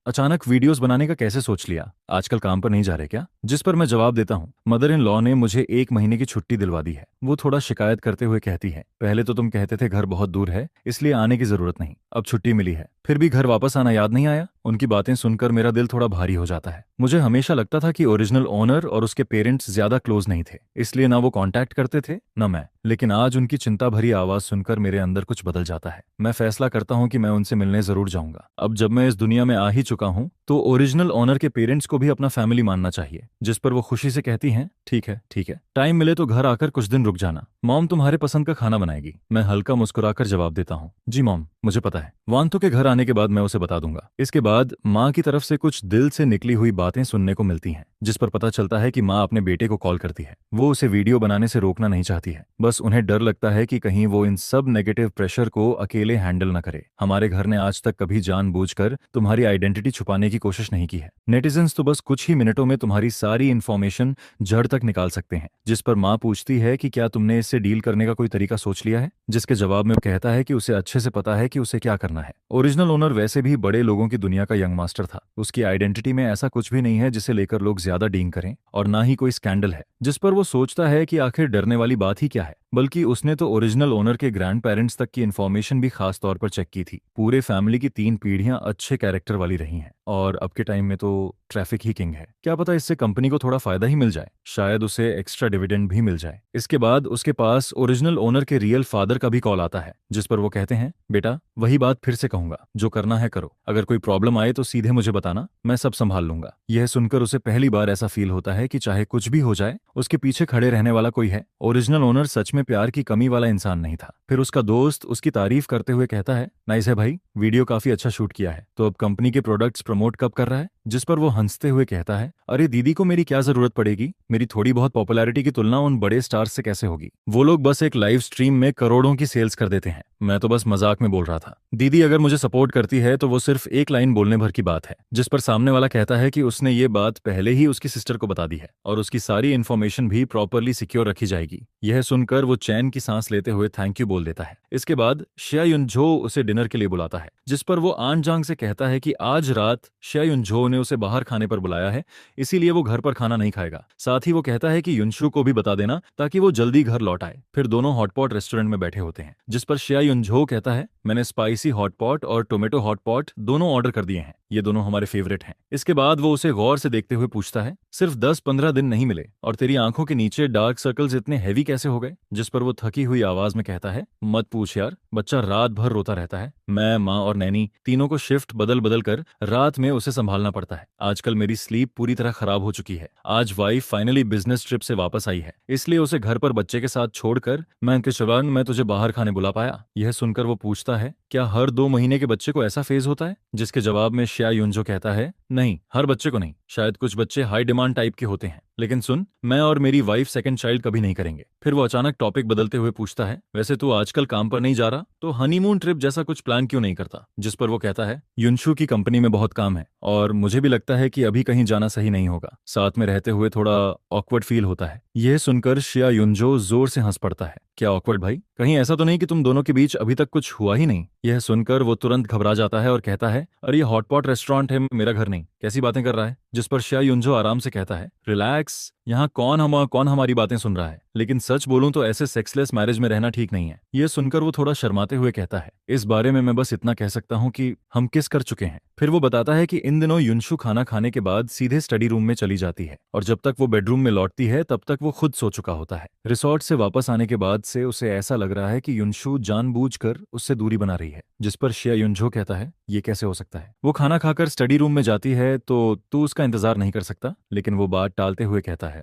अचानक वीडियोस बनाने का कैसे सोच लिया, आजकल काम पर नहीं जा रहे क्या? जिस पर मैं जवाब देता हूँ, मदर इन लॉ ने मुझे 1 महीने की छुट्टी दिलवा दी है। वो थोड़ा शिकायत करते हुए कहती है, पहले तो तुम कहते थे घर बहुत दूर है इसलिए आने की जरूरत नहीं, अब छुट्टी मिली है फिर भी घर वापस आना याद नहीं आया? उनकी बातें सुनकर मेरा दिल थोड़ा भारी हो जाता है। मुझे हमेशा लगता था कि ओरिजिनल ओनर और उसके पेरेंट्स ज्यादा क्लोज नहीं थे, इसलिए ना वो कांटेक्ट करते थे न मैं। लेकिन आज उनकी चिंता भरी आवाज सुनकर मेरे अंदर कुछ बदल जाता है। मैं फैसला करता हूँ कि मैं उनसे मिलने जरूर जाऊंगा। अब जब मैं इस दुनिया में आ ही चुका हूँ तो ओरिजिनल ओनर के पेरेंट्स को भी अपना फैमिली मानना चाहिए। जिस पर वो खुशी से कहती हैं, ठीक है ठीक है, टाइम मिले तो घर आकर कुछ दिन रुक जाना, मॉम तुम्हारे पसंद का खाना बनाएगी। मैं हल्का मुस्कुराकर जवाब देता हूँ, जी मॉम, मुझे पता है। वांतो के घर आने के बाद मैं उसे बता दूंगा। इसके बाद माँ की तरफ से कुछ दिल से निकली हुई बातें सुनने को मिलती हैं, जिस पर पता चलता है कि माँ अपने बेटे को कॉल करती है। वो उसे वीडियो बनाने से रोकना नहीं चाहती है, बस उन्हें डर लगता है कि कहीं वो इन सब नेगेटिव प्रेशर को अकेले हैंडल न करे। हमारे घर ने आज तक कभी जानबूझकर तुम्हारी आइडेंटिटी छुपाने की कोशिश नहीं की है। नेटिजन्स तो बस कुछ ही मिनटों में तुम्हारी सारी इन्फॉर्मेशन जड़ तक निकाल सकते हैं। जिस पर माँ पूछती है कि क्या तुमने इससे डील करने का कोई तरीका सोच लिया है? जिसके जवाब में वो कहता है कि उसे अच्छे से पता है कि उसे क्या करना है। ओरिजिनल ओनर वैसे भी बड़े लोगों की दुनिया का यंग मास्टर था। उसकी आइडेंटिटी में ऐसा कुछ भी नहीं है जिसे लेकर लोग ज्यादा डींग करें, और ना ही कोई स्कैंडल है जिस पर वो सोचता है कि आखिर डरने वाली बात ही क्या है। बल्कि उसने तो ओरिजिनल ओनर के ग्रैंड पेरेंट्स तक की इन्फॉर्मेशन भी खास तौर पर चेक की थी। पूरे फैमिली की 3 पीढ़ियां अच्छे कैरेक्टर वाली रही हैं, और अब के टाइम में तो ट्रैफिक ही किंग है। क्या पता इससे कंपनी को थोड़ा फायदा ही मिल जाए, शायद उसे एक्स्ट्रा डिविडेंड भी मिल जाए। इसके बाद उसके पास ओरिजिनल ओनर के रियल फादर का भी कॉल आता है, जिस पर वो कहते हैं, बेटा वही बात फिर से कहूंगा, जो करना है करो, अगर कोई प्रॉब्लम आए तो सीधे मुझे बताना, मैं सब संभाल लूंगा। यह सुनकर उसे पहली बार ऐसा फील होता है कि चाहे कुछ भी हो जाए उसके पीछे खड़े रहने वाला कोई है। ओरिजिनल ओनर सच में प्यार की कमी वाला इंसान नहीं था। फिर उसका दोस्त उसकी तारीफ करते हुए कहता है, नाइस है भाई, वीडियो काफी अच्छा शूट किया है, तो अब कंपनी के प्रोडक्ट्स प्रमोट कब कर रहा है? जिस पर वो हंसते हुए कहता है, अरे दीदी को मेरी क्या जरूरत पड़ेगी, मेरी थोड़ी बहुत पॉपुलैरिटी की तुलना उन बड़े स्टार्स से कैसे होगी? वो लोग बस एक लाइव स्ट्रीम में करोड़ों की सेल्स कर देते हैं, मैं तो बस मजाक में बोल रहा था। दीदी अगर मुझे सपोर्ट करती है तो वो सिर्फ एक लाइन बोलने भर की बात है। जिस पर सामने वाला कहता है कि उसने ये बात पहले ही उसकी सिस्टर को बता दी है और उसकी सारी इन्फॉर्मेशन भी प्रॉपरली सिक्योर रखी जाएगी। यह सुनकर वो चैन की सांस लेते हुए थैंक यू बोल देता है। इसके बाद शिया युनझो उसे डिनर के लिए बुलाता है, जिस पर वो आन जांग से कहता है कि आज रात शिया युनझो ने उसे बाहर खाने पर बुलाया है, इसीलिए वो घर पर खाना नहीं खाएगा। साथ ही वो कहता है कि युनशु को भी बता देना ताकि वो जल्दी घर लौट आए। फिर दोनों हॉटपॉट रेस्टोरेंट में बैठे होते हैं, जिस पर शिया युनझो कहता है, मैंने स्पाइसी हॉटपॉट और टोमेटो हॉटपॉट दोनों ऑर्डर कर दिए हैं, ये दोनों हमारे फेवरेट हैं। इसके बाद वो उसे गौर से देखते हुए पूछता है, सिर्फ 10-15 दिन नहीं मिले और तेरी आंखों के नीचे डार्क सर्कल्स इतने हैवी कैसे हो गए? जिस पर वो थकी हुई आवाज में कहता है, मत पूछ यार, बच्चा रात भर रोता रहता है। मैं, माँ और नैनी तीनों को शिफ्ट बदल बदल कर रात में उसे संभालना पड़ता है। आजकल मेरी स्लीप पूरी तरह खराब हो चुकी है। आज वाइफ फाइनली बिजनेस ट्रिप से वापस आई है, इसलिए उसे घर पर बच्चे के साथ छोड़कर मैं तुझे बाहर खाने बुला पाया। यह सुनकर वो पूछता है, क्या हर 2 महीने के बच्चे को ऐसा फेज होता है? जिसके जवाब में शिया युनजो कहता है, नहीं, हर बच्चे को नहीं, शायद कुछ बच्चे हाई डिमांड टाइप के होते हैं, लेकिन सुन, मैं और मेरी वाइफ सेकंड चाइल्ड कभी नहीं करेंगे। फिर वो अचानक टॉपिक बदलते हुए पूछता है, वैसे तू आजकल काम पर नहीं जा रहा तो हनीमून ट्रिप जैसा कुछ प्लान क्यों नहीं करता? जिस पर वो कहता है, युनशु की कंपनी में बहुत काम है और मुझे भी लगता है कि अभी कहीं जाना सही नहीं होगा, साथ में रहते हुए थोड़ा ऑकवर्ड फील होता है। यह सुनकर शिया युनजो जोर से हंस पड़ता है, क्या ऑकवर्ड भाई, कहीं ऐसा तो नहीं कि तुम दोनों के बीच अभी तक कुछ हुआ ही नहीं? यह सुनकर वो तुरंत घबरा जाता है और कहता है, अरे ये हॉटपॉट रेस्टोरेंट है, मेरा घर नहीं, कैसी बातें कर रहा है? जिस पर शिया युनजो आराम से कहता है, रिलैक्स, यहाँ कौन हमारी बातें सुन रहा है, लेकिन सच बोलूं तो ऐसे सेक्सलेस मैरिज में रहना ठीक नहीं है। यह सुनकर वो थोड़ा शर्माते हुए कहता है, इस बारे में मैं बस इतना कह सकता हूँ कि हम किस कर चुके हैं। फिर वो बताता है कि इन दिनों युनशु खाना खाने के बाद सीधे स्टडी रूम में चली जाती है और जब तक वो बेडरूम में लौटती है तब तक वो खुद सो चुका होता है। रिसोर्ट से वापस आने के बाद से उसे ऐसा लग रहा है कि युनशु जानबूझकर उससे दूरी बना रही है। जिस पर शिया युनजो कहता है, ये कैसे हो सकता है? वो खाना खाकर स्टडी रूम में जाती है तो तू उसका इंतजार नहीं कर सकता? लेकिन वो बात टालते हुए कहता है,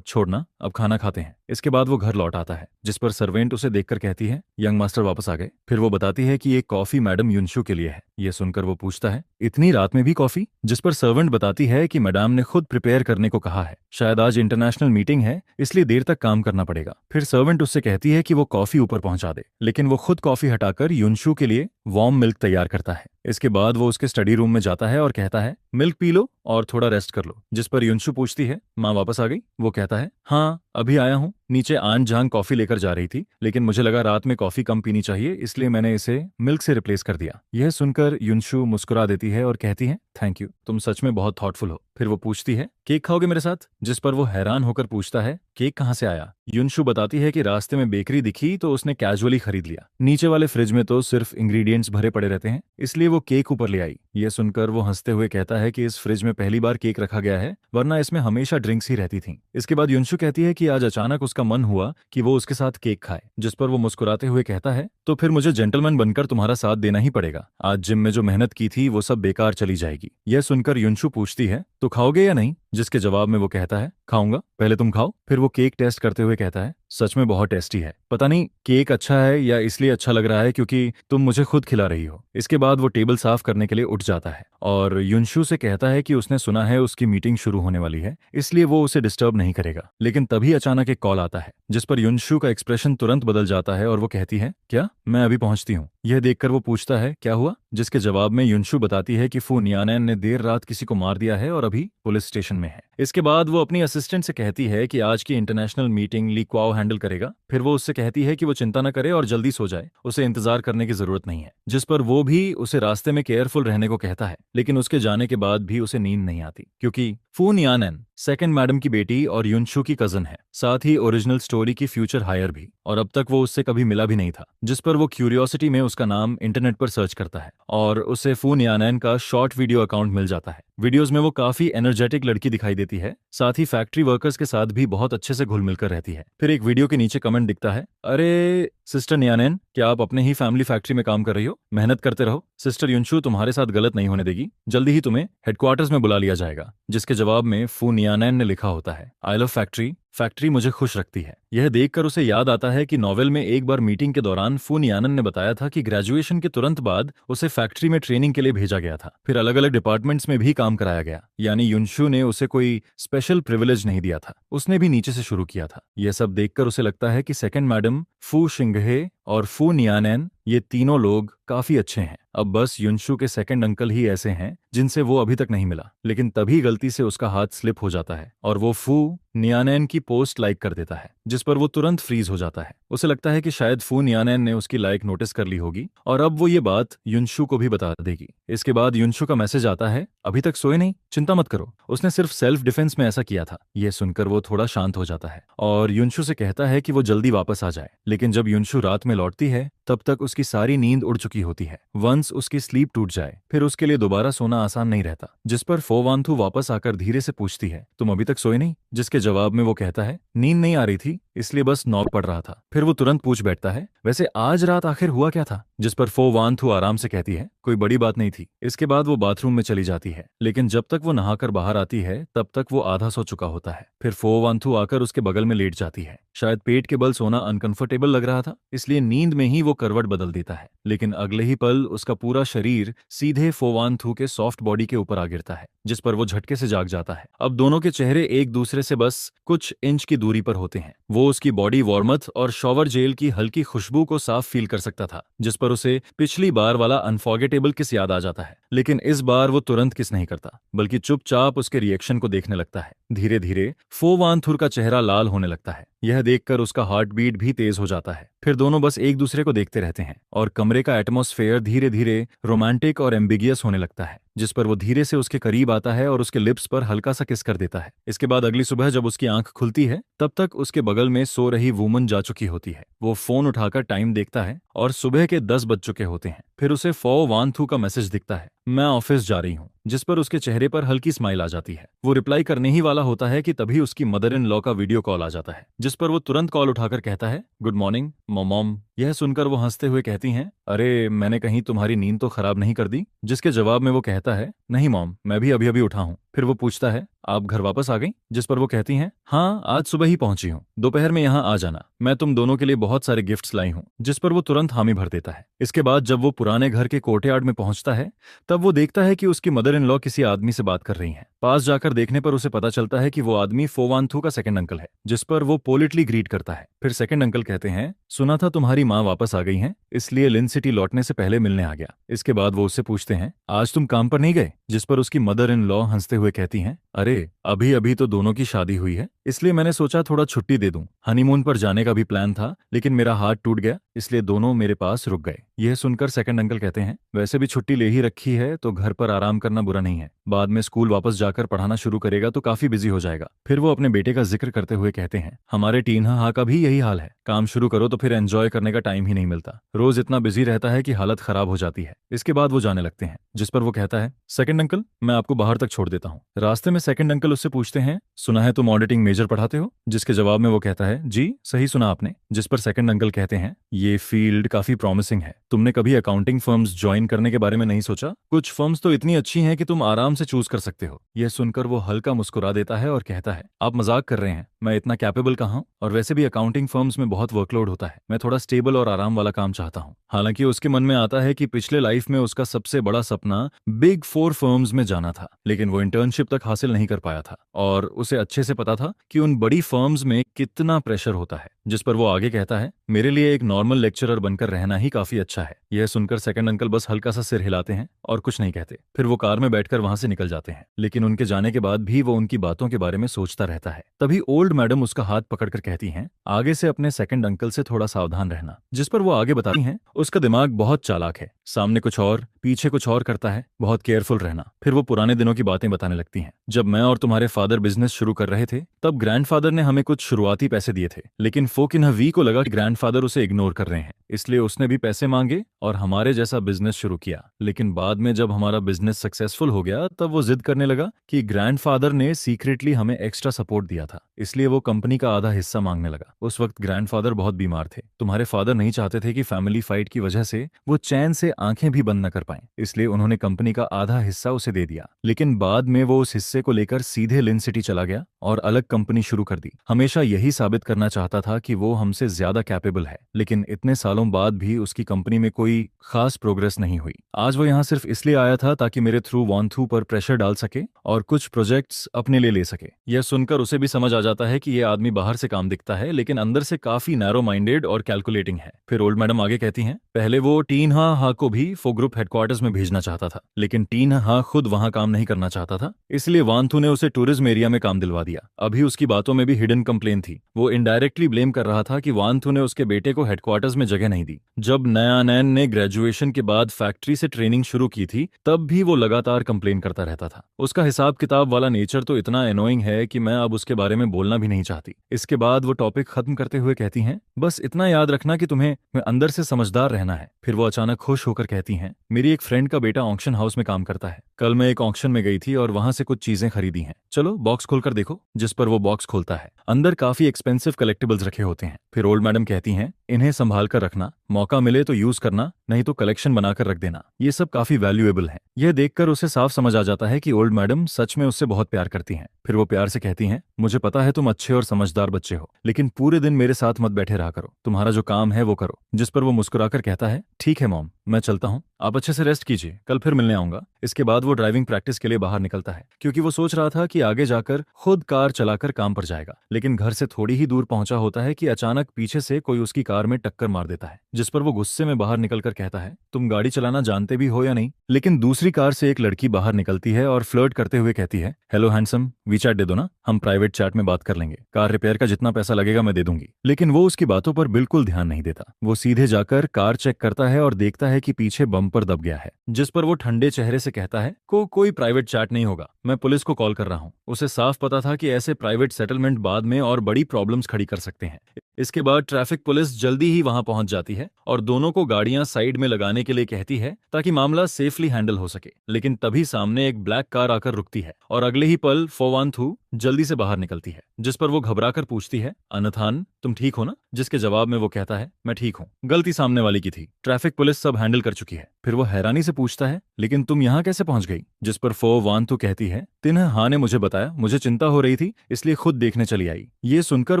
छोड़ना, अब खाना खाते हैं। इसके बाद वो घर लौट आता है, जिस पर सर्वेंट उसे देखकर कहती है, यंग मास्टर वापस आ गए। फिर वो बताती है कि ये कॉफी मैडम युनशु के लिए है। ये सुनकर वो पूछता है, इतनी रात में भी कॉफी? जिस पर सर्वेंट बताती है कि मैडम ने खुद प्रिपेयर करने को कहा है, शायद आज इंटरनेशनल मीटिंग है इसलिए देर तक काम करना पड़ेगा। फिर सर्वेंट उससे कहती है कि वो कॉफी ऊपर पहुंचा दे, लेकिन वो खुद कॉफी हटाकर युनशु के लिए वार्म मिल्क तैयार करता है। इसके बाद वो उसके स्टडी रूम में जाता है और कहता है, मिल्क पी लो और थोड़ा रेस्ट कर लो। जिस पर युनशु पूछती है, माँ वापस आ गई? वो कहता है, हाँ अभी आया हूँ। नीचे आन जान कॉफी लेकर जा रही थी, लेकिन मुझे लगा रात में कॉफी कम पीनी चाहिए, इसलिए मैंने इसे मिल्क से रिप्लेस कर दिया। यह सुनकर युनशु मुस्कुरा देती है और कहती है, थैंक यू, तुम सच में बहुत थॉटफुल हो। फिर वो पूछती है, केक खाओगे मेरे साथ? जिस पर वो हैरान होकर पूछता है, केक कहाँ से आया? युनशु बताती है कि रास्ते में बेकरी दिखी तो उसने कैजुअली खरीद लिया। नीचे वाले फ्रिज में तो सिर्फ इंग्रेडिएंट्स भरे पड़े रहते हैं, इसलिए वो केक ऊपर ले आई। ये सुनकर वो हंसते हुए कहता है कि इस फ्रिज में पहली बार केक रखा गया है, वरना इसमें हमेशा ड्रिंक्स ही रहती थीं। इसके बाद युनशु कहती है कि आज अचानक उसका मन हुआ कि वो उसके साथ केक खाए। जिस पर वो मुस्कुराते हुए कहता है, तो फिर मुझे जेंटलमैन बनकर तुम्हारा साथ देना ही पड़ेगा। आज जिम में जो मेहनत की थी वो सब बेकार चली जाएगी। यह सुनकर युनशु पूछती है, तो खाओगे या नहीं? जिसके जवाब में वो कहता है, खाऊंगा, पहले तुम खाओ। फिर वो केक टेस्ट करते हुए कहता है, सच में बहुत टेस्टी है। पता नहीं केक अच्छा है या इसलिए अच्छा लग रहा है क्योंकि तुम मुझे खुद खिला रही हो। इसके बाद वो टेबल साफ करने के लिए उठ जाता है और युनशु से कहता है कि उसने सुना है उसकी मीटिंग शुरू होने वाली है, इसलिए वो उसे डिस्टर्ब नहीं करेगा। लेकिन तभी अचानक एक कॉल आता है, जिस पर युनशु का एक्सप्रेशन तुरंत बदल जाता है और वो कहती है, क्या? मैं अभी पहुंचती हूँ। यह देखकर वो पूछता है, क्या हुआ? जिसके जवाब में युनशु बताती है कि फू नियानैन ने देर रात किसी को मार दिया है और अभी पुलिस स्टेशन में है। इसके बाद वो अपनी असिस्टेंट से कहती है कि आज की इंटरनेशनल मीटिंग ली क्वाओ हैंडल करेगा। फिर वो उससे कहती है कि वो चिंता न करे और जल्दी सो जाए, उसे इंतजार करने की जरूरत नहीं है। जिस पर वो भी उसे रास्ते में केयरफुल रहने को कहता है, लेकिन उसके जाने के बाद भी उसे नींद नहीं आती, क्योंकि फू नियानैन सेकंड मैडम की बेटी और युनशु की कजन है, साथ ही ओरिजिनल स्टोरी की फ्यूचर हायर भी, और अब तक वो उससे कभी मिला भी नहीं था। जिस पर वो क्यूरियोसिटी में उसका नाम इंटरनेट पर सर्च करता है और उसे फू नियानैन का शॉर्ट वीडियो अकाउंट मिल जाता है। वीडियोस में वो काफी एनर्जेटिक लड़की दिखाई देती है, साथ ही फैक्ट्री वर्कर्स के साथ भी बहुत अच्छे से घुल मिलकर रहती है। फिर एक वीडियो के नीचे कमेंट दिखता है, अरे सिस्टर नियानैन, क्या आप अपने ही फैमिली फैक्ट्री में काम कर रही हो? मेहनत करते रहो, सिस्टर युनशु तुम्हारे साथ गलत नहीं होने देगी, जल्दी ही तुम्हें हेडक्वार्टर्स में बुला लिया जाएगा। जिसके जवाब में फू नियानैन ने लिखा होता है, आई लव फैक्ट्री, फैक्ट्री मुझे खुश रखती है। यह देखकर उसे याद आता है कि नॉवेल में एक बार मीटिंग के दौरान फू नियानन ने बताया था कि ग्रेजुएशन के तुरंत बाद उसे फैक्ट्री में ट्रेनिंग के लिए भेजा गया था, फिर अलग अलग डिपार्टमेंट्स में भी काम कराया गया, यानी युनशु ने उसे कोई स्पेशल प्रिविलेज नहीं दिया था, उसने भी नीचे से शुरू किया था। यह सब देखकर उसे लगता है कि सेकंड मैडम, फू शिंगहे और फू नियानैन, ये तीनों लोग काफी अच्छे हैं। अब बस युनशु के सेकंड अंकल ही ऐसे हैं जिनसे वो अभी तक नहीं मिला। लेकिन तभी गलती से उसका हाथ स्लिप हो जाता है और वो फू नियानैन की पोस्ट लाइक कर देता है, जिस पर वो तुरंत फ्रीज हो जाता है। उसे लगता है कि शायद फू नियानैन ने उसकी लाइक नोटिस कर ली होगी और अब वो ये बात युनशु को भी बता देगी। इसके बाद युनशु का मैसेज आता है, अभी तक सोए नहीं, चिंता मत करो, उसने सिर्फ सेल्फ डिफेंस में ऐसा किया था। ये सुनकर वो थोड़ा शांत हो जाता है और युनशु से कहता है कि वो जल्दी वापस आ जाए। लेकिन जब युनशु रात में लौटती है तब तक उसकी सारी नींद उड़ चुकी होती है। वंस उसकी स्लीप टूट जाए फिर उसके लिए दोबारा सोना आसान नहीं रहता। जिस पर फो वांथू वापस आकर धीरे से पूछती है, तुम अभी तक सोए नहीं? जिसके जवाब में वो कहता है, नींद नहीं आ रही थी इसलिए बस नॉक पड़ रहा था। फिर वो तुरंत पूछ बैठता है, वैसे आज रात आखिर हुआ क्या था? जिस पर फो वांथू आराम से कहती है, कोई बड़ी बात नहीं थी। इसके बाद वो बाथरूम में चली जाती है, लेकिन जब तक वो नहाकर बाहर आती है तब तक वो आधा सो चुका होता है। फिर फो वांथू आकर उसके बगल में लेट जाती है। शायद पेट के बल सोना अनकंफर्टेबल लग रहा था, इसलिए नींद में ही वो करवट बदल देता है। लेकिन अगले ही पल उसका पूरा शरीर सीधे फो वांथू के सॉफ्ट बॉडी के ऊपर आ गिरता है, जिस पर वो झटके से जाग जाता है। अब दोनों के चेहरे एक दूसरे से बस कुछ इंच की दूरी पर होते हैं। वो उसकी बॉडी वार्मथ और शॉवर जेल की हल्की खुशबू को साफ फील कर सकता था, जिस पर उसे पिछली बार वाला अनफॉरगेटेबल किस याद आ जाता है। लेकिन इस बार वो तुरंत किस नहीं करता, बल्कि चुपचाप उसके रिएक्शन को देखने लगता है। धीरे धीरे फो वांथुर का चेहरा लाल होने लगता है। यह देखकर उसका हार्ट बीट भी तेज हो जाता है। फिर दोनों बस एक दूसरे को देखते रहते हैं और कमरे का एटमॉस्फेयर धीरे धीरे रोमांटिक और एम्बिगियस होने लगता है, जिस पर वो धीरे से उसके करीब आता है और उसके लिप्स पर हल्का सा किस कर देता है। इसके बाद अगली सुबह जब उसकी आंख खुलती है तब तक उसके बगल में सो रही वुमन जा चुकी होती है। वो फोन उठाकर टाइम देखता है और सुबह के 10 बज चुके होते हैं। फिर उसे फो वांथू का मैसेज दिखता है, मैं ऑफिस जा रही हूँ, जिस पर उसके चेहरे पर हल्की स्माइल आ जाती है। वो रिप्लाई करने ही वाला होता है कि तभी उसकी मदर इन लॉ का वीडियो कॉल आ जाता है, जिस पर वो तुरंत कॉल उठाकर कहता है, गुड मॉर्निंग मॉम। यह सुनकर वो हंसते हुए कहती हैं, अरे मैंने कहीं तुम्हारी नींद तो खराब नहीं कर दी? जिसके जवाब में वो कहता है, नहीं मॉम, मैं भी अभी अभी उठा हूँ। फिर वो पूछता है, आप घर वापस आ गई? जिस पर वो कहती हैं, हाँ आज सुबह ही पहुंची हूँ, दोपहर में यहाँ आ जाना, मैं तुम दोनों के लिए बहुत सारे गिफ्ट्स लाई हूँ। जिस पर वो तुरंत हामी भर देता है। इसके बाद जब वो पुराने घर के कोर्टयार्ड में पहुंचता है, तब वो देखता है कि उसकी मदर इन लॉ किसी आदमी से बात कर रही हैं। पास जाकर देखने पर उसे पता चलता है कि वो आदमी फोवानथू का सेकंड अंकल है। जिस पर वो पोलिटली ग्रीट करता है। फिर सेकंड अंकल कहते हैं, सुना था तुम्हारी माँ वापस आ गई हैं, इसलिए लिन सिटी लौटने से पहले मिलने आ गया। इसके बाद वो उससे पूछते हैं, आज तुम काम पर नहीं गए? जिस पर उसकी मदर इन लॉ हंसते हुए कहती हैं, अरे अभी अभी तो दोनों की शादी हुई है, इसलिए मैंने सोचा थोड़ा छुट्टी दे दूं। हनीमून पर जाने का भी प्लान था, लेकिन मेरा हाथ टूट गया, इसलिए दोनों मेरे पास रुक गए। यह सुनकर सेकंड अंकल कहते हैं, वैसे भी छुट्टी ले ही रखी है तो घर पर आराम करना बुरा नहीं है, बाद में स्कूल वापस जाकर पढ़ाना शुरू करेगा तो काफी बिजी हो जाएगा। फिर वो अपने बेटे का जिक्र करते हुए कहते हैं, हमारे टीना हा का भी यही हाल है, काम शुरू करो तो फिर एंजॉय करने का टाइम ही नहीं मिलता, रोज इतना बिजी रहता है कि हालत खराब हो जाती है। इसके बाद वो जाने लगते हैं। जिस पर वो कहता है, सेकंड अंकल मैं आपको बाहर तक छोड़ देता हूँ। रास्ते में सेकंड अंकल उससे पूछते हैं, सुना है तुम ऑडिटिंग मेजर पढ़ाते हो? जिसके जवाब में वो कहता है, जी सही सुना आपने। जिस पर सेकंड अंकल कहते हैं, ये फील्ड काफी प्रॉमिसिंग है, तुमने कभी अकाउंटिंग फर्म्स ज्वाइन करने के बारे में नहीं सोचा? कुछ फर्म्स तो इतनी अच्छी हैं कि तुम आराम से चूज कर सकते हो। यह सुनकर वो हल्का मुस्कुरा देता है और कहता है, आप मजाक कर रहे हैं, मैं इतना कैपेबल कहाँ हूं, और वैसे भी अकाउंटिंग फर्म्स में बहुत वर्कलोड होता है, मैं थोड़ा स्टेबल और आराम वाला काम चाहता हूँ। हालांकि उसके मन में आता है कि पिछले लाइफ में उसका सबसे बड़ा सपना बिग फोर फर्म्स में जाना था, लेकिन वो इंटर्नशिप तक हासिल नहीं कर पाया था और उसे अच्छे से पता था कि उन बड़ी फर्म्स में कितना प्रेशर होता है। जिस पर वो आगे कहता है, मेरे लिए एक नॉर्मल लेक्चरर बनकर रहना ही काफी अच्छा है। यह सुनकर सेकंड अंकल बस हल्का सा सिर हिलाते हैं और कुछ नहीं कहते। फिर वो कार में बैठकर वहां से निकल जाते हैं, लेकिन उनके जाने के बाद भी वो उनकी बातों के बारे में सोचता रहता है। तभी ओल्ड मैडम उसका हाथ पकड़कर कहती हैं, आगे से अपने सेकंड अंकल से थोड़ा सावधान रहना। जिस पर वो आगे बताती हैं, उसका दिमाग बहुत चालाक है, सामने कुछ और पीछे कुछ और करता है, बहुत केयरफुल रहना। फिर वो पुराने दिनों की बातें बताने लगती हैं। जब मैं और तुम्हारे फादर बिजनेस शुरू कर रहे थे, तब ग्रैंडफादर ने हमें कुछ शुरुआती पैसे दिए थे, लेकिन फोकिन वी को लगा कि ग्रैंडफादर उसे इग्नोर कर रहे हैं, इसलिए उसने भी पैसे मांगे और हमारे जैसा बिजनेस शुरू किया। लेकिन बाद में जब हमारा बिजनेस सक्सेसफुल हो गया, तब वो जिद करने लगा कि ग्रैंडफादर ने सीक्रेटली हमें एक्स्ट्रा सपोर्ट दिया था, इसलिए वो कंपनी का आधा हिस्सा मांगने लगा। उस वक्त ग्रैंडफादर बहुत बीमार थे। तुम्हारे फादर नहीं चाहते थे कि फैमिली फाइट की वजह से वो चैन से आंखें भी बंद न कर पाएं, इसलिए उन्होंने कंपनी का आधा हिस्सा उसे दे दिया। लेकिन बाद में वो उस हिस्से को लेकर सीधे लिन सिटी चला गया और अलग कंपनी शुरू कर दी। हमेशा यही साबित करना चाहता था कि वो हमसे ज्यादा कैपेबल है, लेकिन इतने सालों बाद भी उसकी कंपनी में कोई खास प्रोग्रेस नहीं हुई। आज वो यहाँ सिर्फ इसलिए आया था ताकि मेरे थ्रू वानथू पर प्रेशर डाल सके और कुछ प्रोजेक्ट्स अपने लिए ले सके। यह सुनकर उसे भी समझ आ जाता है कि यह आदमी बाहर से काम दिखता है, लेकिन अंदर से काफी नैरो माइंडेड और कैलकुलेटिंग है। फिर ओल्ड मैडम आगे कहती हैं, पहले वो टीन हा को भी फो ग्रुप हेडक्वार्टर्स में भेजना चाहता था, लेकिन टीन हा खुद वहां काम नहीं करना चाहता था, इसलिए वानथू ने उसे टूरिज्म एरिया में काम दिलवा दिया। अभी उसकी बातों में भी हिडन कंप्लेन थी। वो इनडायरेक्टली ब्लेम कर रहा था कि वानथू ने उसके बेटे को हेडक्वार्टर्स में जगह नहीं दी। जब नयानैन ने ग्रेजुएशन के बाद फैक्ट्री से ट्रेनिंग शुरू की थी, तब भी वो लगातार कंप्लेन करता रहता था। उसका हिसाब किताब वाला नेचर तो इतना एनोइंग है कि मैं अब उसके बारे में बोलना भी नहीं चाहती। इसके बाद वो टॉपिक खत्म करते हुए कहती हैं, बस इतना याद रखना कि तुम्हें अंदर से समझदार रहना है। फिर वो अचानक खुश होकर कहती हैं, मेरी एक फ्रेंड का बेटा ऑक्शन हाउस में काम करता है, कल मैं एक ऑक्शन में गई थी और वहां से कुछ चीजें खरीदी हैं, चलो बॉक्स खोलकर देखो। जिस पर वो बॉक्स खोलता है, अंदर काफी एक्सपेंसिव कलेक्टिबल्स रखे होते हैं। फिर ओल्ड मैडम कहती हैं, इन्हें संभाल कर रखना, मौका मिले तो यूज करना, नहीं तो कलेक्शन बनाकर रख देना, ये सब काफी वैल्यूएबल है। यह देखकर उसे साफ समझ आ जाता है कि ओल्ड मैडम सच में उससे बहुत प्यार करती हैं। फिर वो प्यार से कहती हैं, मुझे पता है तुम अच्छे और समझदार बच्चे हो, लेकिन पूरे दिन मेरे साथ मत बैठे रहा करो, तुम्हारा जो काम है वो करो। जिस पर वो मुस्कुराकर कहता है, ठीक है मॉम, मैं चलता हूँ, आप अच्छे से रेस्ट कीजिए, कल फिर मिलने आऊंगा। इसके बाद वो ड्राइविंग प्रैक्टिस के लिए बाहर निकलता है, क्योंकि वो सोच रहा था कि आगे जाकर खुद कार चलाकर काम पर जाएगा। लेकिन घर से थोड़ी ही दूर पहुंचा होता है कि अचानक पीछे से कोई उसकी कार में टक्कर मार देता है। जिस पर वो गुस्से में बाहर निकलकर कहता है, तुम गाड़ी चलाना जानते भी हो या नहीं? लेकिन दूसरी कार से एक लड़की बाहर निकलती है और फ्लर्ट करते हुए कहती है, हेलो हैंडसम, वीचैट दे दो ना, हम प्राइवेट चैट में बात कर लेंगे, कार रिपेयर का जितना पैसा लगेगा मैं दे दूंगी। लेकिन वो उसकी बातों पर बिल्कुल ध्यान नहीं देता। वो सीधे जाकर कार चेक करता है और देखता है कि पीछे बम्पर दब गया है। जिस पर वो ठंडे चेहरे से कहता है, कोई प्राइवेट चैट नहीं होगा, मैं पुलिस को कॉल कर रहा हूँ। उसे साफ पता था कि ऐसे प्राइवेट सेटलमेंट बाद में और बड़ी प्रॉब्लम्स खड़ी कर सकते हैं। इसके बाद ट्रैफिक पुलिस जल्दी ही वहां पहुंच जाती है और दोनों को गाड़ियां साइड में लगाने के लिए कहती है ताकि मामला सेफली हैंडल हो सके। लेकिन तभी सामने एक ब्लैक कार आकर रुकती है और अगले ही पल फोवानथू जल्दी से बाहर निकलती है, जिस पर वो घबरा कर पूछती है, अनथान तुम ठीक हो ना? जिसके जवाब में वो कहता है, मैं ठीक हूँ, गलती सामने वाली की थी, ट्रैफिक पुलिस सब हैंडल कर चुकी है। फिर वो हैरानी से पूछता है, लेकिन तुम यहाँ कैसे पहुंच गई? जिस पर फो वान तू कहती है, तिन्ह हाँ ने मुझे बताया, मुझे चिंता हो रही थी इसलिए खुद देखने चली आई। ये सुनकर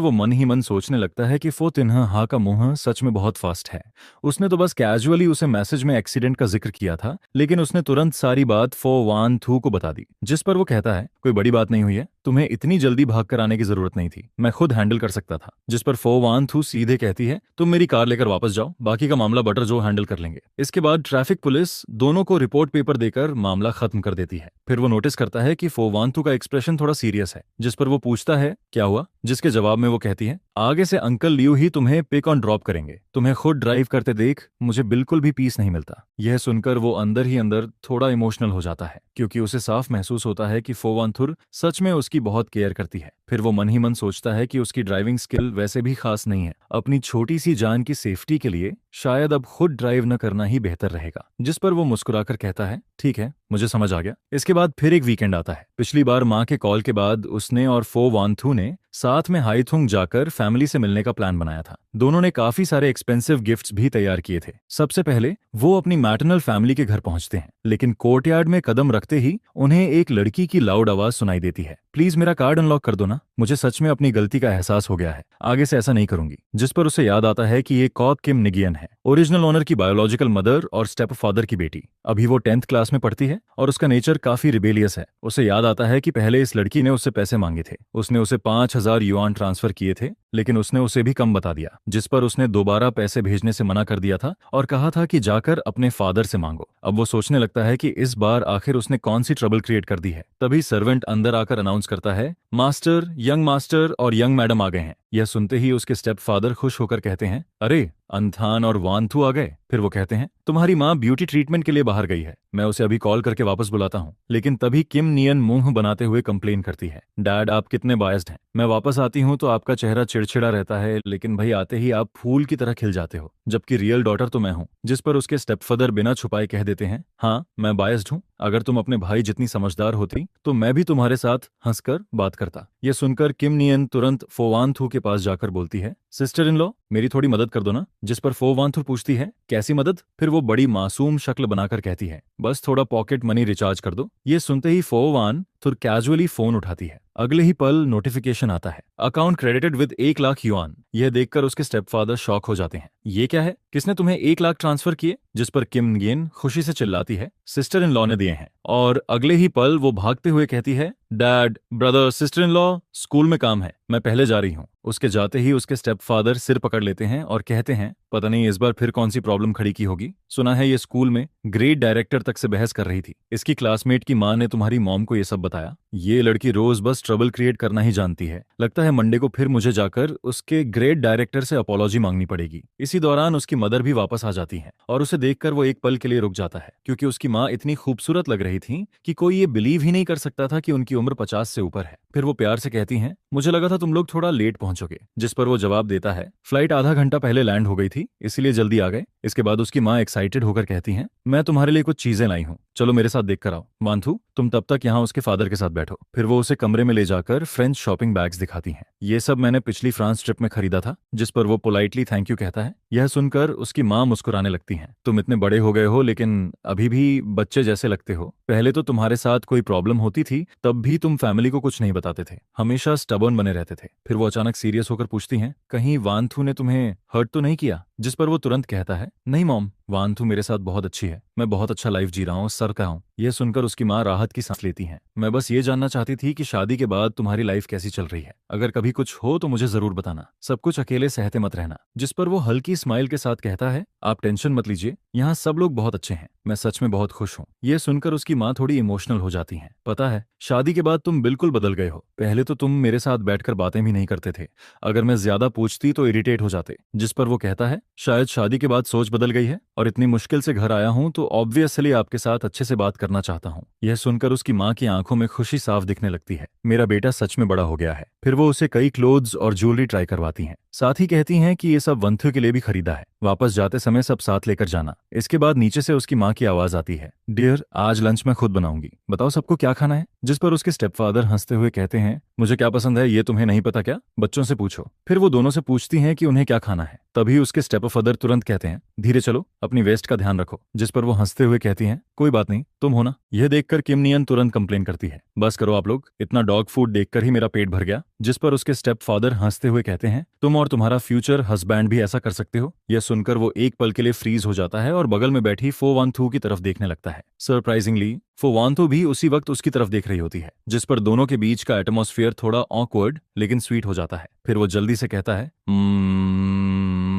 वो मन ही मन सोचने लगता है कि फो तिन्ह हाँ का मुंह सच में बहुत फास्ट है। उसने तो बस कैजुअली उसे मैसेज में एक्सीडेंट का जिक्र किया था, लेकिन उसने तुरंत सारी बात फो वान थू को बता दी। जिस पर वो कहता है, कोई बड़ी बात नहीं हुई है, तुम्हें इतनी जल्दी भाग कर आने की जरूरत नहीं थी, मैं खुद हैंडल कर सकता था। जिस पर फो वान थू सीधे कहती है, तुम मेरी कार लेकर वापस जाओ, बाकी का मामला बटर जो हैंडल कर लेंगे। इसके बाद ट्रैफिक पुलिस दोनों को रिपोर्ट पेपर देकर मामला खत्म कर देती है। फिर वो नोटिस करता है कि फो वान थू का एक्सप्रेशन थोड़ा सीरियस है। जिस पर वो पूछता है, क्या हुआ? जिसके जवाब में वो कहती है, आगे से अंकल लियू ही तुम्हें पिक ऑन ड्रॉप करेंगे, तुम्हें खुद ड्राइव करते देख मुझे बिल्कुल भी पीस नहीं मिलता। यह सुनकर वो अंदर ही अंदर थोड़ा इमोशनल हो जाता है, क्योंकि उसे साफ महसूस होता है कि फो वान थुर सच में उसकी बहुत केयर करती है। फिर वो मन ही मन सोचता है कि उसकी ड्राइविंग स्किल वैसे भी खास नहीं है, अपनी छोटी सी जान की सेफ्टी के लिए शायद अब खुद ड्राइव न करना ही बेहतर रहेगा। जिस पर वो मुस्कुराकर कहता है, ठीक है, मुझे समझ आ गया। इसके बाद फिर एक वीकेंड आता है। पिछली बार माँ के कॉल के बाद उसने और फो वान थू ने साथ में हाईथुंग जाकर फैमिली से मिलने का प्लान बनाया था। दोनों ने काफी सारे एक्सपेंसिव गिफ्ट्स भी तैयार किए थे। सबसे पहले वो अपनी मैटरनल फैमिली के घर पहुंचते हैं, लेकिन कोर्टयार्ड में कदम रखते ही उन्हें एक लड़की की लाउड आवाज सुनाई देती है, प्लीज मेरा कार्ड अनलॉक कर दो ना, मुझे सच में अपनी गलती का एहसास हो गया है, आगे से ऐसा नहीं करूंगी। जिस पर उसे याद आता है कि ये कॉप किम निगियन है, ओरिजिनल ओनर की बायोलॉजिकल मदर और स्टेप फादर की बेटी। अभी वो 10th क्लास में पढ़ती है और उसका नेचर काफी रिबेलियस है। उसे याद आता है कि पहले इस लड़की ने उससे पैसे मांगे थे, उसने उसे 5000 युआन ट्रांसफर किए थे, लेकिन उसने उसे भी कम बता दिया। जिस पर उसने दोबारा पैसे भेजने से मना कर दिया था और कहा था कि जाकर अपने फादर से मांगो। अब वो सोचने लगता है कि इस बार आखिर उसने कौन सी ट्रबल क्रिएट कर दी है। तभी सर्वेंट अंदर आकर अनाउंस करता है, मास्टर और यंग मैडम आ गए हैं। यह सुनते ही उसके स्टेप फादर खुश होकर कहते हैं, अरे अंथान और वानथू आ गए। फिर वो कहते हैं, तुम्हारी माँ ब्यूटी ट्रीटमेंट के लिए बाहर गई है, मैं उसे अभी कॉल करके वापस बुलाता हूँ। लेकिन तभी किम नियन मुंह बनाते हुए कंप्लेन करती है, डैड आप कितने बायस्ड हैं, मैं वापस आती हूँ तो आपका चेहरा चिड़चिड़ा रहता है, लेकिन भाई आते ही आप फूल की तरह खिल जाते हो, जबकि रियल डॉटर तो मैं हूँ। जिस पर उसके स्टेप फादर बिना छुपाए कह देते हैं, हाँ मैं बायस्ड हूँ, अगर तुम अपने भाई जितनी समझदार होती तो मैं भी तुम्हारे साथ हंसकर बात करता। यह सुनकर किम नियन तुरंत फोवानथू के पास जाकर बोलती है, सिस्टर इन लॉ मेरी थोड़ी मदद कर दो ना। जिस पर फोवानथू पूछती है, कैसी मदद? फिर वो बड़ी मासूम शक्ल बनाकर कहती है, बस थोड़ा पॉकेट मनी रिचार्ज कर दो। ये सुनते ही फोवान थुर कैजुअली फोन उठाती है। अगले ही पल नोटिफिकेशन आता है, account credited with 1 lakh yuan. यह देखकर उसके स्टेपफादर शॉक हो जाते हैं, ये क्या है, किसने तुम्हें 1 लाख ट्रांसफर किए? जिस पर किम नियन खुशी से चिल्लाती है, सिस्टर इन लॉ ने दिए हैं। और अगले ही पल वो भागते हुए कहती है, dad brother sister in law school में काम है, मैं पहले जा रही हूँ। उसके जाते ही उसके स्टेपफादर सिर पकड़ लेते हैं और कहते हैं, पता नहीं इस बार फिर कौन सी प्रॉब्लम खड़ी की होगी, सुना है ये स्कूल में ग्रेड डायरेक्टर तक से बहस कर रही थी, इसकी क्लासमेट की माँ ने तुम्हारी मॉम को ये सब बताया। ये लड़की रोज बस ट्रबल क्रिएट करना ही जानती है, लगता है मंडे को फिर मुझे जाकर उसके ग्रेड डायरेक्टर से अपॉलॉजी मांगनी पड़ेगी। इसी दौरान उसकी मदर भी वापस आ जाती है और उसे देखकर वो एक पल के लिए रुक जाता है, क्योंकि उसकी माँ इतनी खूबसूरत लग रही थी कि कोई ये बिलीव ही नहीं कर सकता था कि उनकी उम्र 50 से ऊपर है। फिर वो प्यार से कहती हैं, मुझे लगा था तुम लोग थोड़ा लेट पहुंचोगे। जिस पर वो जवाब देता है, फ्लाइट आधा घंटा पहले लैंड हो गई थी इसलिए जल्दी आ गए। इसके बाद उसकी माँ एक्साइटेड होकर कहती हैं, मैं तुम्हारे लिए कुछ चीजें लाई हूँ, चलो मेरे साथ देख कर आओ। वानथू तुम तब तक यहाँ उसके फादर के साथ बैठो। फिर वो उसे कमरे में ले जाकर फ्रेंच शॉपिंग बैग्स दिखाती हैं, ये सब मैंने पिछली फ्रांस ट्रिप में खरीदा था। जिस पर वो पोलाइटली थैंक यू कहता है। यह सुनकर उसकी माँ मुस्कुराने लगती हैं, तुम इतने बड़े हो गए हो लेकिन अभी भी बच्चे जैसे लगते हो, पहले तो तुम्हारे साथ कोई प्रॉब्लम होती थी तब भी तुम फैमिली को कुछ नहीं बताते थे, हमेशा स्टबर्न बने रहते थे। फिर वो अचानक सीरियस होकर पूछती हैं, कहीं वानथू ने तुम्हें हर्ट तो नहीं किया? जिस पर वो तुरंत कहता है, नहीं मॉम, वानथू मेरे साथ बहुत अच्छी है, मैं बहुत अच्छा लाइफ जी रहा हूँ, सर का हूँ। यह सुनकर उसकी माँ राहत की सांस लेती हैं, मैं बस ये जानना चाहती थी कि शादी के बाद तुम्हारी लाइफ कैसी चल रही है, अगर कभी कुछ हो तो मुझे जरूर बताना, सब कुछ अकेले सहते मत रहना। जिस पर वो हल्की स्माइल के साथ कहता है, आप टेंशन मत लीजिए, यहाँ सब लोग बहुत अच्छे हैं, मैं सच में बहुत खुश हूँ। यह सुनकर उसकी माँ थोड़ी इमोशनल हो जाती हैं, पता है शादी के बाद तुम बिल्कुल बदल गए हो, पहले तो तुम मेरे साथ बैठकर बातें भी नहीं करते थे, अगर मैं ज्यादा पूछती तो इरिटेट हो जाते। जिस पर वो कहता है, शायद शादी के बाद सोच बदल गई है और इतनी मुश्किल से घर आया हूं तो ऑब्वियसली आपके साथ अच्छे से बात करना चाहता हूं। यह सुनकर उसकी माँ की आंखों में खुशी साफ दिखने लगती है, मेरा बेटा सच में बड़ा हो गया है। फिर वो उसे कई क्लोथ्स और ज्वेलरी ट्राई करवाती हैं, साथ ही कहती हैं कि ये सब वंथु के लिए भी खरीदा है। वापस जाते समय सब साथ लेकर जाना। इसके बाद नीचे से उसकी माँ की आवाज आती है, डियर आज लंच मैं खुद बनाऊंगी, बताओ सबको क्या खाना है। जिस पर उसके स्टेपफादर हंसते हुए कहते हैं, मुझे क्या पसंद है ये तुम्हें नहीं पता क्या, बच्चों से पूछो। फिर वो दोनों से पूछती हैं कि उन्हें क्या खाना है। तभी उसके स्टेपफादर तुरंत कहते हैं, धीरे चलो, अपनी वेस्ट का ध्यान रखो। जिस पर वो हंसते हुए कहती हैं, कोई बात नहीं, तुम हो ना। यह देखकर किम नियन तुरंत कंप्लेन करती है, बस करो आप लोग, इतना डॉग फूड देखकर ही मेरा पेट भर गया। जिस पर उसके स्टेप फादर हंसते हुए कहते हैं, तुम और तुम्हारा फ्यूचर हस्बैंड भी ऐसा कर सकते हो। यह सुनकर वो एक पल के लिए फ्रीज हो जाता है और बगल में बैठी फो वान थू की तरफ देखने लगता है। सरप्राइजिंगली फो वान थू भी उसी वक्त उसकी तरफ देख रही होती है, जिस पर दोनों के बीच का एटमॉस्फेयर थोड़ा ऑकवर्ड लेकिन स्वीट हो जाता है। फिर वो जल्दी से कहता है,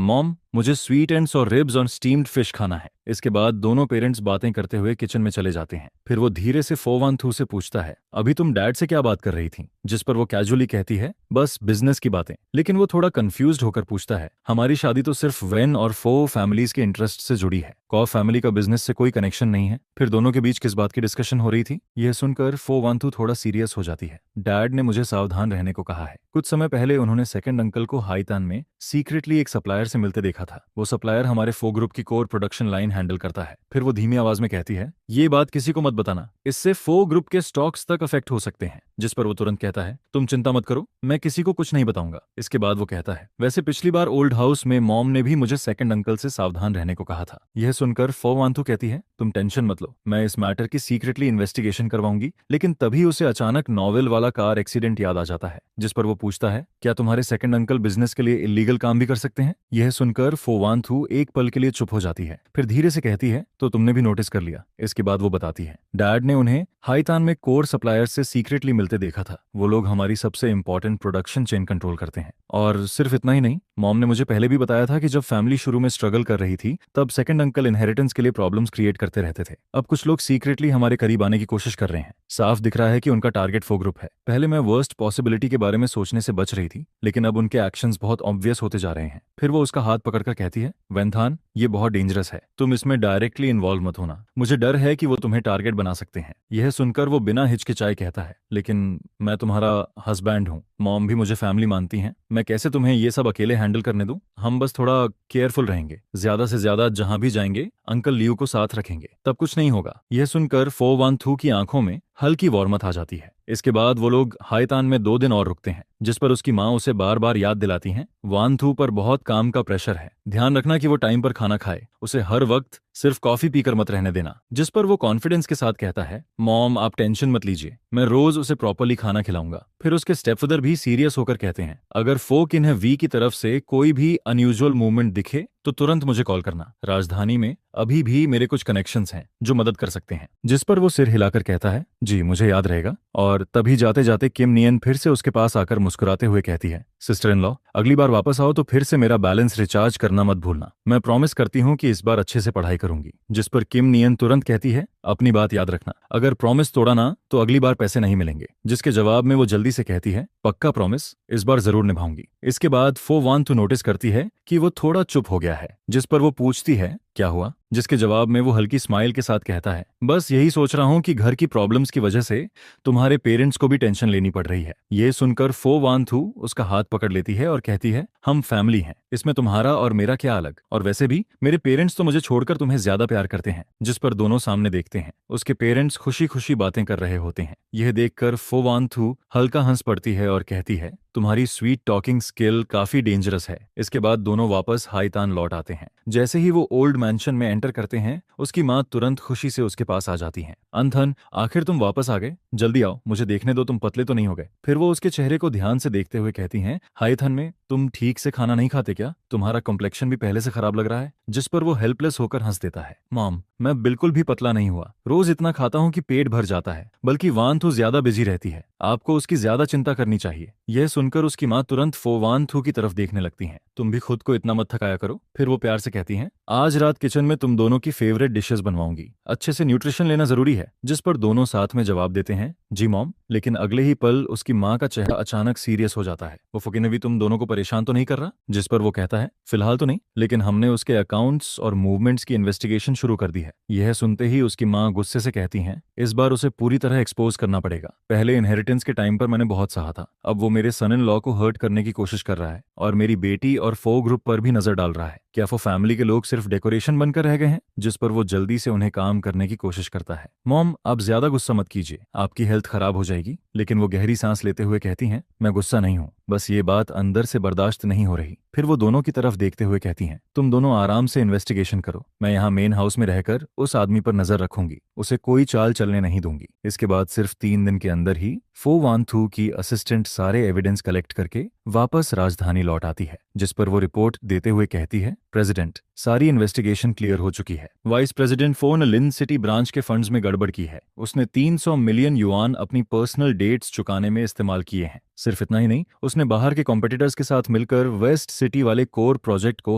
मॉम मुझे स्वीट एंड्स और रिब्स और स्टीम्ड फिश खाना है। इसके बाद दोनों पेरेंट्स बातें करते हुए किचन में चले जाते हैं। फिर वो धीरे से फो वान थू से पूछता है, अभी तुम डैड से क्या बात कर रही थी। जिस पर वो कैजुअली कहती है, बस बिजनेस की बातें। लेकिन वो थोड़ा कंफ्यूज्ड होकर पूछता है, हमारी शादी तो सिर्फ वेन और फो फैमिलीज के इंटरेस्ट से जुड़ी है, कॉ फैमिली का बिजनेस से कोई कनेक्शन नहीं है। फिर दोनों के बीच किस बात की डिस्कशन हो रही थी। यह सुनकर फो वान थू थोड़ा सीरियस हो जाती है। डैड ने मुझे सावधान रहने को कहा है। कुछ समय पहले उन्होंने सेकंड अंकल को हाईतान में सीक्रेटली एक सप्लायर से मिलते देखा था। वो सप्लायर हमारे फो ग्रुप की कोर प्रोडक्शन लाइन हैंडल करता है। फिर वो धीमी आवाज में कहती है, ये बात किसी को मत बताना, इससे फो ग्रुप के स्टॉक्स तक अफेक्ट हो सकते हैं। जिस पर वो तुरंत कहता है, तुम चिंता मत करो, मैं किसी को कुछ नहीं बताऊंगा। इसके बाद वो कहता है, वैसे पिछली बार ओल्ड हाउस में मॉम ने भी मुझे सेकंड अंकल से सावधान रहने को कहा था। यह सुनकर फो वान थू कहती है, तुम टेंशन मत लो, मैं इस मैटर की सीक्रेटली इन्वेस्टिगेशन करवाऊंगी। लेकिन तभी उसे अचानक नॉवेल वाला कार एक्सीडेंट याद आ जाता है। जिस पर वो पूछता है, क्या तुम्हारे सेकंड अंकल बिजनेस के लिए इलीगल काम भी कर सकते हैं। यह सुनकर फो वान थू एक पल के लिए चुप हो जाती है। फिर धीरे से कहती है, तो तुमने भी नोटिस कर लिया। इसके बाद वो बताती है, डैड ने उन्हें हाईतान में कोर सप्लायर से सीक्रेटली मिलते देखा था। वो लोग हमारी सबसे इंपॉर्टेंट प्रोडक्शन चेन कंट्रोल करते हैं। और सिर्फ इतना ही नहीं, मॉम ने मुझे पहले भी बताया था कि जब फैमिली शुरू में स्ट्रगल कर रही थी तब सेकंड अंकल इनहेरिटेंस के लिए प्रॉब्लम्स क्रिएट करते रहते थे। अब कुछ लोग सीक्रेटली हमारे करीब आने की कोशिश कर रहे हैं। साफ दिख रहा है कि उनका टारगेट फो ग्रुप है। पहले मैं वर्स्ट पॉसिबिलिटी के बारे में सोचने से बच रही थी, लेकिन अब उनके एक्शंस बहुत ऑब्वियस होते जा रहे हैं। फिर वो उसका हाथ पकड़कर कहती है, वेंथान ये बहुत डेंजरस है, तुम इसमें डायरेक्टली इन्वॉल्व मत होना, मुझे डर है कि वो तुम्हें टारगेट बना सकते हैं। यह सुनकर वो बिना हिचकिचाए कहता है, लेकिन मैं तुम्हारा हस्बैंड हूँ, मॉम भी मुझे फैमिली मानती हैं, मैं कैसे तुम्हें ये सब अकेले हैंडल करने दूं। हम बस थोड़ा केयरफुल रहेंगे, ज्यादा से ज्यादा जहां भी जाएंगे अंकल लियू को साथ रखेंगे, तब कुछ नहीं होगा। यह सुनकर फो वान थू की आंखों में हल्की वार्मथ आ जाती है। इसके बाद वो लोग हाईतान में 2 दिन और रुकते हैं, जिस पर उसकी माँ उसे बार बार याद दिलाती हैं, वान थू पर बहुत काम का प्रेशर है, ध्यान रखना कि वो टाइम पर खाना खाए, उसे हर वक्त सिर्फ कॉफी पीकर मत रहने देना। जिस पर वो कॉन्फिडेंस के साथ कहता है, मॉम आप टेंशन मत लीजिए, मैं रोज उसे प्रॉपरली खाना खिलाऊंगा। फिर उसके स्टेपफादर भी सीरियस होकर कहते हैं, अगर फोक इन्हें वी की तरफ से कोई भी अनयूजुअल मूवमेंट दिखे तो तुरंत मुझे कॉल करना। राजधानी में अभी भी मेरे कुछ कनेक्शंस हैं जो मदद कर सकते हैं। जिस पर वो सिर हिलाकर कहता है, जी मुझे याद रहेगा। और तभी जाते जाते किम नियन फिर से उसके पास आकर मुस्कुराते हुए कहती है, सिस्टर इन लॉ अगली बार वापस आओ तो फिर से मेरा बैलेंस रिचार्ज करना मत भूलना, मैं प्रॉमिस करती हूँ कि इस बार अच्छे से पढ़ाई करूंगी। जिस पर किम नियन तुरंत कहती है, अपनी बात याद रखना, अगर प्रॉमिस तोड़ा ना तो अगली बार पैसे नहीं मिलेंगे। जिसके जवाब में वो जल्दी से कहती है, पक्का प्रॉमिस, इस बार जरूर निभाऊंगी। इसके बाद फो वान थू नोटिस करती है कि वो थोड़ा चुप हो गया है। जिस पर वो पूछती है, क्या हुआ। जिसके जवाब में वो हल्की स्माइल के साथ कहता है, बस यही सोच रहा हूं कि घर की प्रॉब्लम्स की वजह से तुम्हारे पेरेंट्स को भी टेंशन लेनी पड़ रही है। ये सुनकर फो वान थू उसका हाथ पकड़ लेती है और कहती है, हम फैमिली हैं, इसमें तुम्हारा और मेरा क्या अलग, और वैसे भी मेरे पेरेंट्स तो मुझे छोड़कर तुम्हें ज्यादा प्यार करते हैं। जिस पर दोनों सामने देखते हैं, उसके पेरेंट्स खुशी खुशी बातें कर रहे होते हैं। यह देखकर फो वान थू हल्का हंस पड़ती है और कहती है, तुम्हारी स्वीट टॉकिंग स्किल काफी डेंजरस है। इसके बाद दोनों वापस हाईतान लौट आते हैं। जैसे ही वो ओल्ड मैंशन में एंटर करते हैं, उसकी माँ तुरंत खुशी से उसके पास आ जाती हैं। अंथन, आखिर तुम वापस आ गए, जल्दी आओ, मुझे देखने दो तुम पतले तो नहीं हो गए। फिर वो उसके चेहरे को ध्यान से देखते हुए कहती हैं, हाईथन में तुम ठीक से खाना नहीं खाते क्या, तुम्हारा कॉम्प्लेक्शन भी पहले से खराब लग रहा है। जिस पर वो हेल्पलेस होकर हंस देता है, मॉम मैं बिल्कुल भी पतला नहीं हुआ, रोज इतना खाता हूँ कि पेट भर जाता है, बल्कि वान थू ज्यादा बिजी रहती है, आपको उसकी ज्यादा चिंता करनी चाहिए। यह सुनकर उसकी माँ तुरंत फो वान थू की तरफ देखने लगती हैं, तुम भी खुद को इतना मत थकाया करो। फिर वो प्यार से कहती हैं, आज रात किचन में तुम दोनों की फेवरेट डिशेस बनवाऊंगी, अच्छे से न्यूट्रिशन लेना जरूरी है। जिस पर दोनों साथ में जवाब देते हैं, जी मॉम। लेकिन अगले ही पल उसकी माँ का चेहरा अचानक सीरियस हो जाता है। वो फुकी ने भी तुम दोनों को परेशान तो नहीं कर रहा। जिस पर वो कहता है, फिलहाल तो नहीं, लेकिन हमने उसके अकाउंट्स और मूवमेंट्स की इन्वेस्टिगेशन शुरू कर दी है। यह सुनते ही उसकी माँ गुस्से से कहती हैं, इस बार उसे पूरी तरह एक्सपोज करना पड़ेगा। पहले इनहेरिटेंस के टाइम पर मैंने बहुत सहा था, अब वो मेरे सन इन लॉ को हर्ट करने की कोशिश कर रहा है और मेरी बेटी और फो ग्रुप पर भी नजर डाल रहा है। क्या वो फैमिली के लोग सिर्फ डेकोरेशन बनकर रह गए हैं? जिस पर वो जल्दी से उन्हें काम करने की कोशिश करता है। मॉम, आप ज्यादा गुस्सा मत कीजिए, आपकी हेल्थ खराब हो जाएगी। लेकिन वो गहरी सांस लेते हुए कहती हैं, मैं गुस्सा नहीं हूँ, बस ये बात अंदर से बर्दाश्त नहीं हो रही। फिर वो दोनों की तरफ देखते हुए कहती हैं, तुम दोनों आराम से इन्वेस्टिगेशन करो, मैं यहाँ मेन हाउस में रहकर उस आदमी पर नजर रखूंगी, उसे कोई चाल चलने नहीं दूंगी। इसके बाद सिर्फ 3 दिन के अंदर ही फो वान थू की असिस्टेंट सारे एविडेंस कलेक्ट करके वापस राजधानी लौट आती है, जिस पर वो रिपोर्ट देते हुए कहती है, प्रेसिडेंट, सारी इन्वेस्टिगेशन क्लियर हो चुकी है। वाइस प्रेसिडेंट फो ने लिन सिटी ब्रांच के फंड्स में गड़बड़ की है। उसने 300 मिलियन युआन अपनी पर्सनल डेट्स चुकाने में इस्तेमाल किए हैं। सिर्फ इतना ही नहीं, उसने बाहर के कॉम्पिटिटर्स के साथ मिलकर वेस्ट सिटी वाले कोर प्रोजेक्ट को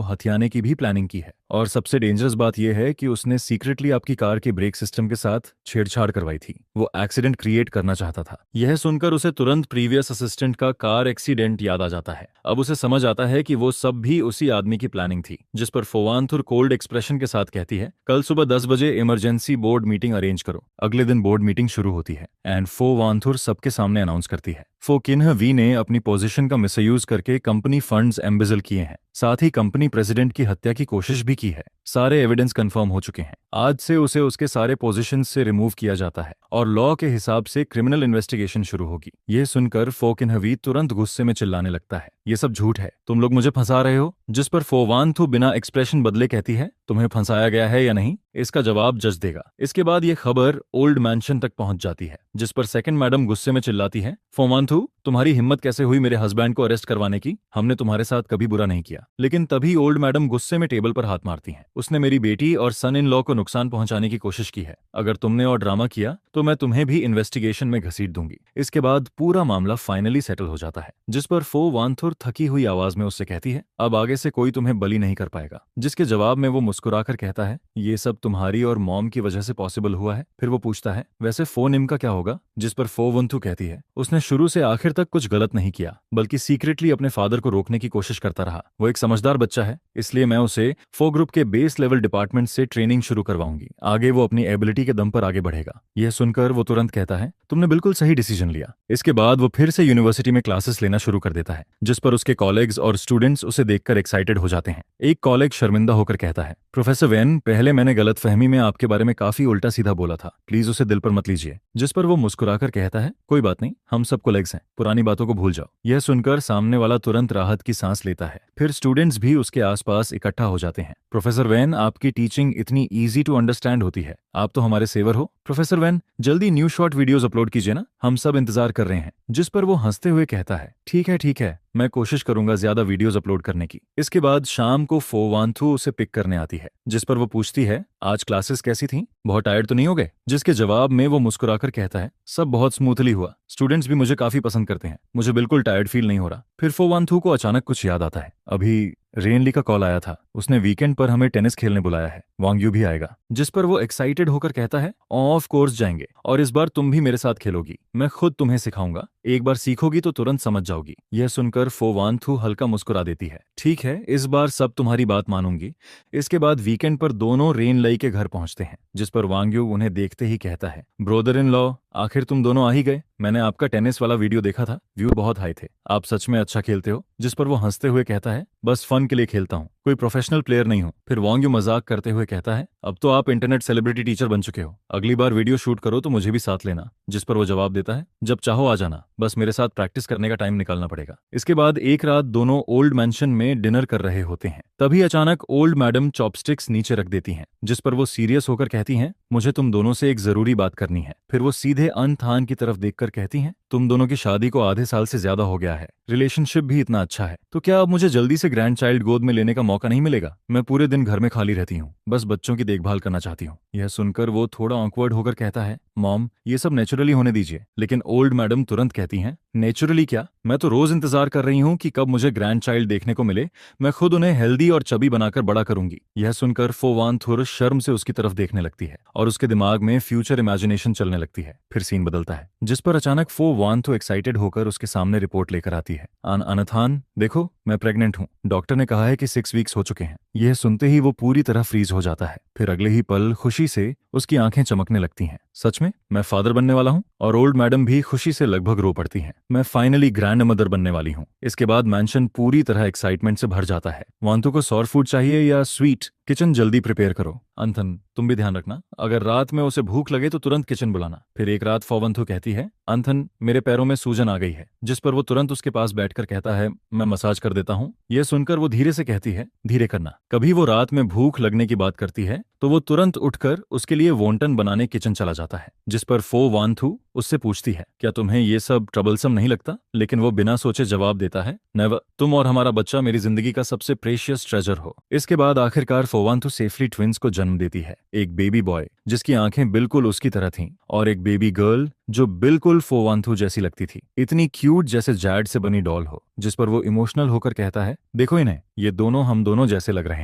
हथियाने की भी प्लानिंग की है। और सबसे डेंजरस बात यह है कि उसने सीक्रेटली आपकी कार के ब्रेक सिस्टम के साथ छेड़छाड़ करवाई थी। वो एक्सीडेंट क्रिएट करना चाहता था। यह सुनकर उसे तुरंत प्रीवियस असिस्टेंट का कार एक्सीडेंट याद आ जाता है। अब उसे समझ आता है कि वो सब भी उसी आदमी की प्लानिंग थी। जिस पर फोवानथुर कोल्ड एक्सप्रेशन के साथ कहती है, कल सुबह 10 बजे इमरजेंसी बोर्ड मीटिंग अरेंज करो। अगले दिन बोर्ड मीटिंग शुरू होती है एंड फोवानथुर सबके सामने अनाउंस करती है, फोकिन्ह वी ने अपनी पोजीशन का मिसयूज करके कंपनी फंड्स एम्बेजल किए हैं, साथ ही कंपनी प्रेसिडेंट की हत्या की कोशिश भी की है। सारे एविडेंस कंफर्म हो चुके हैं। आज से उसे उसके सारे पोजीशन से रिमूव किया जाता है और लॉ के हिसाब से क्रिमिनल इन्वेस्टिगेशन शुरू होगी। यह सुनकर फोकिन्ह वी तुरंत गुस्से में चिल्लाने लगता है, ये सब झूठ है, तुम लोग मुझे फंसा रहे हो। जिस पर फोवानथु बिना एक्सप्रेशन बदले कहती है, तुम्हें फंसाया गया है या नहीं, इसका जवाब जज देगा। इसके बाद यह खबर ओल्ड मैंशन तक पहुंच जाती है, जिस पर सेकंड मैडम गुस्से में चिल्लाती है, फोवानथु, तुम्हारी हिम्मत कैसे हुई मेरे हस्बैंड को अरेस्ट करवाने की? हमने तुम्हारे साथ कभी बुरा नहीं किया। लेकिन तभी ओल्ड मैडम गुस्से में टेबल पर हाथ मारती हैं। उसने मेरी बेटी और सन इन लॉ को नुकसान पहुंचाने की कोशिश की है। अगर तुमने और ड्रामा किया तो मैं तुम्हें भी इन्वेस्टिगेशन में घसीट दूंगी। इसके बाद पूरा मामला फाइनली सेटल हो जाता है। जिस पर फोवानथुर थकी हुई आवाज में उससे कहती है, अब आगे से कोई तुम्हें बली नहीं कर पाएगा। जिसके जवाब में वो मुस्कुराकर कहता है, ये सब तुम्हारी और मॉम की वजह से पॉसिबल हुआ है। फिर वो पूछता है, वैसे फोनिम का क्या होगा? जिस पर फोवंथु कहती है, उसने शुरू से आखिर तक कुछ गलत नहीं किया, बल्कि सीक्रेटली अपने फादर को रोकने की कोशिश करता रहा। वो एक समझदार बच्चा है, इसलिए मैं उसे फो ग्रुप के बेस लेवल डिपार्टमेंट से ट्रेनिंग शुरू करवाऊंगी। आगे वो अपनी एबिलिटी के दम पर आगे बढ़ेगा। यह सुनकर वो तुरंत कहता है, तुमने बिल्कुल सही डिसीजन लिया। इसके बाद वो फिर से यूनिवर्सिटी में क्लासेस लेना शुरू कर देता है, जिस पर उसके कॉलेग्स और स्टूडेंट्स उसे देखकर एक्साइटेड हो जाते हैं। एक कॉलेग शर्मिंदा होकर कहता है, प्रोफेसर वेन, पहले मैंने गलतफहमी में आपके बारे में काफी उल्टा सीधा बोला था, प्लीज उसे दिल पर मत लीजिए। जिस पर वो मुस्कुराकर कहता है, कोई बात नहीं, हम सब कोलेग्स हैं, पुरानी बातों को भूल जाओ। यह सुनकर सामने वाला तुरंत राहत की सांस लेता है। फिर स्टूडेंट्स भी उसके आसपास इकट्ठा हो जाते हैं। प्रोफेसर वेन, आपकी टीचिंग इतनी इजी टू अंडरस्टैंड होती है, आप तो हमारे सेवर हो। प्रोफेसर वेन, जल्दी न्यू शॉर्ट वीडियोस अपलोड कीजिए ना, हम सब इंतजार कर रहे हैं। जिस पर वो हंसते हुए कहता है, ठीक है, मैं कोशिश करूंगा ज्यादा वीडियोस अपलोड करने की। इसके बाद शाम को फोवानथु उसे पिक करने आती है, जिस पर वो पूछती है, आज क्लासेस कैसी थी, बहुत टायर्ड तो नहीं हो गए? जिसके जवाब में वो मुस्कुराकर कहता है, सब बहुत स्मूथली हुआ, स्टूडेंट्स भी मुझे काफी पसंद करते हैं, मुझे बिल्कुल टायर्ड फील नहीं हो रहा। फिर फोवानथु को अचानक कुछ याद आता है, अभी रेनली का कॉल आया था, उसने वीकेंड पर हमें टेनिस खेलने बुलाया है, वांग्यू भी आएगा। जिस पर वो एक्साइटेड होकर कहता है, ऑफ कोर्स जाएंगे, और इस बार तुम भी मेरे साथ खेलोगी, मैं खुद तुम्हें सिखाऊंगा, एक बार सीखोगी तो तुरंत समझ जाओगी। यह सुनकर फोवानथु हल्का मुस्कुरा देती है, ठीक है, इस बार सब तुम्हारी बात मानूंगी। इसके बाद वीकेंड पर दोनों रेनलई के घर पहुंचते हैं, जिस पर वांग्यू उन्हें देखते ही कहता है, ब्रोदर इन लॉ, आखिर तुम दोनों आ ही गए। मैंने आपका टेनिस वाला वीडियो देखा था, व्यू बहुत हाई थे, आप सच में अच्छा खेलते हो। जिस पर वो हंसते हुए कहता है, बस फन के लिए खेलता हूँ, कोई प्रोफेशनल प्लेयर नहीं हूँ। फिर वांग्यू मजाक करते हुए कहता है, अब तो आप इंटरनेट सेलिब्रिटी टीचर बन चुके हो, अगली बार वीडियो शूट करो तो मुझे भी साथ लेना। जिस पर वो जवाब देता है, जब चाहो आ जाना, बस मेरे साथ प्रैक्टिस करने का टाइम निकालना पड़ेगा। इसके बाद एक रात दोनों ओल्ड मैंशन में डिनर कर रहे होते हैं। तभी अचानक ओल्ड मैडम चॉपस्टिक्स नीचे रख देती हैं, जिस पर वो सीरियस होकर कहती हैं, मुझे तुम दोनों से एक जरूरी बात करनी है। फिर वो सीधे अनथान की तरफ देखकर कहती हैं, तुम दोनों की शादी को आधे साल से ज्यादा हो गया है, रिलेशनशिप भी इतना अच्छा है, तो क्या अब मुझे जल्दी से ग्रैंड चाइल्ड गोद में लेने का मौका नहीं मिलेगा? मैं पूरे दिन घर में खाली रहती हूँ, बस बच्चों की देखभाल करना चाहती हूँ। यह सुनकर वो थोड़ा ऑकवर्ड होकर कहता है, मॉम, ये सब नेचुरली होने दीजिए। लेकिन ओल्ड मैडम तुरंत कहती हैं, नेचुरली क्या, मैं तो रोज इंतजार कर रही हूँ कि कब मुझे ग्रैंड चाइल्ड देखने को मिले, मैं खुद उन्हें हेल्दी और चबी बनाकर बड़ा करूंगी। यह सुनकर फोवानथुर शर्म से उसकी तरफ देखने लगती है और उसके दिमाग में फ्यूचर इमेजिनेशन चलने लगती है। फिर सीन बदलता है, जिस पर अचानक फोवानथु एक्साइटेड होकर उसके सामने रिपोर्ट लेकर आती है, अनथान देखो, मैं प्रेग्नेंट हूँ, डॉक्टर ने कहा है कि 6 वीक्स हो चुके हैं। यह सुनते ही वो पूरी तरह फ्रीज हो जाता है। फिर अगले ही पल खुशी से उसकी आंखें चमकने लगती हैं। सच में? में मैं फादर बनने वाला हूँ और ओल्ड मैडम भी खुशी से लगभग रो पड़ती हैं। मैं फाइनली ग्रैंड मदर बनने वाली हूँ। इसके बाद मैंशन पूरी तरह एक्साइटमेंट से भर जाता है। वांतु को सॉर फूड चाहिए या स्वीट? किचन जल्दी प्रिपेयर करो। अंथन, तुम भी ध्यान रखना, अगर रात में उसे भूख लगे तो तुरंत किचन बुलाना। फिर एक रात फोवंथु कहती है, अंथन मेरे पैरों में सूजन आ गई है, जिस पर वो तुरंत उसके पास बैठकर कहता है, मैं मसाज कर देता हूँ। यह सुनकर वो धीरे से कहती है, धीरे करना। कभी वो रात में भूख लगने की बात करती है तो वो तुरंत उठकर उसके लिए वोंटन बनाने किचन चला जाता है, जिस पर फो वांथु उससे पूछती है, क्या तुम्हें ये सब ट्रबलसम नहीं लगता? लेकिन वो बिना सोचे जवाब देता है, नेवर, तुम और हमारा बच्चा मेरी जिंदगी का सबसे प्रेशियस ट्रेजर हो। इसके बाद आखिरकार फोवांथु सेफली ट्विंस को जन्म देती है, एक बेबी बॉय जिसकी आंखें बिल्कुल उसकी तरह थीं और एक बेबी गर्ल जो बिल्कुल फोवांथु जैसी लगती थी, इतनी क्यूट जैसे जैड से बनी डॉल हो। जिस पर वो इमोशनल होकर कहता है, देखो इन्हें, ये दोनों हम दोनों जैसे लग रहे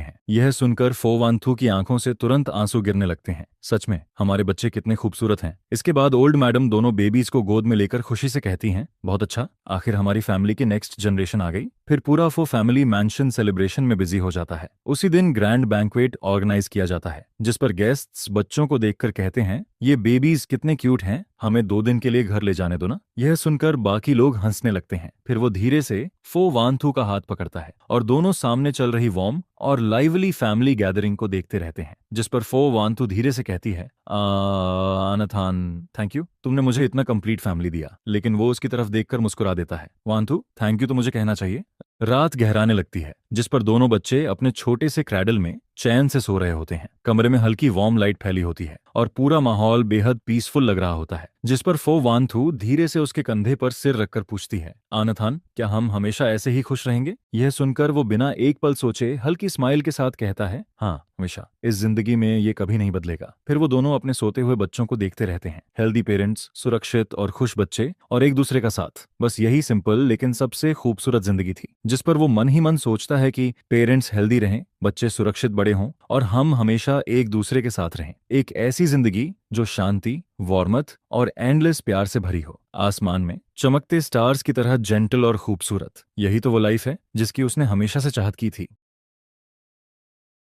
हैं। यह सुनकर फोवांथु की आंखों से तुरंत आंसू गिरने लगते हैं। सच में हमारे बच्चे कितने खूबसूरत हैं। इसके बाद ओल्ड मैडम दोनों बेबीज को गोद में लेकर खुशी से कहती हैं, बहुत अच्छा, आखिर हमारी फैमिली की नेक्स्ट जनरेशन आ गई। फिर पूरा फो फैमिली मैंशन सेलिब्रेशन में बिजी हो जाता है। उसी दिन ग्रैंड बैंक्वेट ऑर्गेनाइज किया जाता है, जिस पर गेस्ट्स बच्चों को देखकर कहते हैं, ये बेबीज कितने क्यूट हैं, हमें 2 दिन के लिए घर ले जाने दो ना। यह सुनकर बाकी लोग हंसने लगते हैं। फिर वो धीरे से फो वांथु का हाथ पकड़ता है और दोनों सामने चल रही वार्म और लाइवली फैमिली गैदरिंग को देखते रहते हैं। जिस पर फो वांथु धीरे से कहती है, अनथान, थैंक यू, तुमने मुझे इतना कंप्लीट फैमिली दिया। लेकिन वो उसकी तरफ देखकर मुस्कुरा देता है। वांथु, थैंक यू तो मुझे कहना चाहिए। रात गहराने लगती है, जिस पर दोनों बच्चे अपने छोटे से क्रैडल में चैन से सो रहे होते हैं। कमरे में हल्की वार्म लाइट फैली होती है और पूरा माहौल बेहद पीसफुल लग रहा होता है। जिस पर फो वांथु धीरे से उसके कंधे पर सिर रखकर पूछती है, आनथान, क्या हम हमेशा ऐसे ही खुश रहेंगे? यह सुनकर वो बिना एक पल सोचे हल्की स्माइल के साथ कहता है, हाँ हमेशा, इस जिंदगी में ये कभी नहीं बदलेगा। फिर वो दोनों अपने सोते हुए बच्चों को देखते रहते हैं। हेल्दी पेरेंट्स, सुरक्षित और खुश बच्चे और एक दूसरे का साथ, बस यही सिंपल लेकिन सबसे खूबसूरत जिंदगी थी। जिस पर वो मन ही मन सोचता है कि पेरेंट्स हेल्दी रहें, बच्चे सुरक्षित बड़े हों और हम हमेशा एक दूसरे के साथ रहें। एक ऐसी जिंदगी जो शांति, वार्मथ और एंडलेस प्यार से भरी हो, आसमान में चमकते स्टार्स की तरह जेंटल और खूबसूरत। यही तो वो लाइफ है जिसकी उसने हमेशा से चाहत की थी।